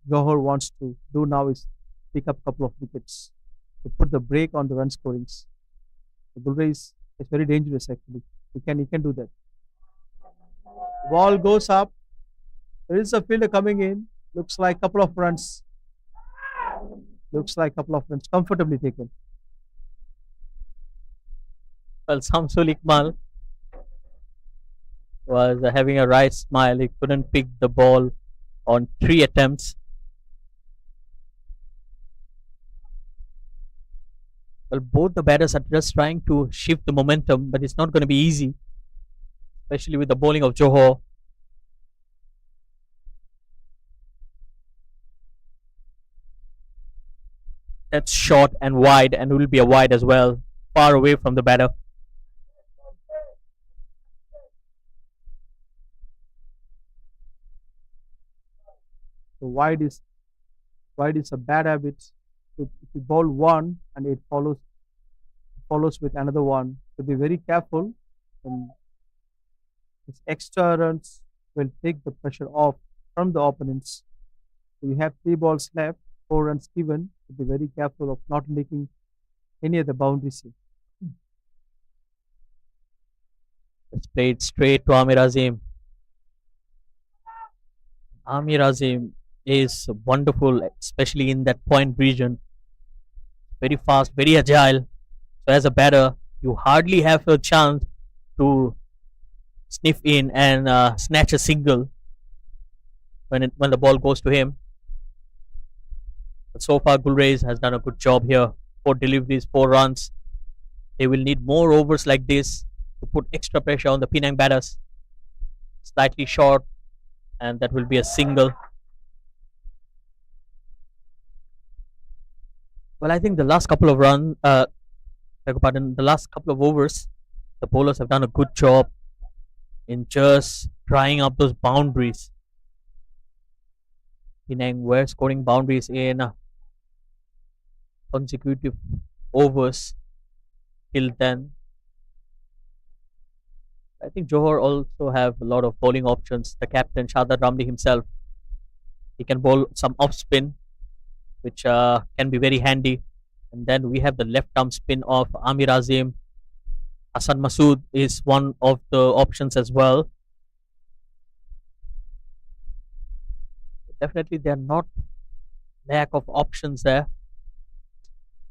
Johor wants to do now is pick up a couple of wickets to put the brake on the run scorings. The Gulreis is very dangerous actually. He can do that. Ball goes up. There is a fielder coming in. Looks like a couple of runs. Looks like a couple of runs comfortably taken. Well, Samsul Iqbal was having a right smile. He couldn't pick the ball on 3 attempts. Well, both the batters are just trying to shift the momentum, but it's not going to be easy, especially with the bowling of Johor. That's short and wide, and will be a wide as well, far away from the batter. So wide is a bad habit. If you bowl one and it follows with another one, so be very careful. And this extra runs will take the pressure off from the opponents. So you have 3 balls left, 4 runs given. So be very careful of not making any of the boundaries here. It's played straight to Amir Azim. Amir Azim is wonderful, especially in that point region. Very fast, very agile. So as a batter, you hardly have a chance to sniff in and snatch a single when the ball goes to him. But so far, Gulreis has done a good job here. 4 deliveries, 4 runs. They will need more overs like this to put extra pressure on the Penang batters. Slightly short, and that will be a single. Well, I think the last couple of the last couple of overs, the bowlers have done a good job in just trying up those boundaries. Penang were scoring boundaries in consecutive overs till then. I think Johor also have a lot of bowling options. The captain Shadad Ramli himself, he can bowl some off spin, which can be very handy. And then we have the left arm spin of Amir Azim. Hassan Masood is one of the options as well. Definitely, there are not lack of options there.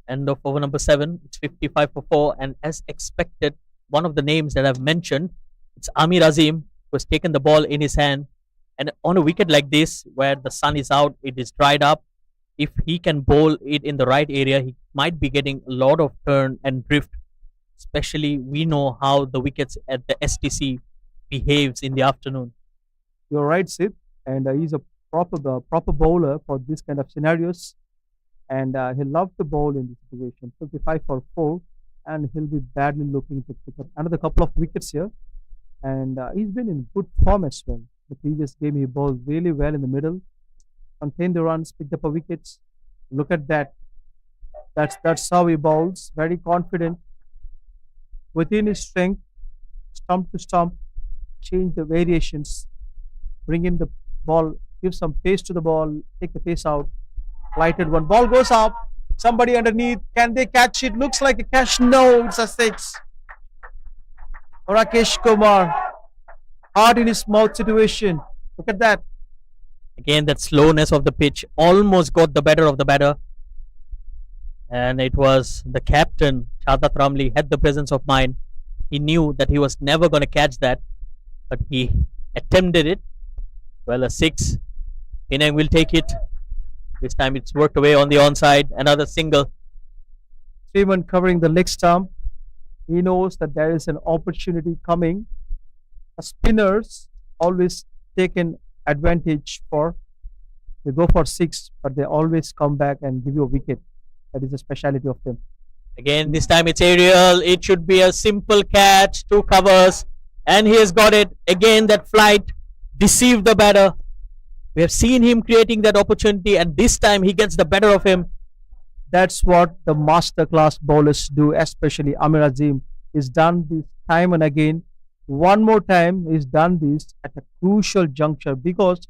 End of over number 7. It's 55 for 4, and as expected, one of the names that I've mentioned, it's Amir Azim, who has taken the ball in his hand. And on a wicket like this, where the sun is out, it is dried up. If he can bowl it in the right area, he might be getting a lot of turn and drift. Especially, we know how the wickets at the STC behaves in the afternoon. You're right, Sid, and he's a proper bowler for this kind of scenarios, and he'll love to bowl in this situation. 55 for 4, and he'll be badly looking to pick up another couple of wickets here. And he's been in good form as well. The previous game he bowled really well in the middle, contained the runs, picked up a wickets. Look at that. That's how he bowls. Very confident, within his strength, stump to stump, change the variations. bring in the ball, give some pace to the ball, take the pace out. Lighted one. Ball goes up. Somebody underneath. Can they catch it? Looks like a catch. No, it's a six. Rakesh Kumar. Heart in his mouth situation. Look at that. Again, that slowness of the pitch almost got the better of the batter. And it was the captain, Shadat Ramli, had the presence of mind. He knew that he was never going to catch that, but he attempted it. Well, a six. Penang will take it. This time it's worked away on the onside. Another single. Freeman covering the leg stump. He knows that there is an opportunity coming. The spinners always take an advantage for. They go for six, but they always come back and give you a wicket. That is the speciality of them. Again, this time it's aerial. It should be a simple catch, two covers, and he has got it. Again, that flight deceived the batter. We have seen him creating that opportunity, and this time he gets the better of him. That's what the masterclass bowlers do, especially Amir Azim. He's done this time and again. One more time, he's done this at a crucial juncture because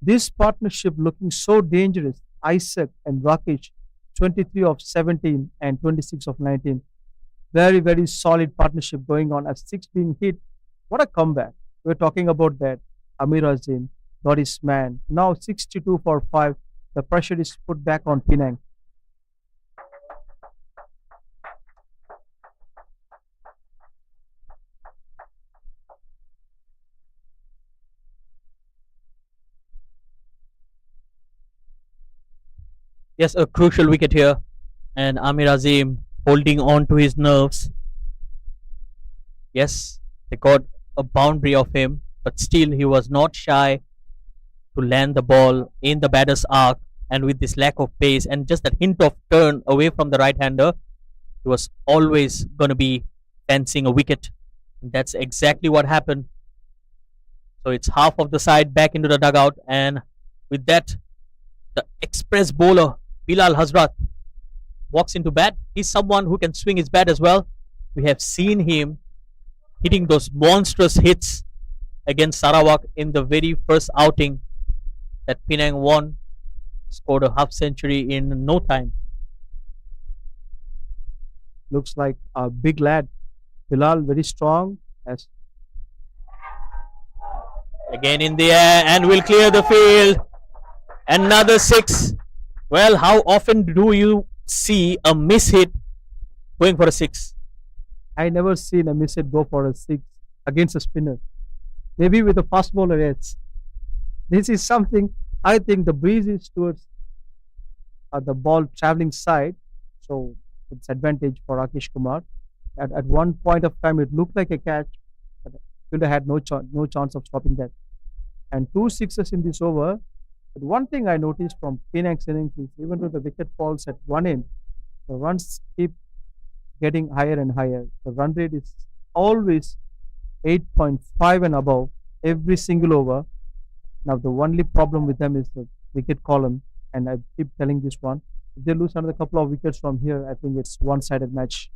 this partnership looking so dangerous. Isaac and Rakesh, 23 of 17 and 26 of 19. Very, very solid partnership going on. A six being hit. What a comeback. We're talking about that. Amir Azim got his man. Now 62 for 5. The pressure is put back on Penang. Yes, a crucial wicket here, and Amir Azim holding on to his nerves. Yes, they got a boundary of him, but still he was not shy to land the ball in the batter's arc, and with this lack of pace and just that hint of turn away from the right-hander, he was always going to be fencing a wicket. And that's exactly what happened. So it's half of the side back into the dugout, and with that, the express bowler Bilal Hazrat walks into bat. He's someone who can swing his bat as well. We have seen him hitting those monstrous hits against Sarawak in the very first outing that Penang won. Scored a half century in no time. Looks like a big lad. Bilal very strong. As Again in the air and will clear the field. Another six. Well, how often do you see a miss hit going for a six? I never seen a miss hit go for a six against a spinner. Maybe with a fast bowler, yes. This is something I think the breeze is towards the ball traveling side, so it's advantage for Rakesh Kumar. At one point of time, it looked like a catch, but fielder had no chance of stopping that. And two sixes in this over. But one thing I noticed from Penang's innings is even though the wicket falls at one end, the runs keep getting higher and higher. The run rate is always 8.5 and above every single over. Now the only problem with them is the wicket column, and I keep telling this one. If they lose another couple of wickets from here, I think it's one-sided match.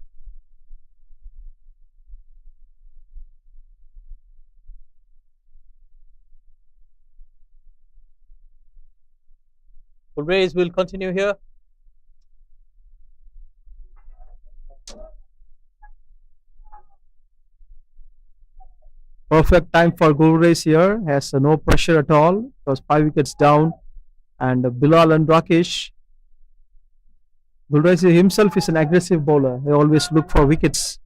Rays will continue here. Perfect time for Gulreis here. Has no pressure at all. It was 5 wickets down. And Bilal and Rakesh. Gulreis himself is an aggressive bowler. They always look for wickets.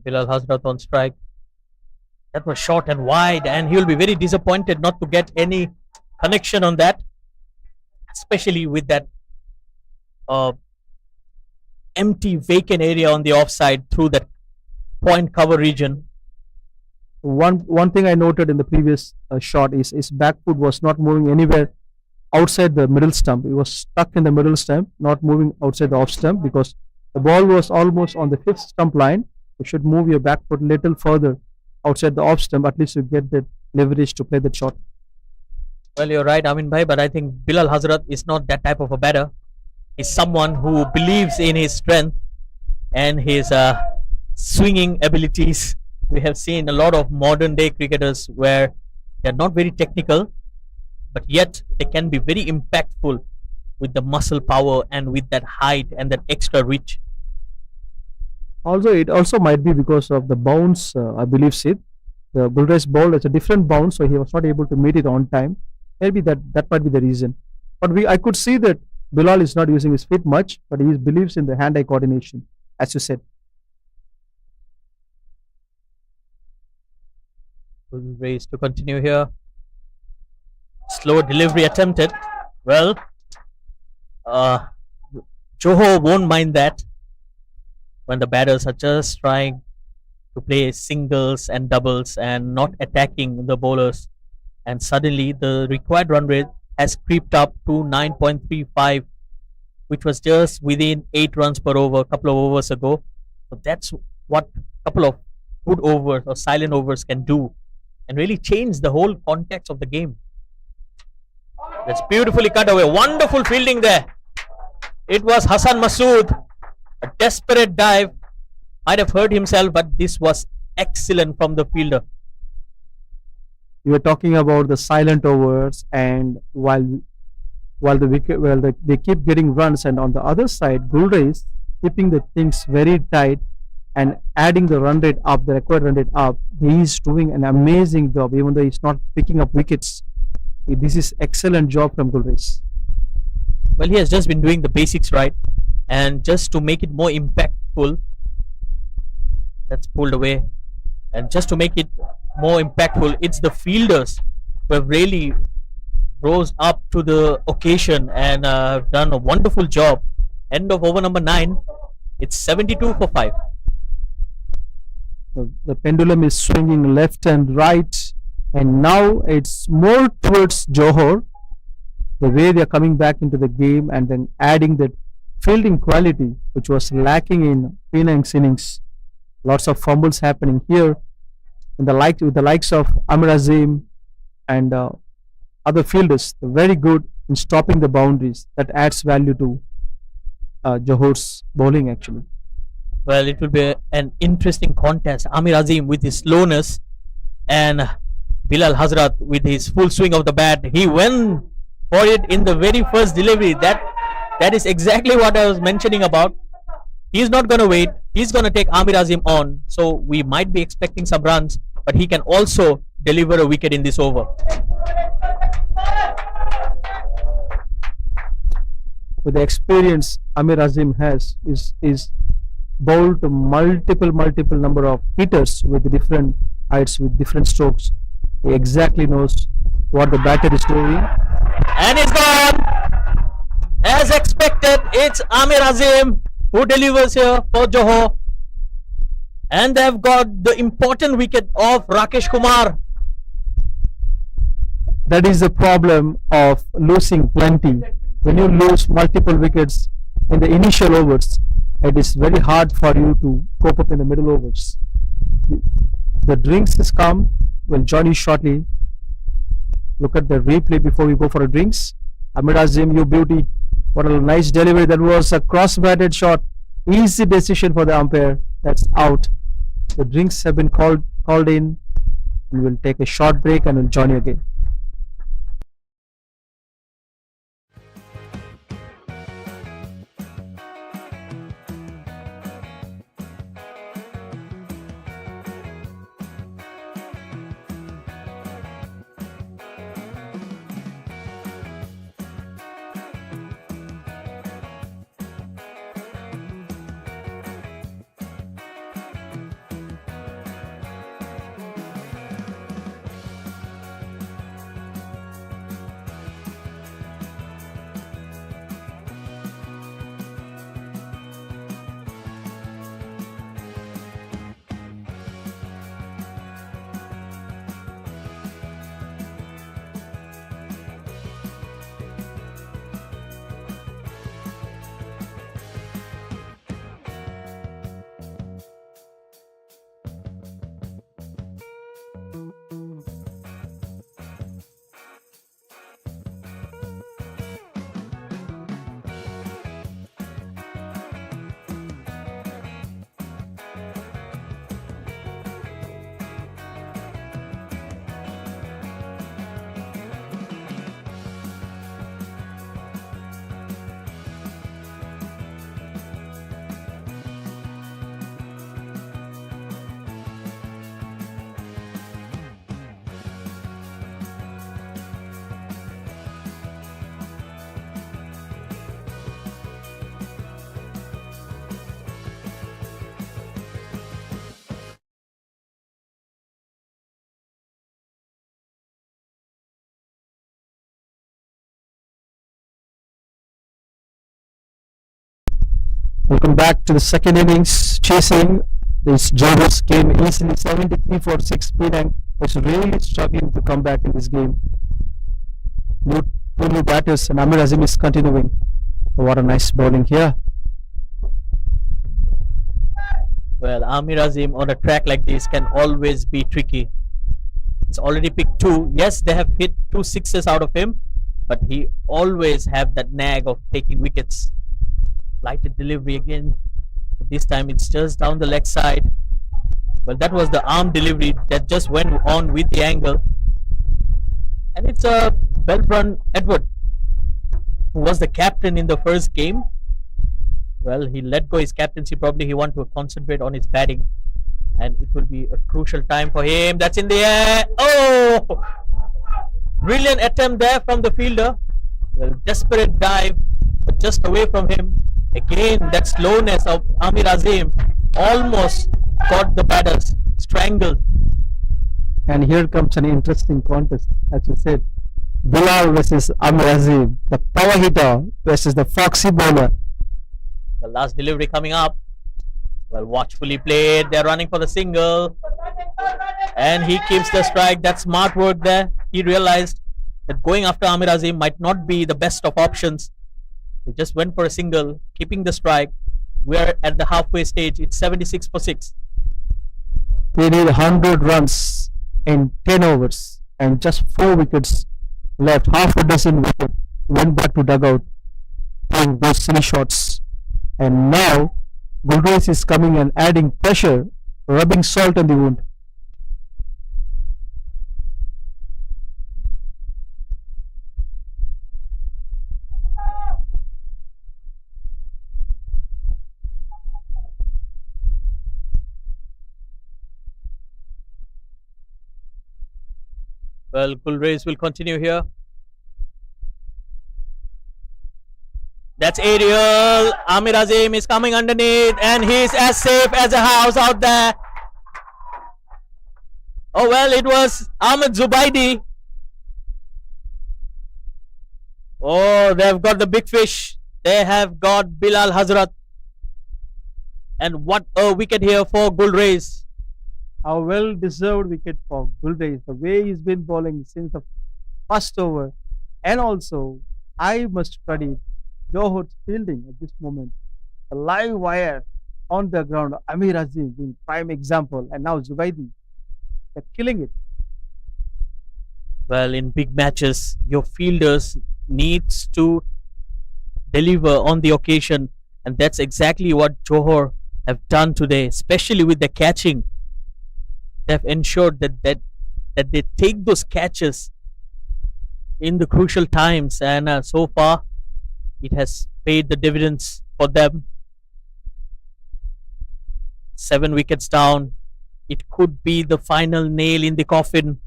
Bilal Hazrat on strike. That was short and wide, and he'll be very disappointed not to get any connection on that, especially with that empty vacant area on the offside through that point cover region. One thing I noted in the previous shot is his back foot was not moving anywhere outside the middle stump. It was stuck in the middle stump, not moving outside the off stump because the ball was almost on the 5th stump line. You should move your back foot a little further outside the off stump. At least you get that leverage to play that shot. Well, you're right, Amin Bhai, but I think Bilal Hazrat is not that type of a batter. He's someone who believes in his strength and his swinging abilities. We have seen a lot of modern day cricketers where they're not very technical, but yet they can be very impactful with the muscle power and with that height and that extra reach. Also, it also might be because of the bounce, I believe, Sid. The Bulldog's ball is a different bounce, so he was not able to meet it on time. Maybe that might be the reason. But I could see that Bilal is not using his feet much, but he believes in the hand-eye coordination, as you said. Full race to continue here. Slow delivery attempted. Well, Johor won't mind that when the batters are just trying to play singles and doubles and not attacking the bowlers. And suddenly the required run rate has creeped up to 9.35, which was just within 8 runs per over a couple of overs ago. So that's what a couple of good overs or silent overs can do and really change the whole context of the game. That's beautifully cut away. Wonderful fielding there. It was Hassan Masood. A desperate dive. Might have hurt himself, but this was excellent from the fielder. You were talking about the silent overs, and they keep getting runs, and on the other side, Gulda is keeping the things very tight and adding the run rate up, the required run rate up. He is doing an amazing job, even though he's not picking up wickets. This is excellent job from Gulresh. Well, he has just been doing the basics right, and just to make it more impactful, that's pulled away. And just to make it more impactful, it's the fielders who have really rose up to the occasion and done a wonderful job. End of over number 9. It's 72 for 5. The pendulum is swinging left and right, and now it's more towards Johor. The way they are coming back into the game and then adding that fielding quality which was lacking in Penang's innings. Lots of fumbles happening here, and with the likes of Amir Azim and other fielders, they're very good in stopping the boundaries. That adds value to Johor's bowling actually. Well, it will be an interesting contest. Amir Azim with his slowness and Bilal Hazrat with his full swing of the bat. He went for it in the very first delivery. That is exactly what I was mentioning about. He's not going to wait. He's going to take Amir Azim on. So we might be expecting some runs, but he can also deliver a wicket in this over. With the experience Amir Azim has, is bowled to multiple number of hitters with different heights, with different strokes. He exactly knows what the batter is doing. And it's gone. As expected, it's Amir Azim who delivers here for Johor. And they've got the important wicket of Rakesh Kumar. That is the problem of losing plenty. When you lose multiple wickets in the initial overs, it is very hard for you to cope up in the middle overs. The drinks has come. We'll join you shortly. Look at the replay before we go for a drinks. Amir Azim, you beauty. What a nice delivery. That was a cross-batted shot. Easy decision for the umpire. That's out. The drinks have been called in. We will take a short break and we'll join you again. Welcome back to the second innings. Chasing this Johor's game easily 73 for 6. Penang was really struggling to come back in this game. Two new batters and Amir Azim is continuing. What a nice bowling here. Well, Amir Azim on a track like this can always be tricky. He's already picked two. Yes, they have hit 2 sixes out of him, but he always have that nag of taking wickets. Lighted delivery again. This time it's just down the leg side. Well, that was the arm delivery that just went on with the angle. And it's a well-run Edward, who was the captain in the first game. Well, he let go his captaincy. Probably he wanted to concentrate on his batting. And it will be a crucial time for him. That's in the air. Oh! Brilliant attempt there from the fielder. Well, desperate dive, but just away from him. Again, that slowness of Amir Azim almost got the batters strangled. And here comes an interesting contest, as you said. Bilal versus Amir Azim, the power hitter versus the foxy bowler. The last delivery coming up. Well, watchfully played. They're running for the single. And he keeps the strike. That's smart work there. He realized that going after Amir Azim might not be the best of options. He just went for a single, keeping the strike. We're at the halfway stage. It's 76 for 6. They need 100 runs in 10 overs and just 4 wickets left. Half a dozen wickets went back to dugout playing those silly shots. And now Gulreis is coming and adding pressure, rubbing salt on the wound. Well, Gulreis will continue here. That's aerial. Amir Azim is coming underneath and he's as safe as a house out there. Oh well, it was Ahmed Zubaidi. Oh, they've got the big fish. They have got Bilal Hazrat. And what a wicket here for Gulreis. A well-deserved wicket for Gulreis. The way he's been bowling since the first over. And also, I must credit Johor's fielding at this moment. The live wire on the ground. Amir Azim being prime example. And now Zubaidi. They're killing it. Well, in big matches, your fielders needs to deliver on the occasion. And that's exactly what Johor have done today, especially with the catching. They've ensured that they take those catches in the crucial times, and so far it has paid the dividends for them. 7 wickets down. It could be the final nail in the coffin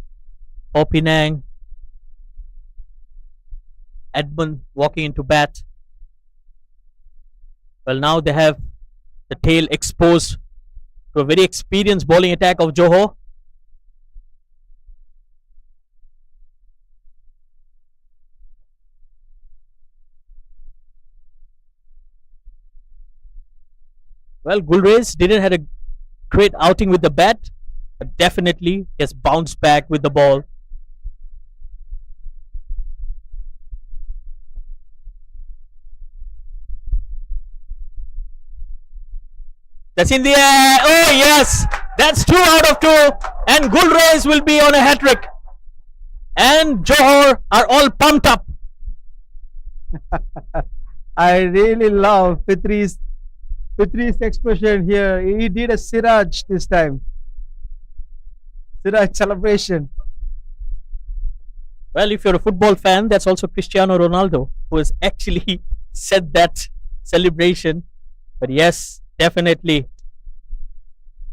for Penang. Edmund walking into bat. Well, now they have the tail exposed to a very experienced bowling attack of Johor. Well, Gulreis didn't have a great outing with the bat, but definitely has bounced back with the ball. That's in the air. Oh yes, that's 2 out of 2, and Gulreis will be on a hat trick. And Johor are all pumped up. I really love Fitri's expression here. He did a Siraj this time. Siraj celebration. Well, if you're a football fan, that's also Cristiano Ronaldo who has actually said that celebration. But yes, definitely.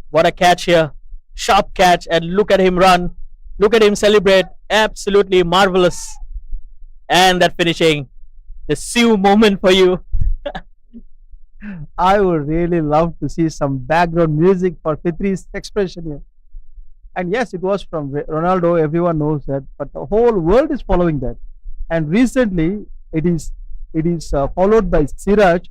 What a catch here. Sharp catch, and look at him run. Look at him celebrate. Absolutely marvelous. And that finishing. The Sioux moment for you. I would really love to see some background music for Fitri's expression here. And yes, it was from Ronaldo, everyone knows that, but the whole world is following that. And recently, it is followed by Siraj,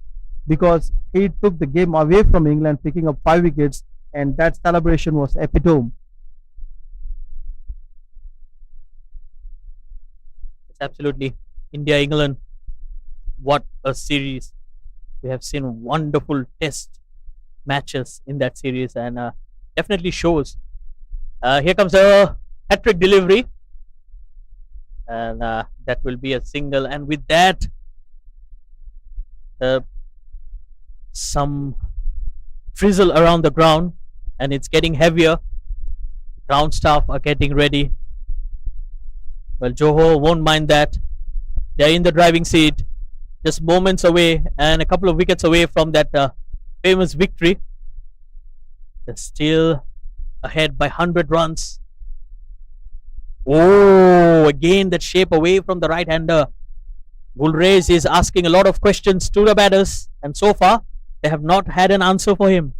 because he took the game away from England, picking up 5 wickets, and that celebration was epitome. It's absolutely India England. What a series! We have seen wonderful test matches in that series, and definitely shows. Here comes a hat trick delivery, and that will be a single. And with that, some frizzle around the ground, and it's getting heavier. Ground staff are getting ready. Well, Johor won't mind that. They're in the driving seat, just moments away and a couple of wickets away from that famous victory. They're still ahead by 100 runs. Oh, again that shape away from the right-hander. Gulrez is asking a lot of questions to the batters, and so far they have not had an answer for him.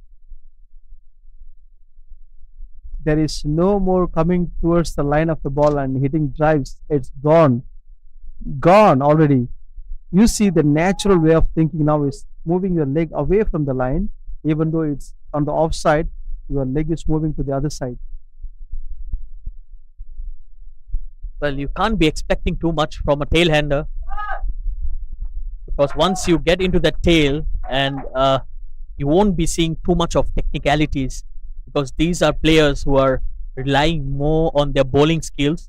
There is no more coming towards the line of the ball and hitting drives. It's gone. Gone already. You see, the natural way of thinking now is moving your leg away from the line, even though it's on the offside, your leg is moving to the other side. Well, you can't be expecting too much from a tail-hander, because once you get into that tail, and you won't be seeing too much of technicalities, because these are players who are relying more on their bowling skills.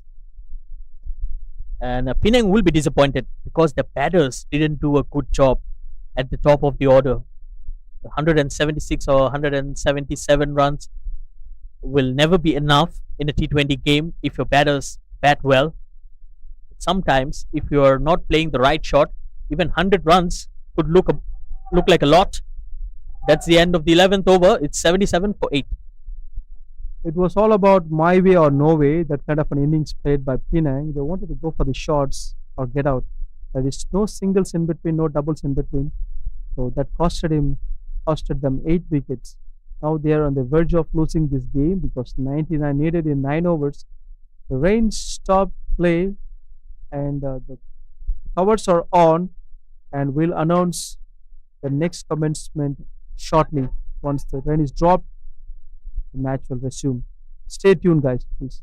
And Penang will be disappointed because the batters didn't do a good job at the top of the order. 176 or 177 runs will never be enough in a T20 game if your batters bat well. Sometimes, if you are not playing the right shot, even 100 runs could look like a lot. That's the end of the 11th over. It's 77 for 8. It was all about my way or no way, that kind of an innings played by Penang. They wanted to go for the shots or get out. There is no singles in between, no doubles in between. So that costed them 8 wickets. Now they are on the verge of losing this game because 99 needed in 9 overs. The rain stopped play, and the covers are on, and we'll announce the next commencement shortly. Once the rain is dropped, the match will resume. Stay tuned, guys, please.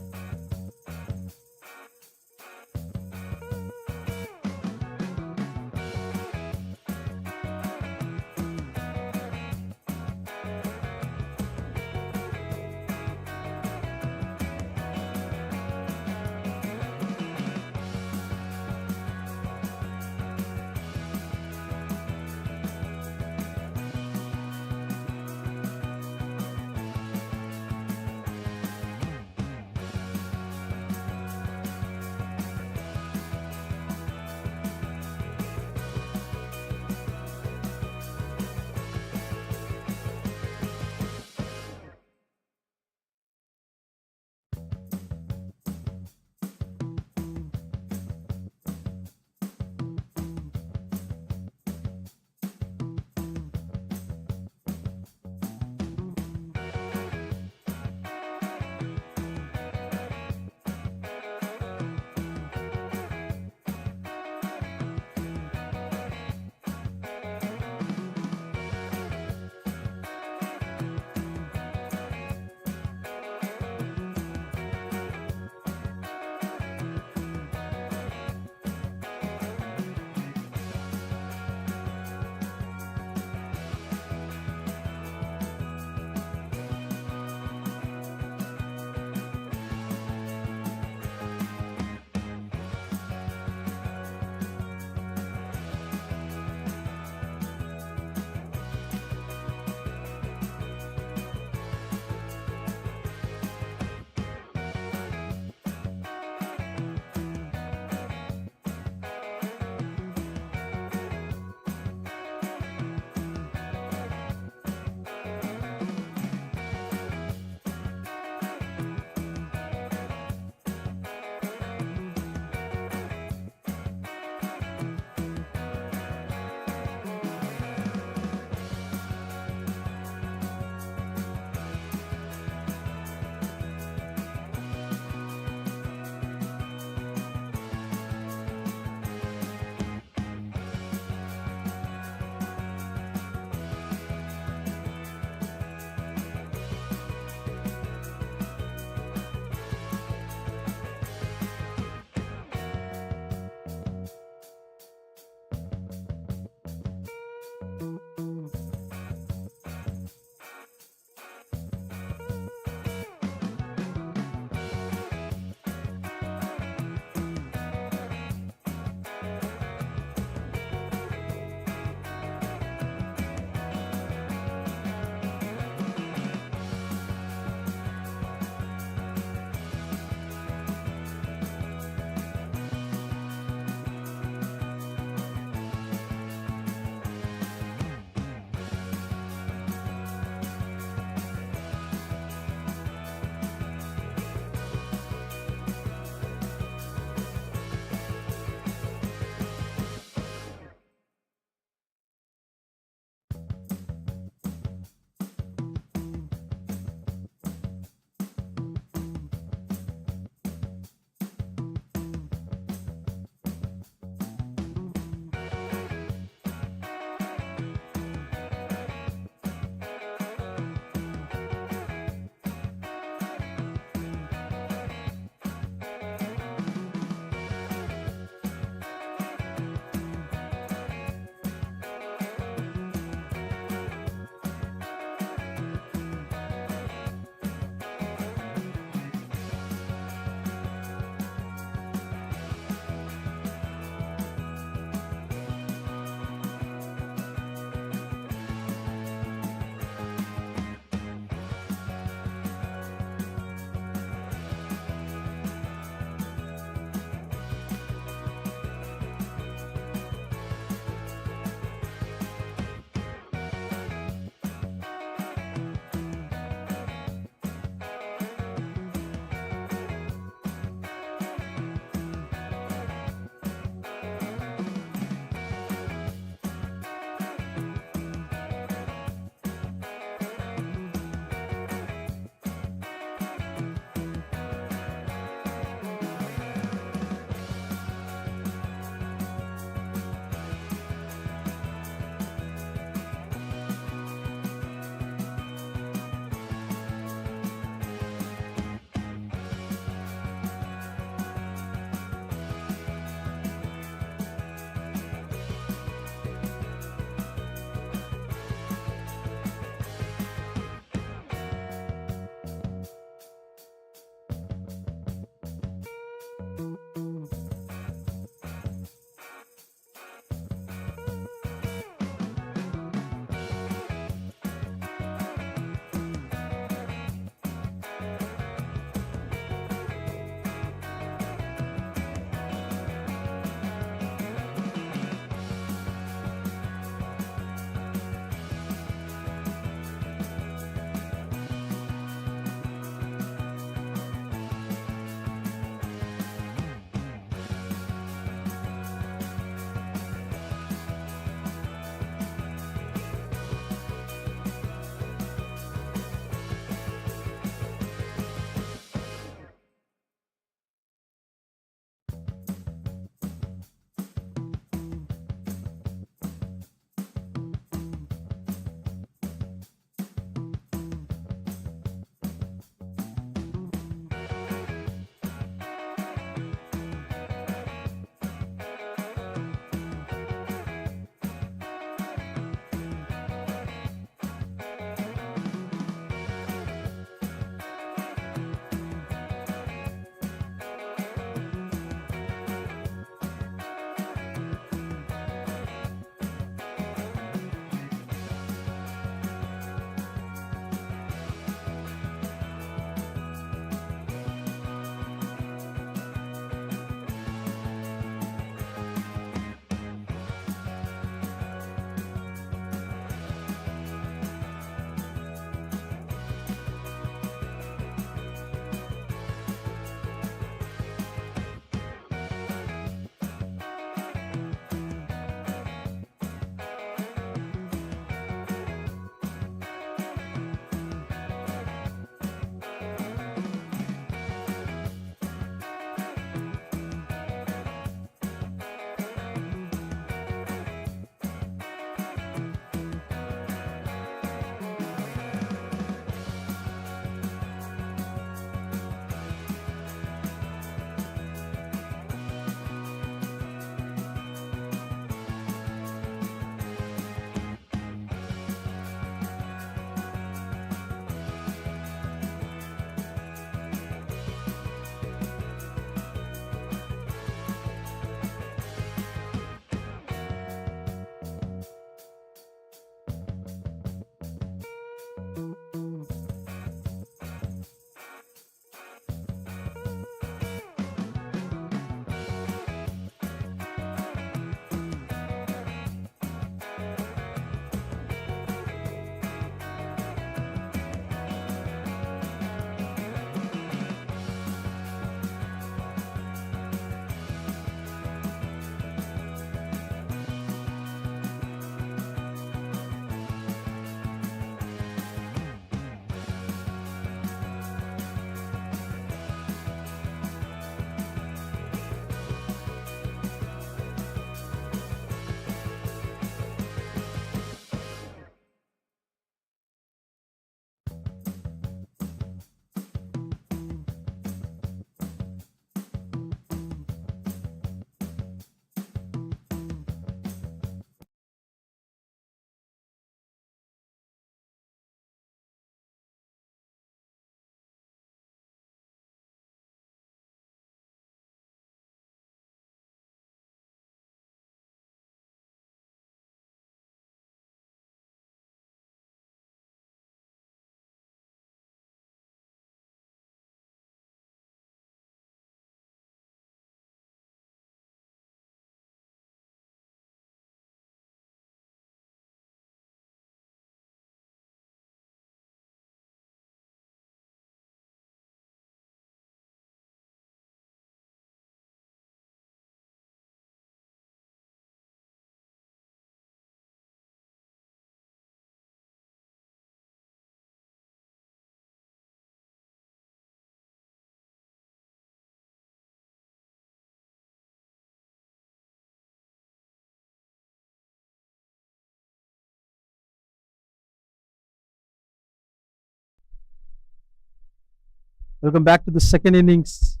Welcome back to the second innings.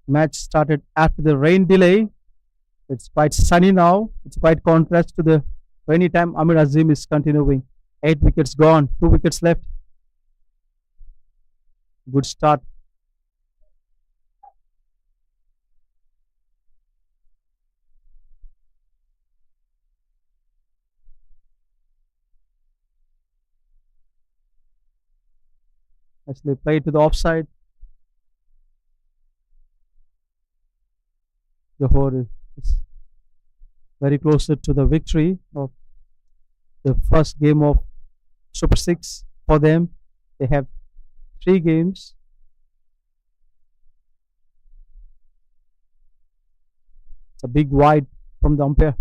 Match started after the rain delay. It's quite sunny now. It's quite contrast to the rainy time. Amir Azim is continuing. 8 wickets gone. 2 wickets left. Good start. Actually played to the offside. Johor is very closer to the victory of the first game of Super 6 for them. They have 3 games. It's a big wide from the umpire.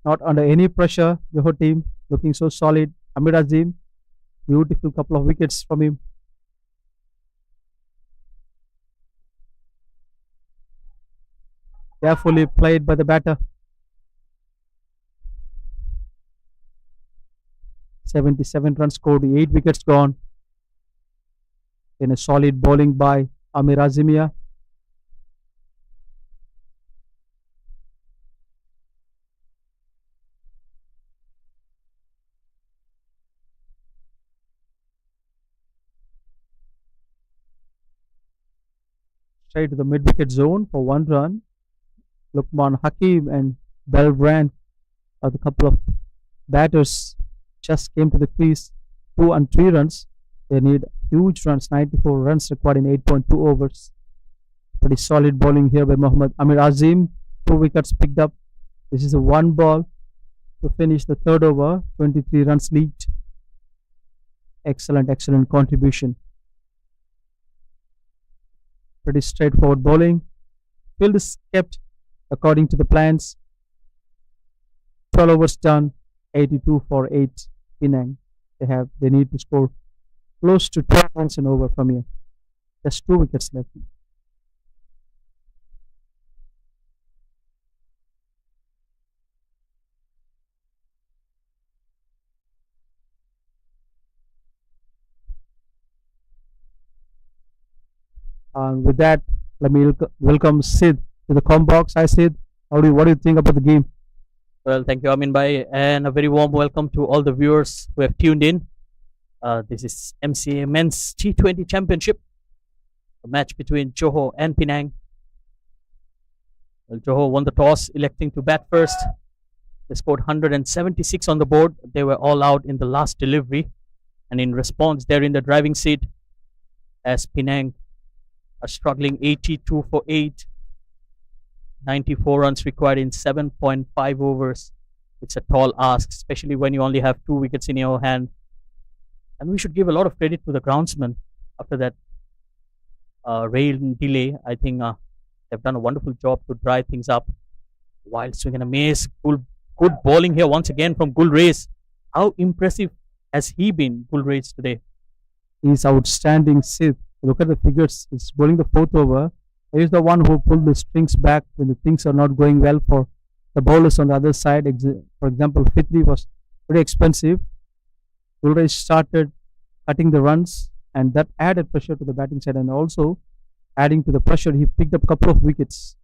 Not under any pressure. Johor team looking so solid. Amir Azim, beautiful couple of wickets from him. Carefully played by the batter. 77 runs scored, 8 wickets gone. Then a solid bowling by Amir Azimia. Straight to the mid wicket zone for 1 run. Lukman Hakim and Belbrand are the couple of batters just came to the crease. 2 and 3 runs. They need huge runs, 94 runs required in 8.2 overs. Pretty solid bowling here by Mohammad Amir Azim. 2 wickets picked up. This is a 1 ball to finish the third over. 23 runs leaked. Excellent, excellent contribution. Pretty straightforward bowling. Field is kept according to the plans. 12 overs done. 82 for 8 Penang. They need to score close to 12 runs and over from here. Just 2 wickets left. And with that, let me welcome Sid to the com box. Hi Sid, what do you think about the game? Well, thank you, Amin Bhai, and a very warm welcome to all the viewers who have tuned in. This is MCA Men's T20 Championship, a match between Johor and Penang. Well, Johor won the toss, electing to bat first. They scored 176 on the board. They were all out in the last delivery, and in response, they're in the driving seat as Penang are struggling. 82 for 8. 94 runs required in 7.5 overs. It's a tall ask, especially when you only have 2 wickets in your hand. And we should give a lot of credit to the groundsman after that rain delay. I think they've done a wonderful job to dry things up. Wild swing and a miss. Good bowling here once again from Gul Reis. How impressive has he been, Gul Reis, today? He's outstanding, Sid. Look at the figures. He's bowling the 4th over. He's the one who pulled the strings back when the things are not going well for the bowlers on the other side. For example, Fitri was pretty expensive. Gul started cutting the runs, and that added pressure to the batting side, and also adding to the pressure, he picked up a couple of wickets.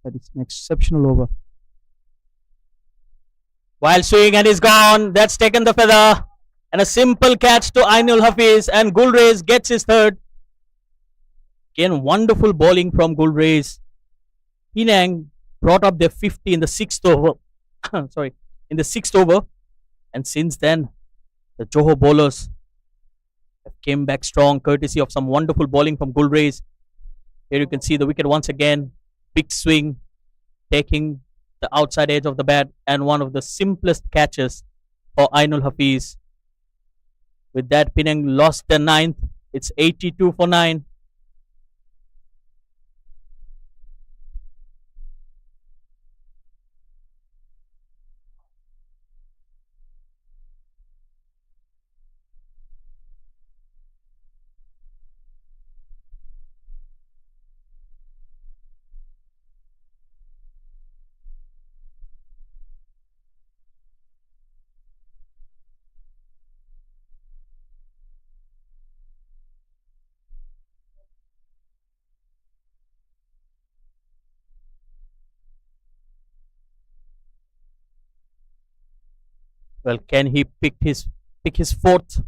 That is an exceptional over. Wild swing and he's gone. That's taken the feather. And a simple catch to Ainul Hafiz, and Gul Reis gets his third. Again, wonderful bowling from Gul Reis. Penang brought up their 50 in the 6th over. Sorry, in the 6th over. And since then, the Johor bowlers have came back strong, courtesy of some wonderful bowling from Gul Reis. Here you can see the wicket once again. Big swing, taking the outside edge of the bat, and one of the simplest catches for Ainul Hafiz. With that, Penang lost the 9th. It's 82 for 9. Well, can he pick his fourth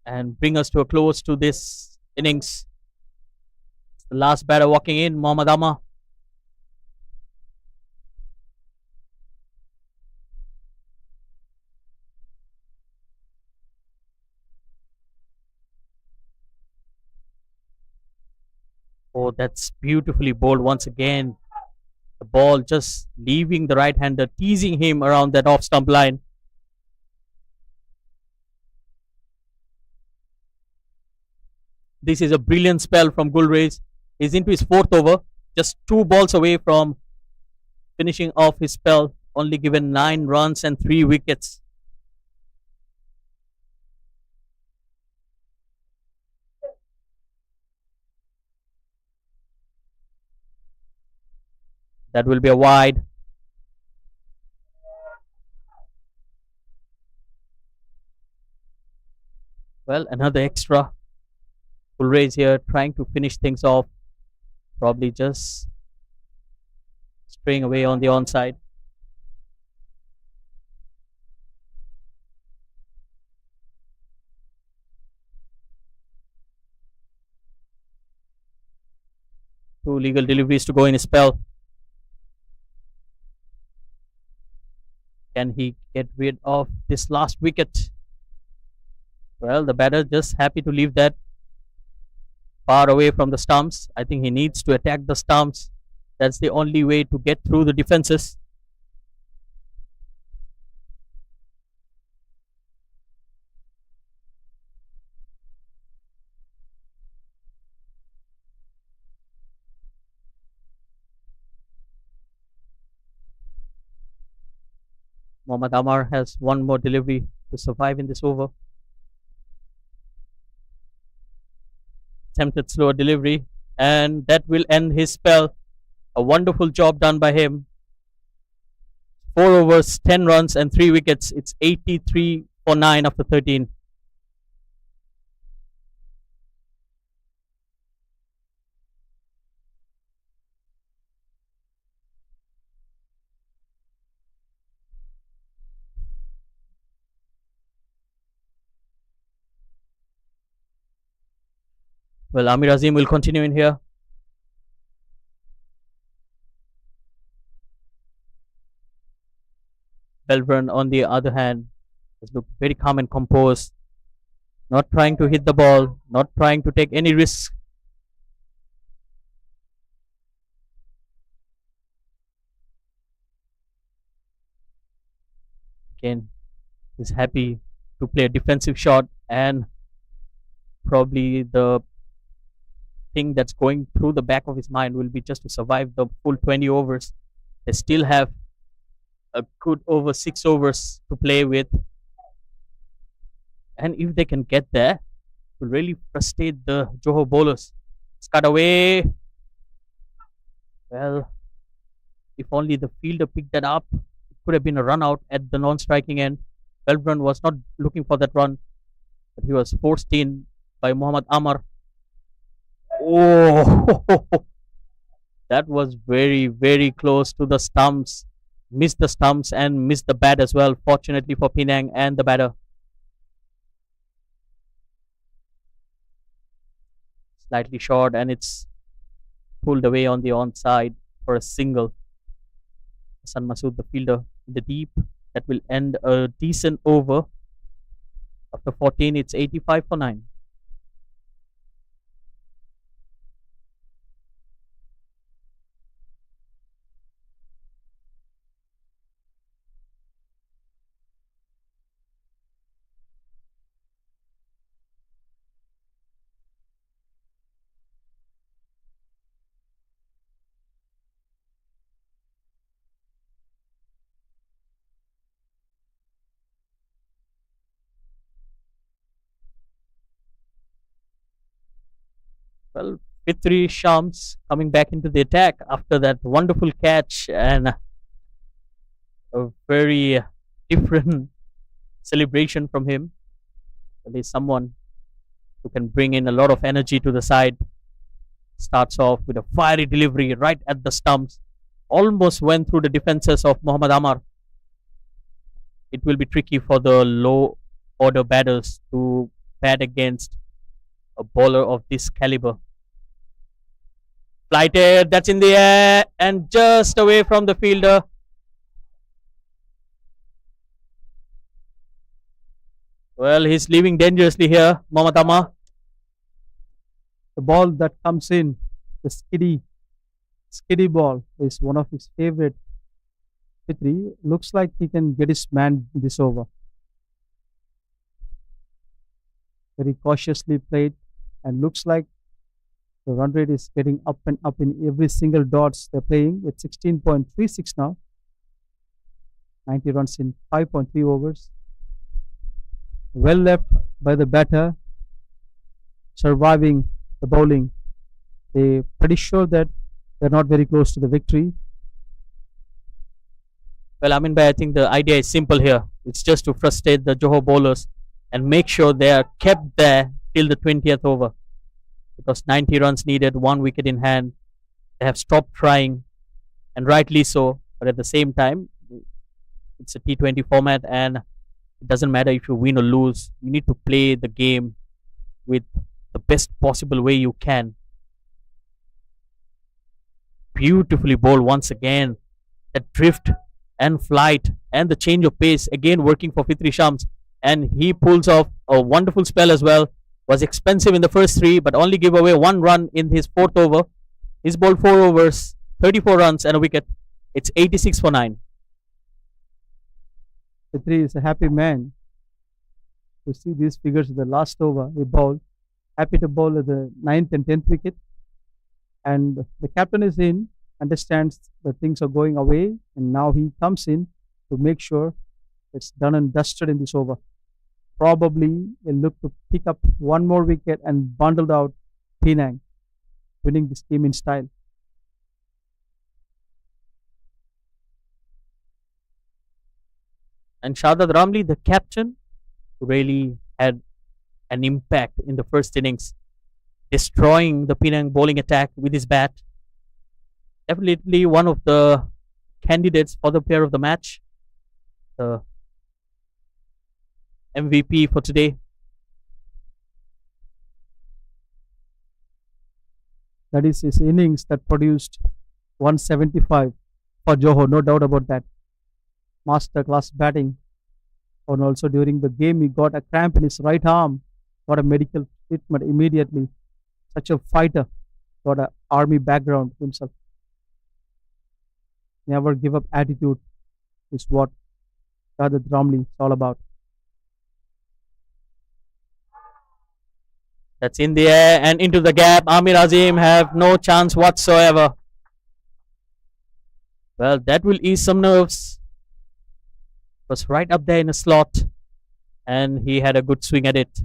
and bring us to a close to this innings? The last batter walking in, Mohammad Amar. Oh, that's beautifully bowled once again. The ball just leaving the right hander, teasing him around that off stump line. This is a brilliant spell from Gulrez. He's into his fourth over, just 2 balls away from finishing off his spell. Only given 9 runs and 3 wickets. That will be a wide. Well, another extra. Gulrez here trying to finish things off. Probably just straying away on the onside. Two legal deliveries to go in his spell. Can he get rid of this last wicket? Well, the batter just happy to leave that far away from the stumps. I think he needs to attack the stumps. That's the only way to get through the defenses. Mohammad Amar has one more delivery to survive in this over. Attempted slower delivery, and that will end his spell. A wonderful job done by him. 4 overs, 10 runs, and 3 wickets. It's 83 for 9 after 13. Well, Amir Azim will continue in here. Belbran, on the other hand, has looked very calm and composed. Not trying to hit the ball, not trying to take any risks. Again, he's happy to play a defensive shot, and probably the thing that's going through the back of his mind will be just to survive the full 20 overs. They still have a good over 6 overs to play with, and if they can get there, it will really frustrate the Johor bowlers. It's cut away. Well, if only the fielder picked that up, it could have been a run out at the non-striking end. Belbran was not looking for that run, but he was forced in by Mohammad Amar. Oh, that was very, very close to the stumps. Missed the stumps and missed the bat as well, fortunately for Penang and the batter. Slightly short, and it's pulled away on the onside for a single. Hassan Masood, the fielder, in the deep. That will end a decent over. After 14, it's 85 for 9. Well, Fitri Shams coming back into the attack after that wonderful catch and a very different celebration from him. Well, he's someone who can bring in a lot of energy to the side. Starts off with a fiery delivery right at the stumps. Almost went through the defenses of Mohammad Amar. it will be tricky for the low order batters to bat against a bowler of this caliber. Flighted, that's in the air and just away from the fielder. Well, he's leaving dangerously here, Mamatama. The ball that comes in, the skiddy ball, is one of his favorite. Fitri looks like he can get his man this over. Very cautiously played, and looks like the run rate is getting up and up in every single dots they're playing. It's 16.36 now. 90 runs in 5.3 overs. Well left by the batter, surviving the bowling. They're pretty sure that they're not very close to the victory. Well, I think the idea is simple here. It's just to frustrate the Johor bowlers and make sure they are kept there till the 20th over. Because 90 runs needed, 1 wicket in hand. They have stopped trying, and rightly so. But at the same time, it's a T20 format, and it doesn't matter if you win or lose. You need to play the game with the best possible way you can. Beautifully bowled once again. That drift and flight and the change of pace again working for Fitri Shams, and he pulls off a wonderful spell as well. Was expensive in the first 3 but only gave away 1 run in his 4th over. He's bowled 4 overs, 34 runs and a wicket. It's 86 for 9. Fitri is a happy man to see these figures in the last over. He bowled, happy to bowl at the 9th and 10th wicket, and the captain is in, understands that things are going away, and now he comes in to make sure it's done and dusted in this over. Probably will look to pick up 1 more wicket and bundled out Penang, winning this game in style. And Shardad Ramli, the captain, really had an impact in the first innings, destroying the Penang bowling attack with his bat. Definitely one of the candidates for the player of the match, the MVP for today. That is his innings that produced 175 for Johor, no doubt about that. Masterclass batting. And also during the game, he got a cramp in his right arm, got a medical treatment immediately. Such a fighter, got an army background himself. Never give up attitude is what Shardad Ramli is all about. That's in the air and into the gap. Amir Azim have no chance whatsoever. Well, that will ease some nerves. Was right up there in a slot, and he had a good swing at it.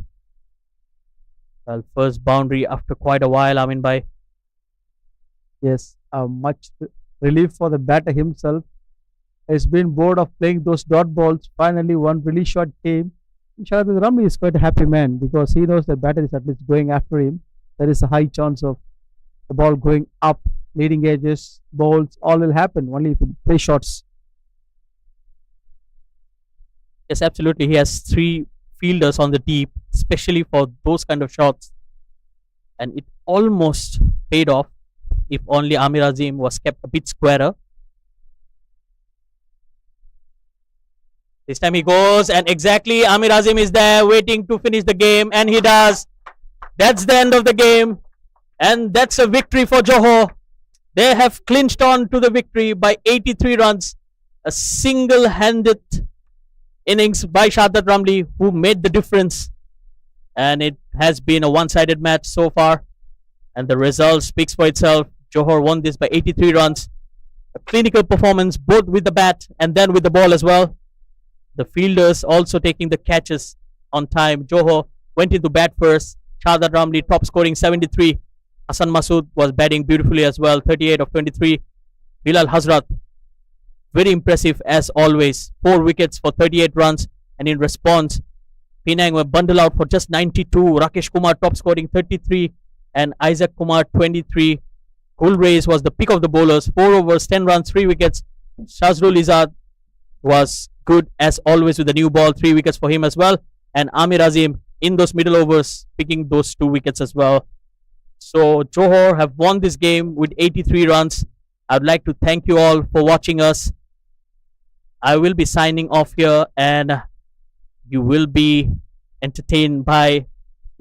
Well, first boundary after quite a while, Amin Bhai. Yes, much relief for the batter himself. He's been bored of playing those dot balls. Finally, one really shot came. Shardad Ramli is quite a happy man because he knows the batter is at least going after him. There is a high chance of the ball going up, leading edges, balls, all will happen only if you play shots. Yes, absolutely. He has 3 fielders on the deep, especially for those kind of shots. And it almost paid off if only Amir Azim was kept a bit squarer. This time he goes, and exactly Amir Azim is there waiting to finish the game, and he does. That's the end of the game, and that's a victory for Johor. They have clinched on to the victory by 83 runs. A single-handed innings by Shardad Ramli, who made the difference. And it has been a one-sided match so far, and the result speaks for itself. Johor won this by 83 runs. A clinical performance both with the bat and then with the ball as well. The fielders also taking the catches on time. Johor went into bat first. Shardad Ramli top scoring 73. Hassan Masood was batting beautifully as well, 38 of 23. Bilal Hazrat, very impressive as always. 4 wickets for 38 runs, and in response, Penang were bundled out for just 92. Rakesh Kumar top scoring 33 and Isaac Kumar 23. Gul Reis was the pick of the bowlers. 4 overs, 10 runs, 3 wickets. Shazrul Izzad was good as always with the new ball, 3 wickets for him as well. And Amir Azim in those middle overs picking those 2 wickets as well. So Johor have won this game with 83 runs. I would like to thank you all for watching us. I will be signing off here, and you will be entertained by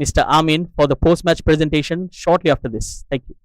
Mr. Amin for the post-match presentation shortly after this. Thank you.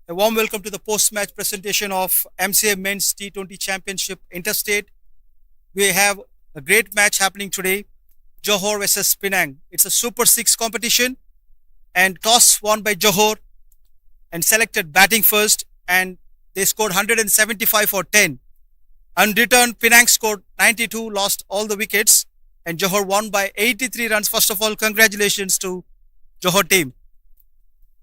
A warm welcome to the post-match presentation of MCA Men's T20 Championship Interstate. We have a great match happening today, Johor versus Penang. It's a Super 6 competition and toss won by Johor and selected batting first, and they scored 175 for 10. Unreturned, Penang scored 92, lost all the wickets, and Johor won by 83 runs. First of all, congratulations to Johor team.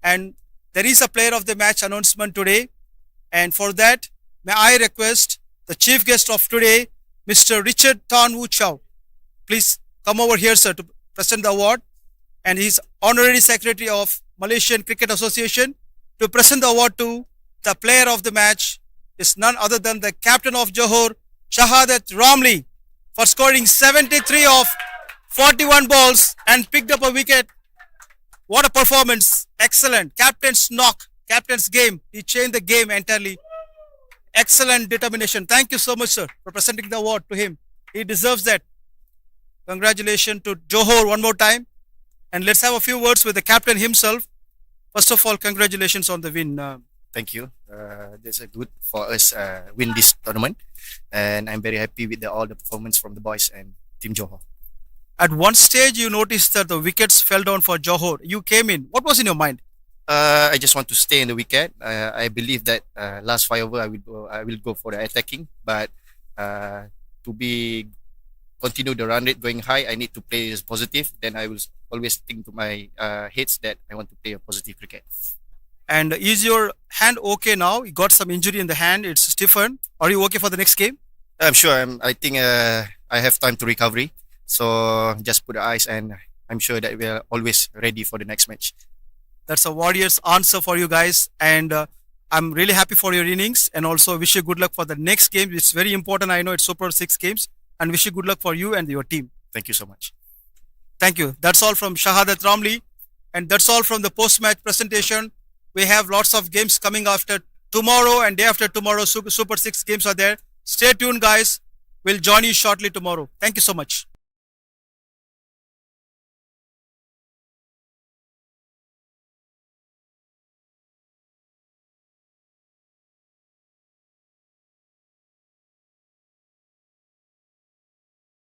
And there is a player of the match announcement today, and for that, may I request the chief guest of today, Mr. Richard Tan Woo Chow. Please come over here, sir, to present the award. And he's honorary secretary of Malaysian Cricket Association. To present the award to the player of the match is none other than the captain of Johor, Shahadat Ramli, for scoring 73 of 41 balls and picked up a wicket. What a performance. Excellent. Captain's knock. Captain's game. He changed the game entirely. Excellent determination. Thank you so much, sir, for presenting the award to him. He deserves that. Congratulations to Johor one more time. And let's have a few words with the captain himself. First of all, congratulations on the win. Thank you. That's a good for us win this tournament, and I'm very happy with all the performance from the boys and Team Johor. At one stage, you noticed that the wickets fell down for Johor. You came in. What was in your mind? I just want to stay in the wicket. I believe that last 5 over I will go for the attacking, but to be continue the run rate going high, I need to play as positive. Then I will always think to my heads that I want to play a positive cricket. And is your hand okay now? You got some injury in the hand. It's stiffened. Are you okay for the next game? I'm sure. I think I have time to recovery. So just put the ice, and I'm sure that we are always ready for the next match. That's a Warriors answer for you guys. And I'm really happy for your innings, and also wish you good luck for the next game. It's very important. I know it's Super 6 games, and wish you good luck for you and your team. Thank you so much. Thank you. That's all from Shahadat Ramli. And that's all from the post-match presentation. We have lots of games coming after tomorrow and day after tomorrow. Super 6 games are there. Stay tuned, guys. We'll join you shortly tomorrow. Thank you so much.